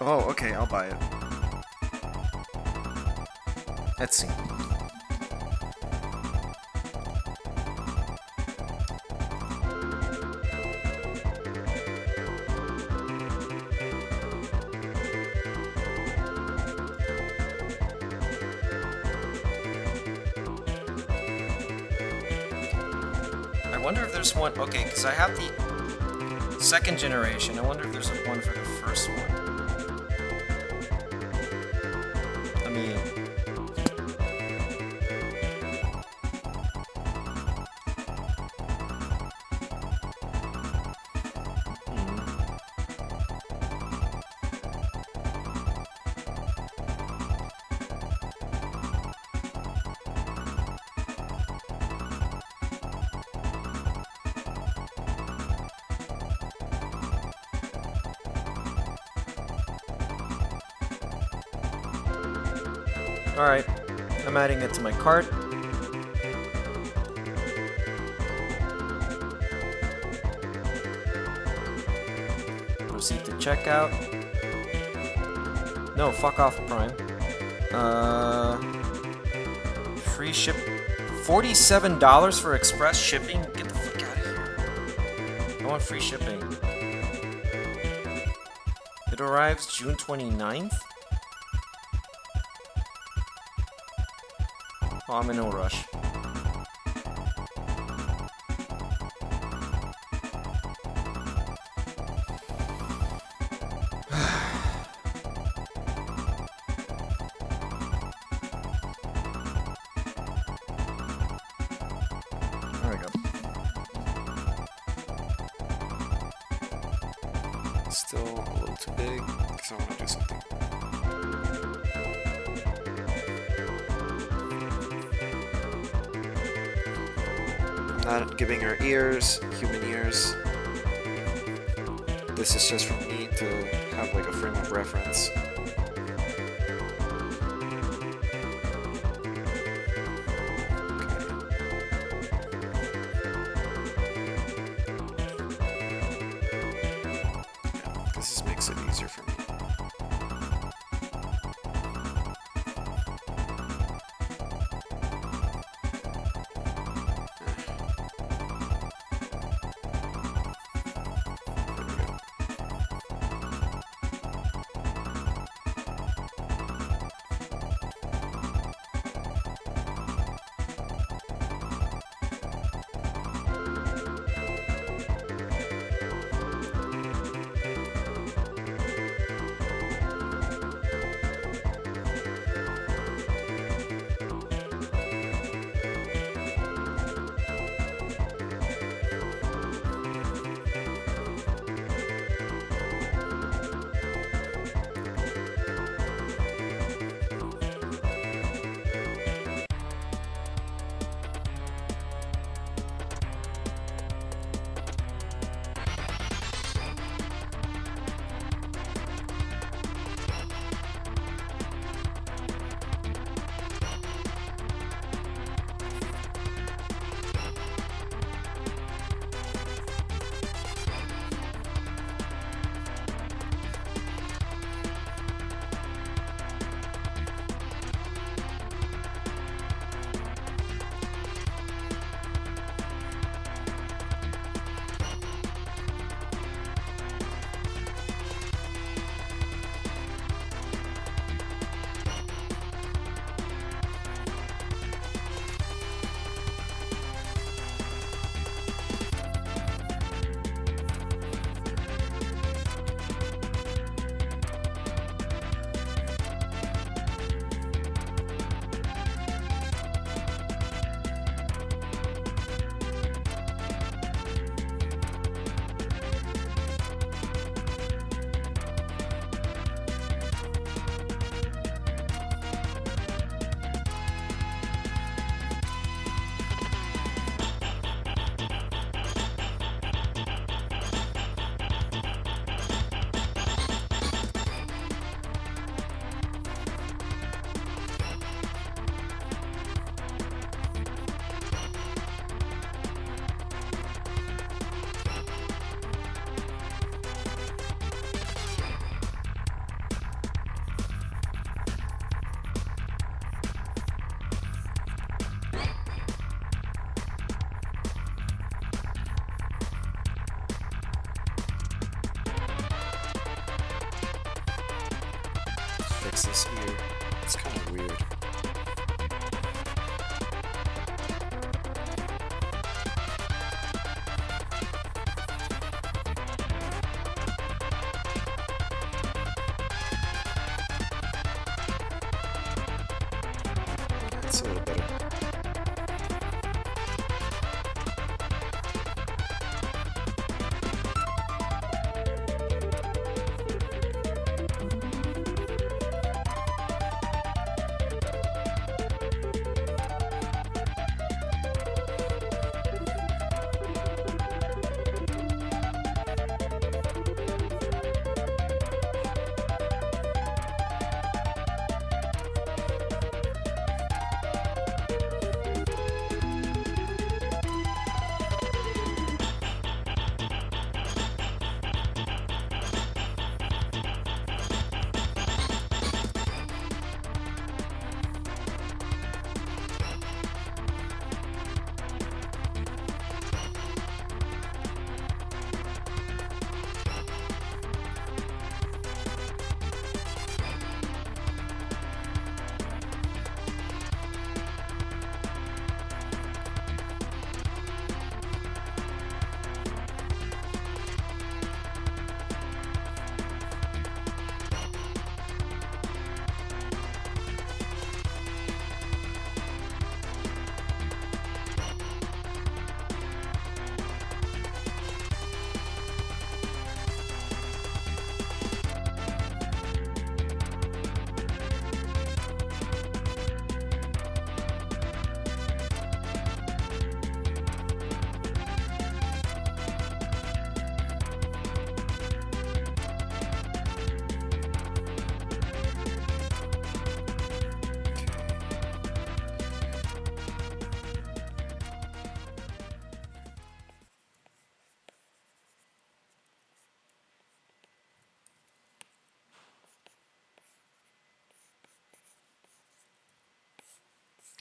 Oh, okay, I'll buy it. Let's see. I wonder if there's one. Okay, because I have the second generation. I wonder if there's one for the first one. Alright, I'm adding it to my cart. Proceed to checkout. No, fuck off, Prime. Free ship. $47 for express shipping? Get the fuck out of here. I want free shipping. It arrives June 29th? Oh, I'm in no rush. There we go. Still a little too big, because I want to do something. not giving her ears, human ears. This is just for me to have like a frame of reference. This makes it easier for me. Fix this ear. It's kind of weird. That's a little better.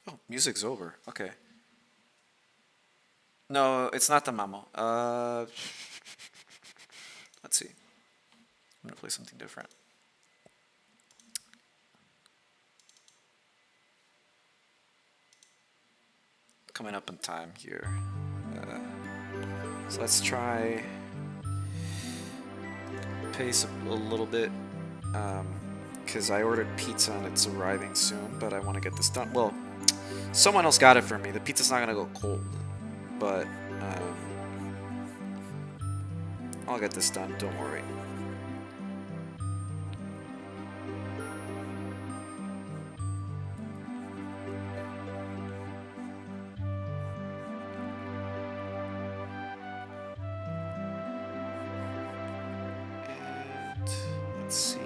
Oh, music's over. Okay. No, it's not the mamo. Let's see. I'm gonna play something different. Coming up in time here. So let's try pace a little bit, because I ordered pizza and it's arriving soon, but I want to get this done. Well, someone else got it for me. The pizza's not gonna go cold, but I'll get this done, don't worry. Let's see.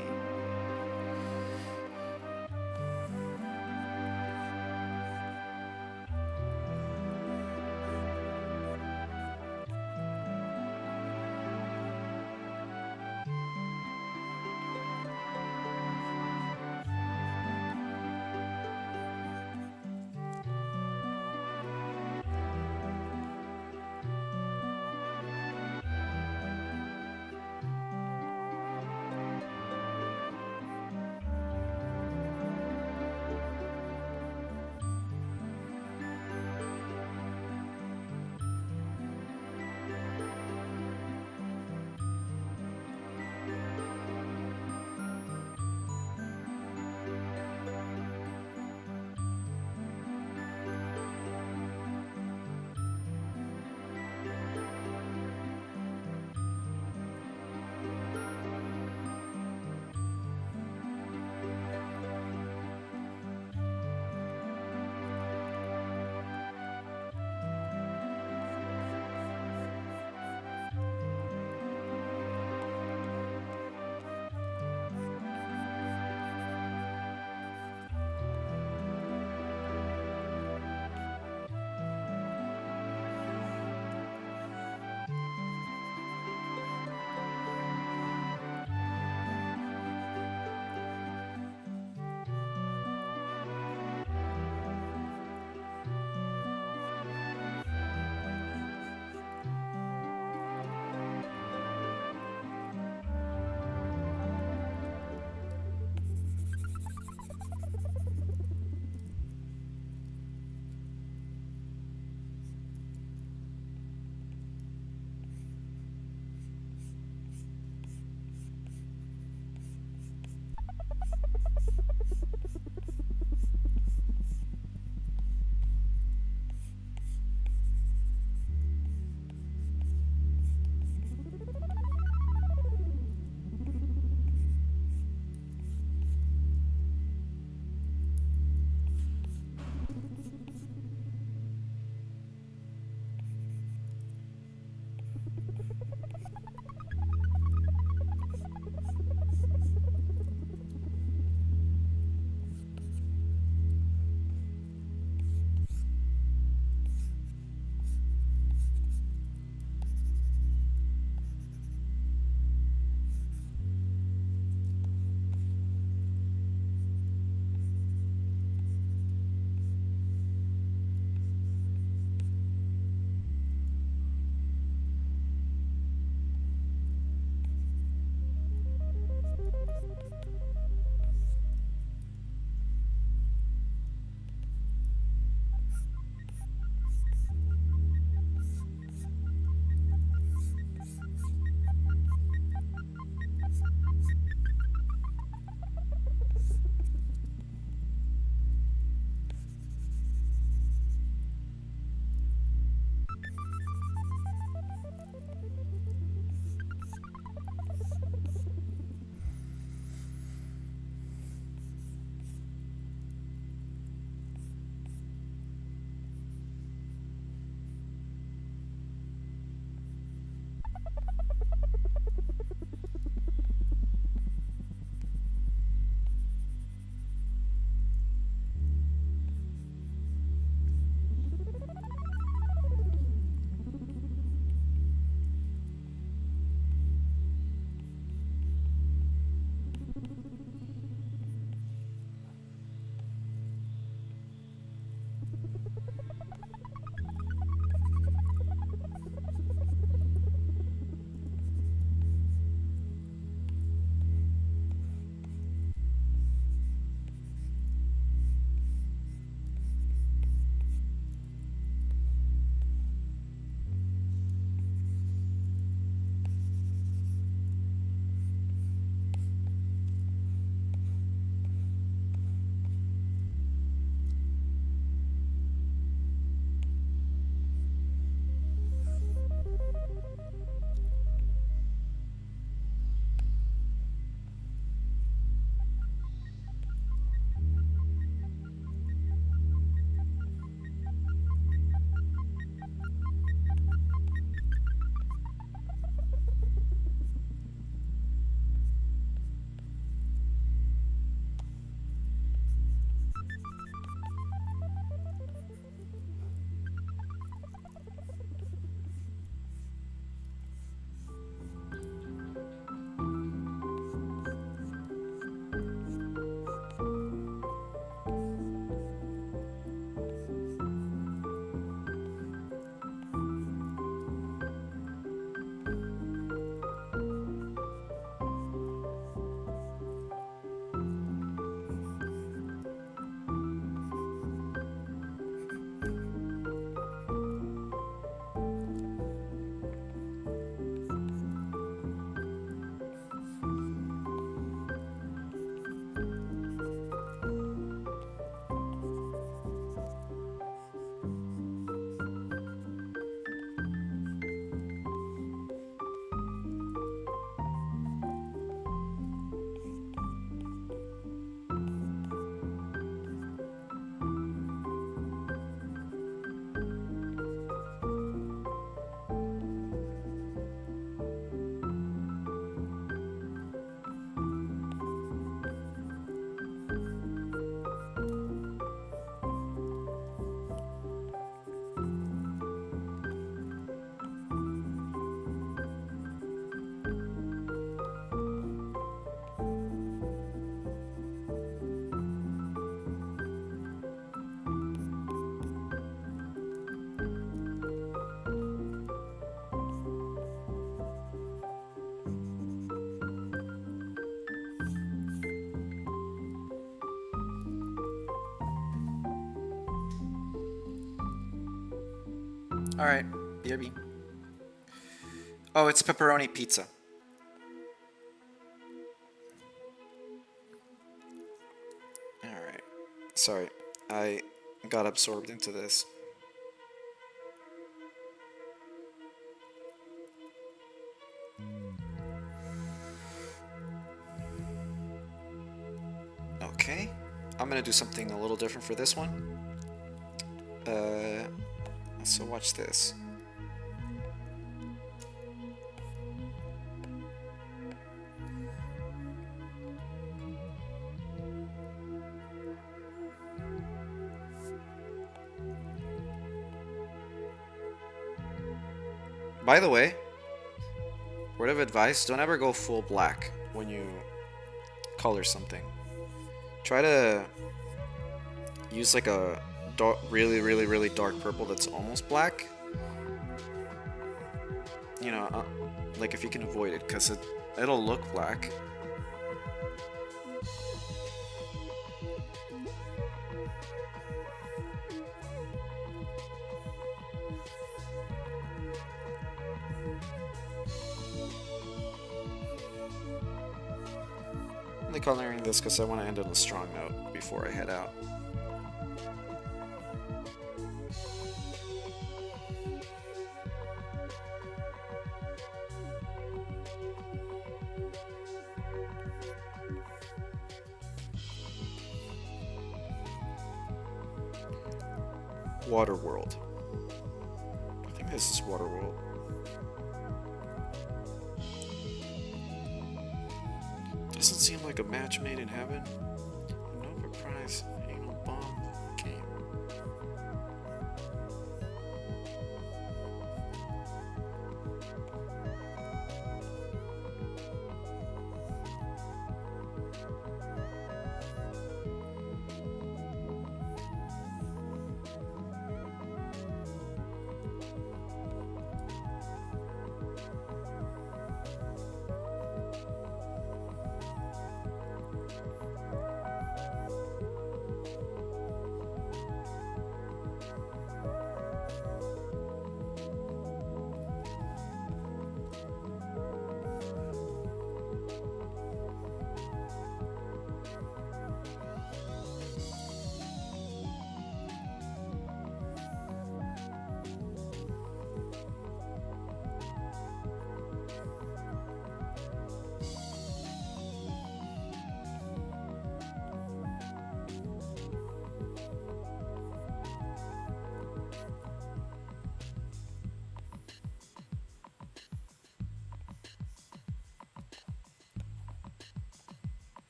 Alright, BRB. Oh, it's pepperoni pizza. Alright. Sorry, I got absorbed into this. Okay, I'm gonna do something a little different for this one. So watch this. By the way, word of advice, don't ever go full black when you color something. Try to use like a dark, really dark purple that's almost black. You know, like if you can avoid it, because it'll look black. I'm only coloring this because I want to end on a strong note before I head out. Waterworld. I think this is Waterworld. Doesn't seem like a match made in heaven. Nobel Prize, anal bomb game.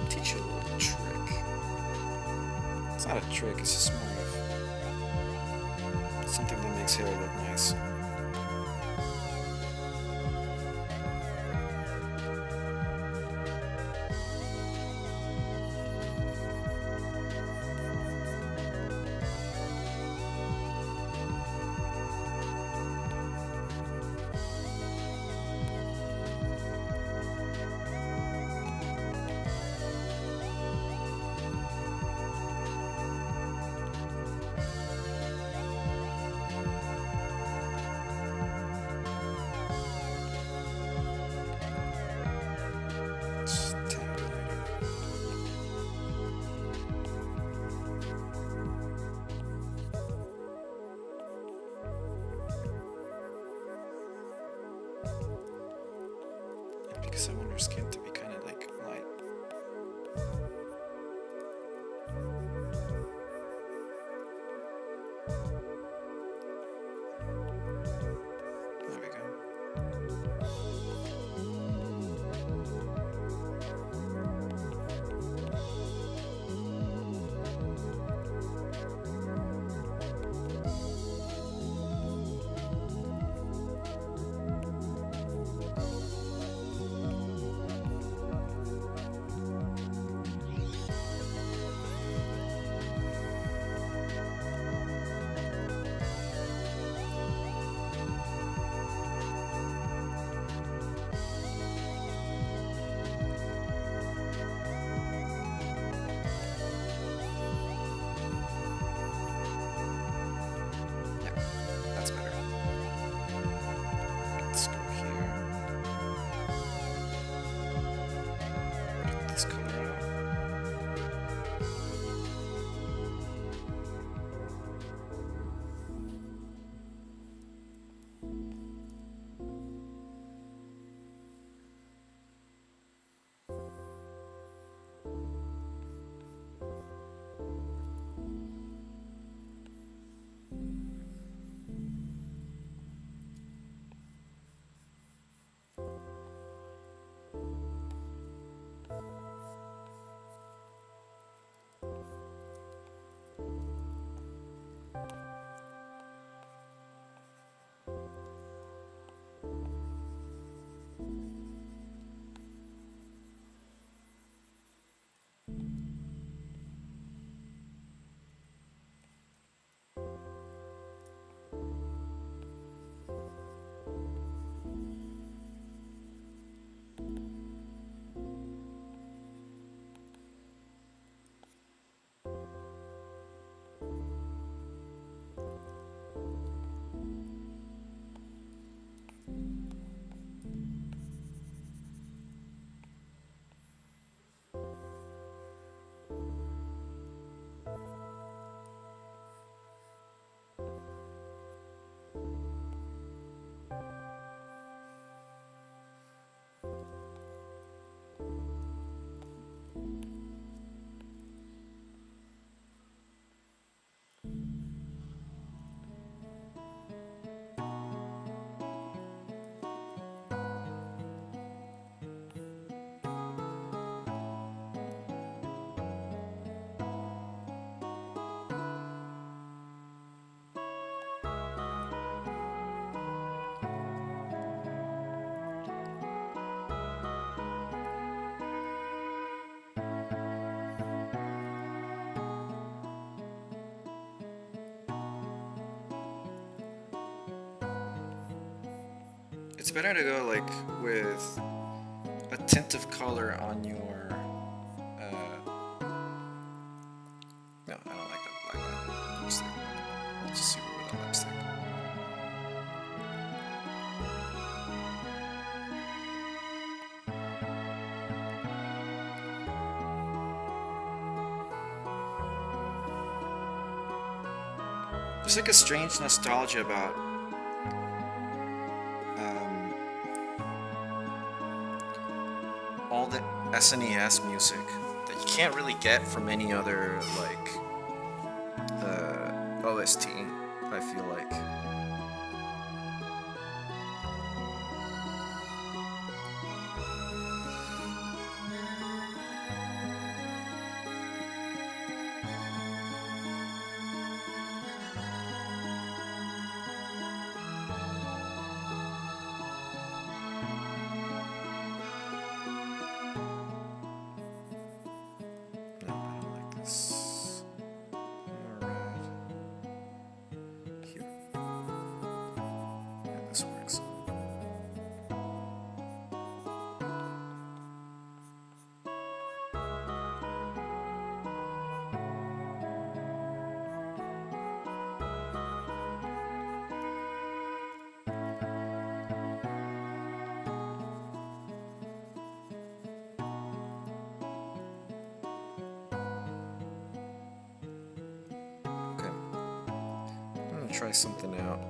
Teach you a little trick. It's not a trick, it's just more of something that makes hair look nice. Because I want her skin to be kind of like light. There we go. this coming out. It's better to go like with a tint of color on your. No, I don't like that black lipstick. Let's just see what that lipstick. There's like a strange nostalgia about all the SNES music that you can't really get from any other like OST, I feel like. Try something out.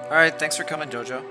Alright, thanks for coming, Jojo.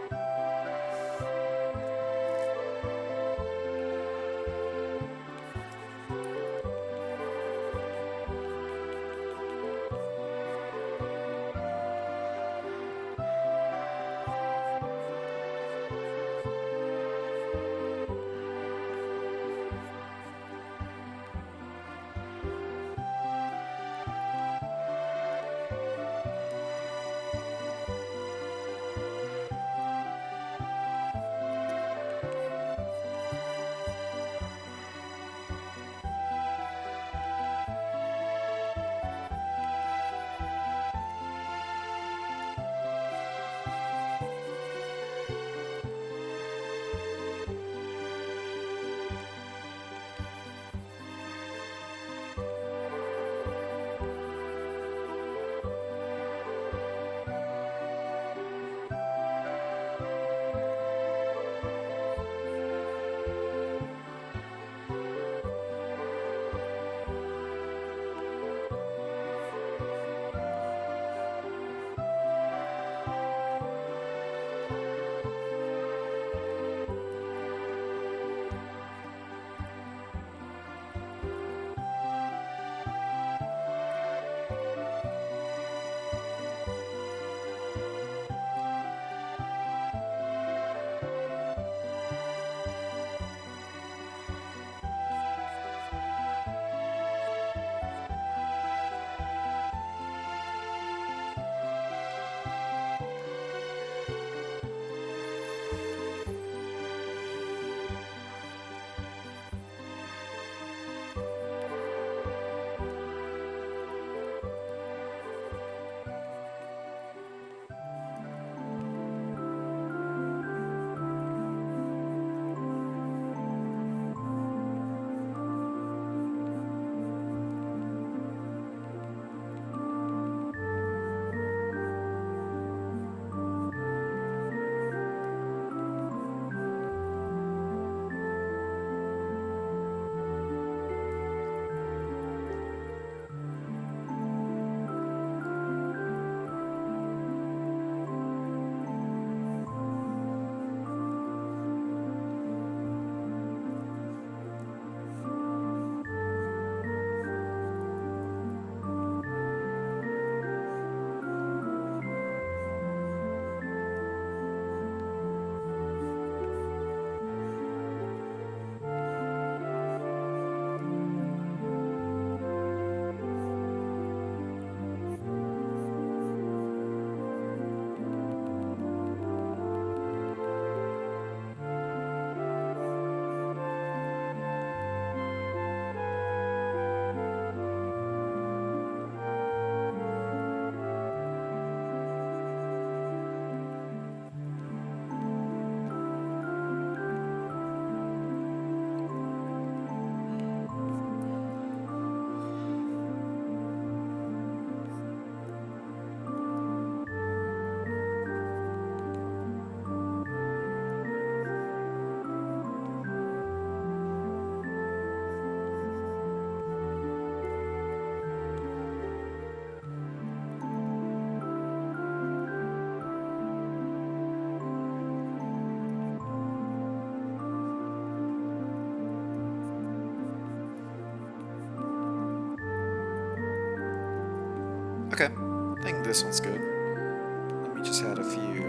Okay, I think this one's good. Let me just add a few.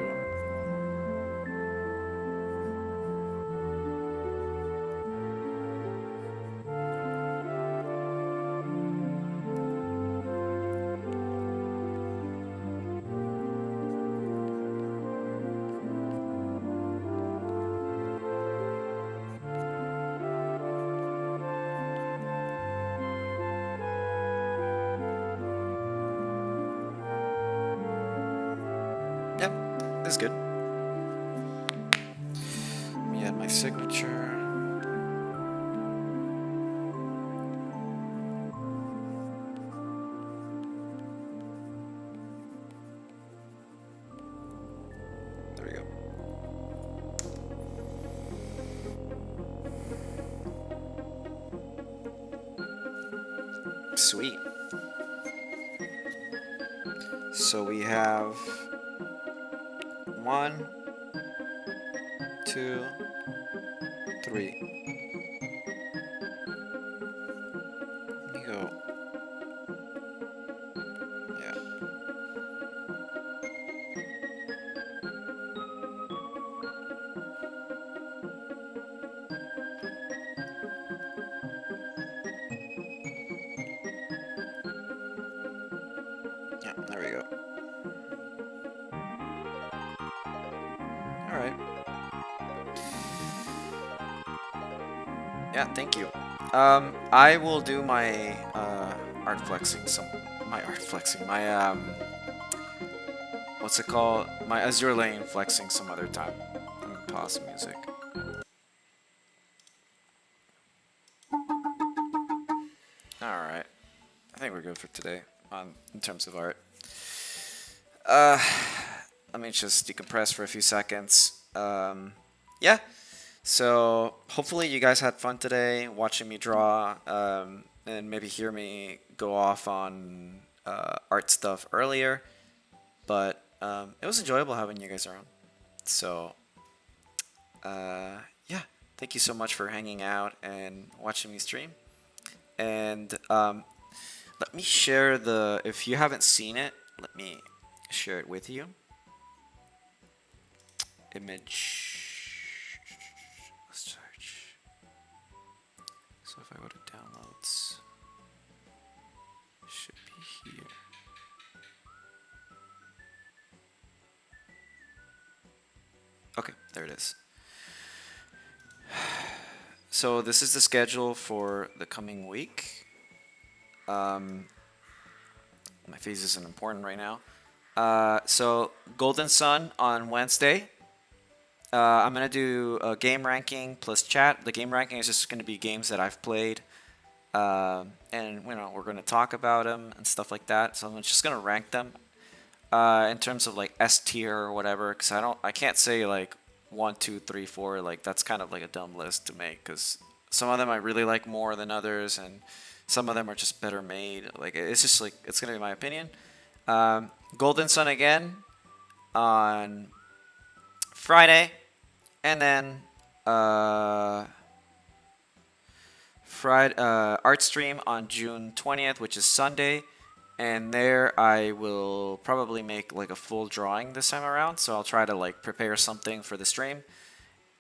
Yeah, that's good. Let me add my signature. There we go. Sweet. So we have 1, 2, 3. Let me go. Yeah. Yeah, there we go. Alright. Yeah, thank you. I will do my art flexing my what's it called? My Azure Lane flexing some other time. Let me pause the music. Alright. I think we're good for today in terms of art. Let me just decompress for a few seconds. Yeah. So hopefully you guys had fun today watching me draw, and maybe hear me go off on art stuff earlier. But it was enjoyable having you guys around. So yeah, thank you so much for hanging out and watching me stream. And let me share if you haven't seen it, let me share it with you. Image, search. So if I go to downloads, it should be here. Okay, there it is. So this is the schedule for the coming week. My face isn't important right now. So Golden Sun on Wednesday. I'm going to do a game ranking plus chat. The game ranking is just going to be games that I've played. And, you know, we're going to talk about them and stuff like that. So I'm just going to rank them in terms of, like, S tier or whatever. Because I can't say, like, 1, 2, 3, 4. Like, that's kind of like a dumb list to make. Because some of them I really like more than others. And some of them are just better made. Like, it's just, like, it's going to be my opinion. Golden Sun again on Friday. And then Friday art stream on June 20th, which is Sunday, and there I will probably make like a full drawing this time around. So I'll try to like prepare something for the stream.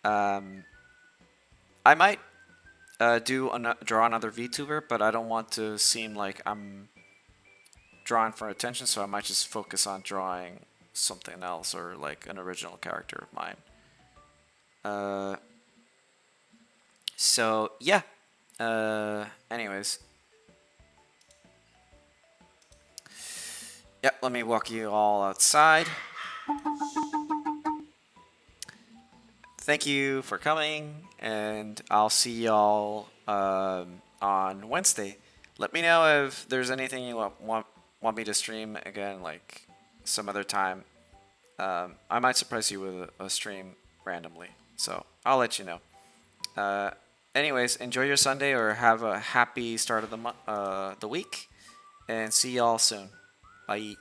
I might draw another VTuber, but I don't want to seem like I'm drawing for attention, so I might just focus on drawing something else or like an original character of mine. So yeah. Anyways. Yep, let me walk you all outside. Thank you for coming, and I'll see y'all on Wednesday. Let me know if there's anything you want me to stream again, like some other time. I might surprise you with a stream randomly. So I'll let you know. Anyways, enjoy your Sunday or have a happy start of the week, and see y'all soon. Bye.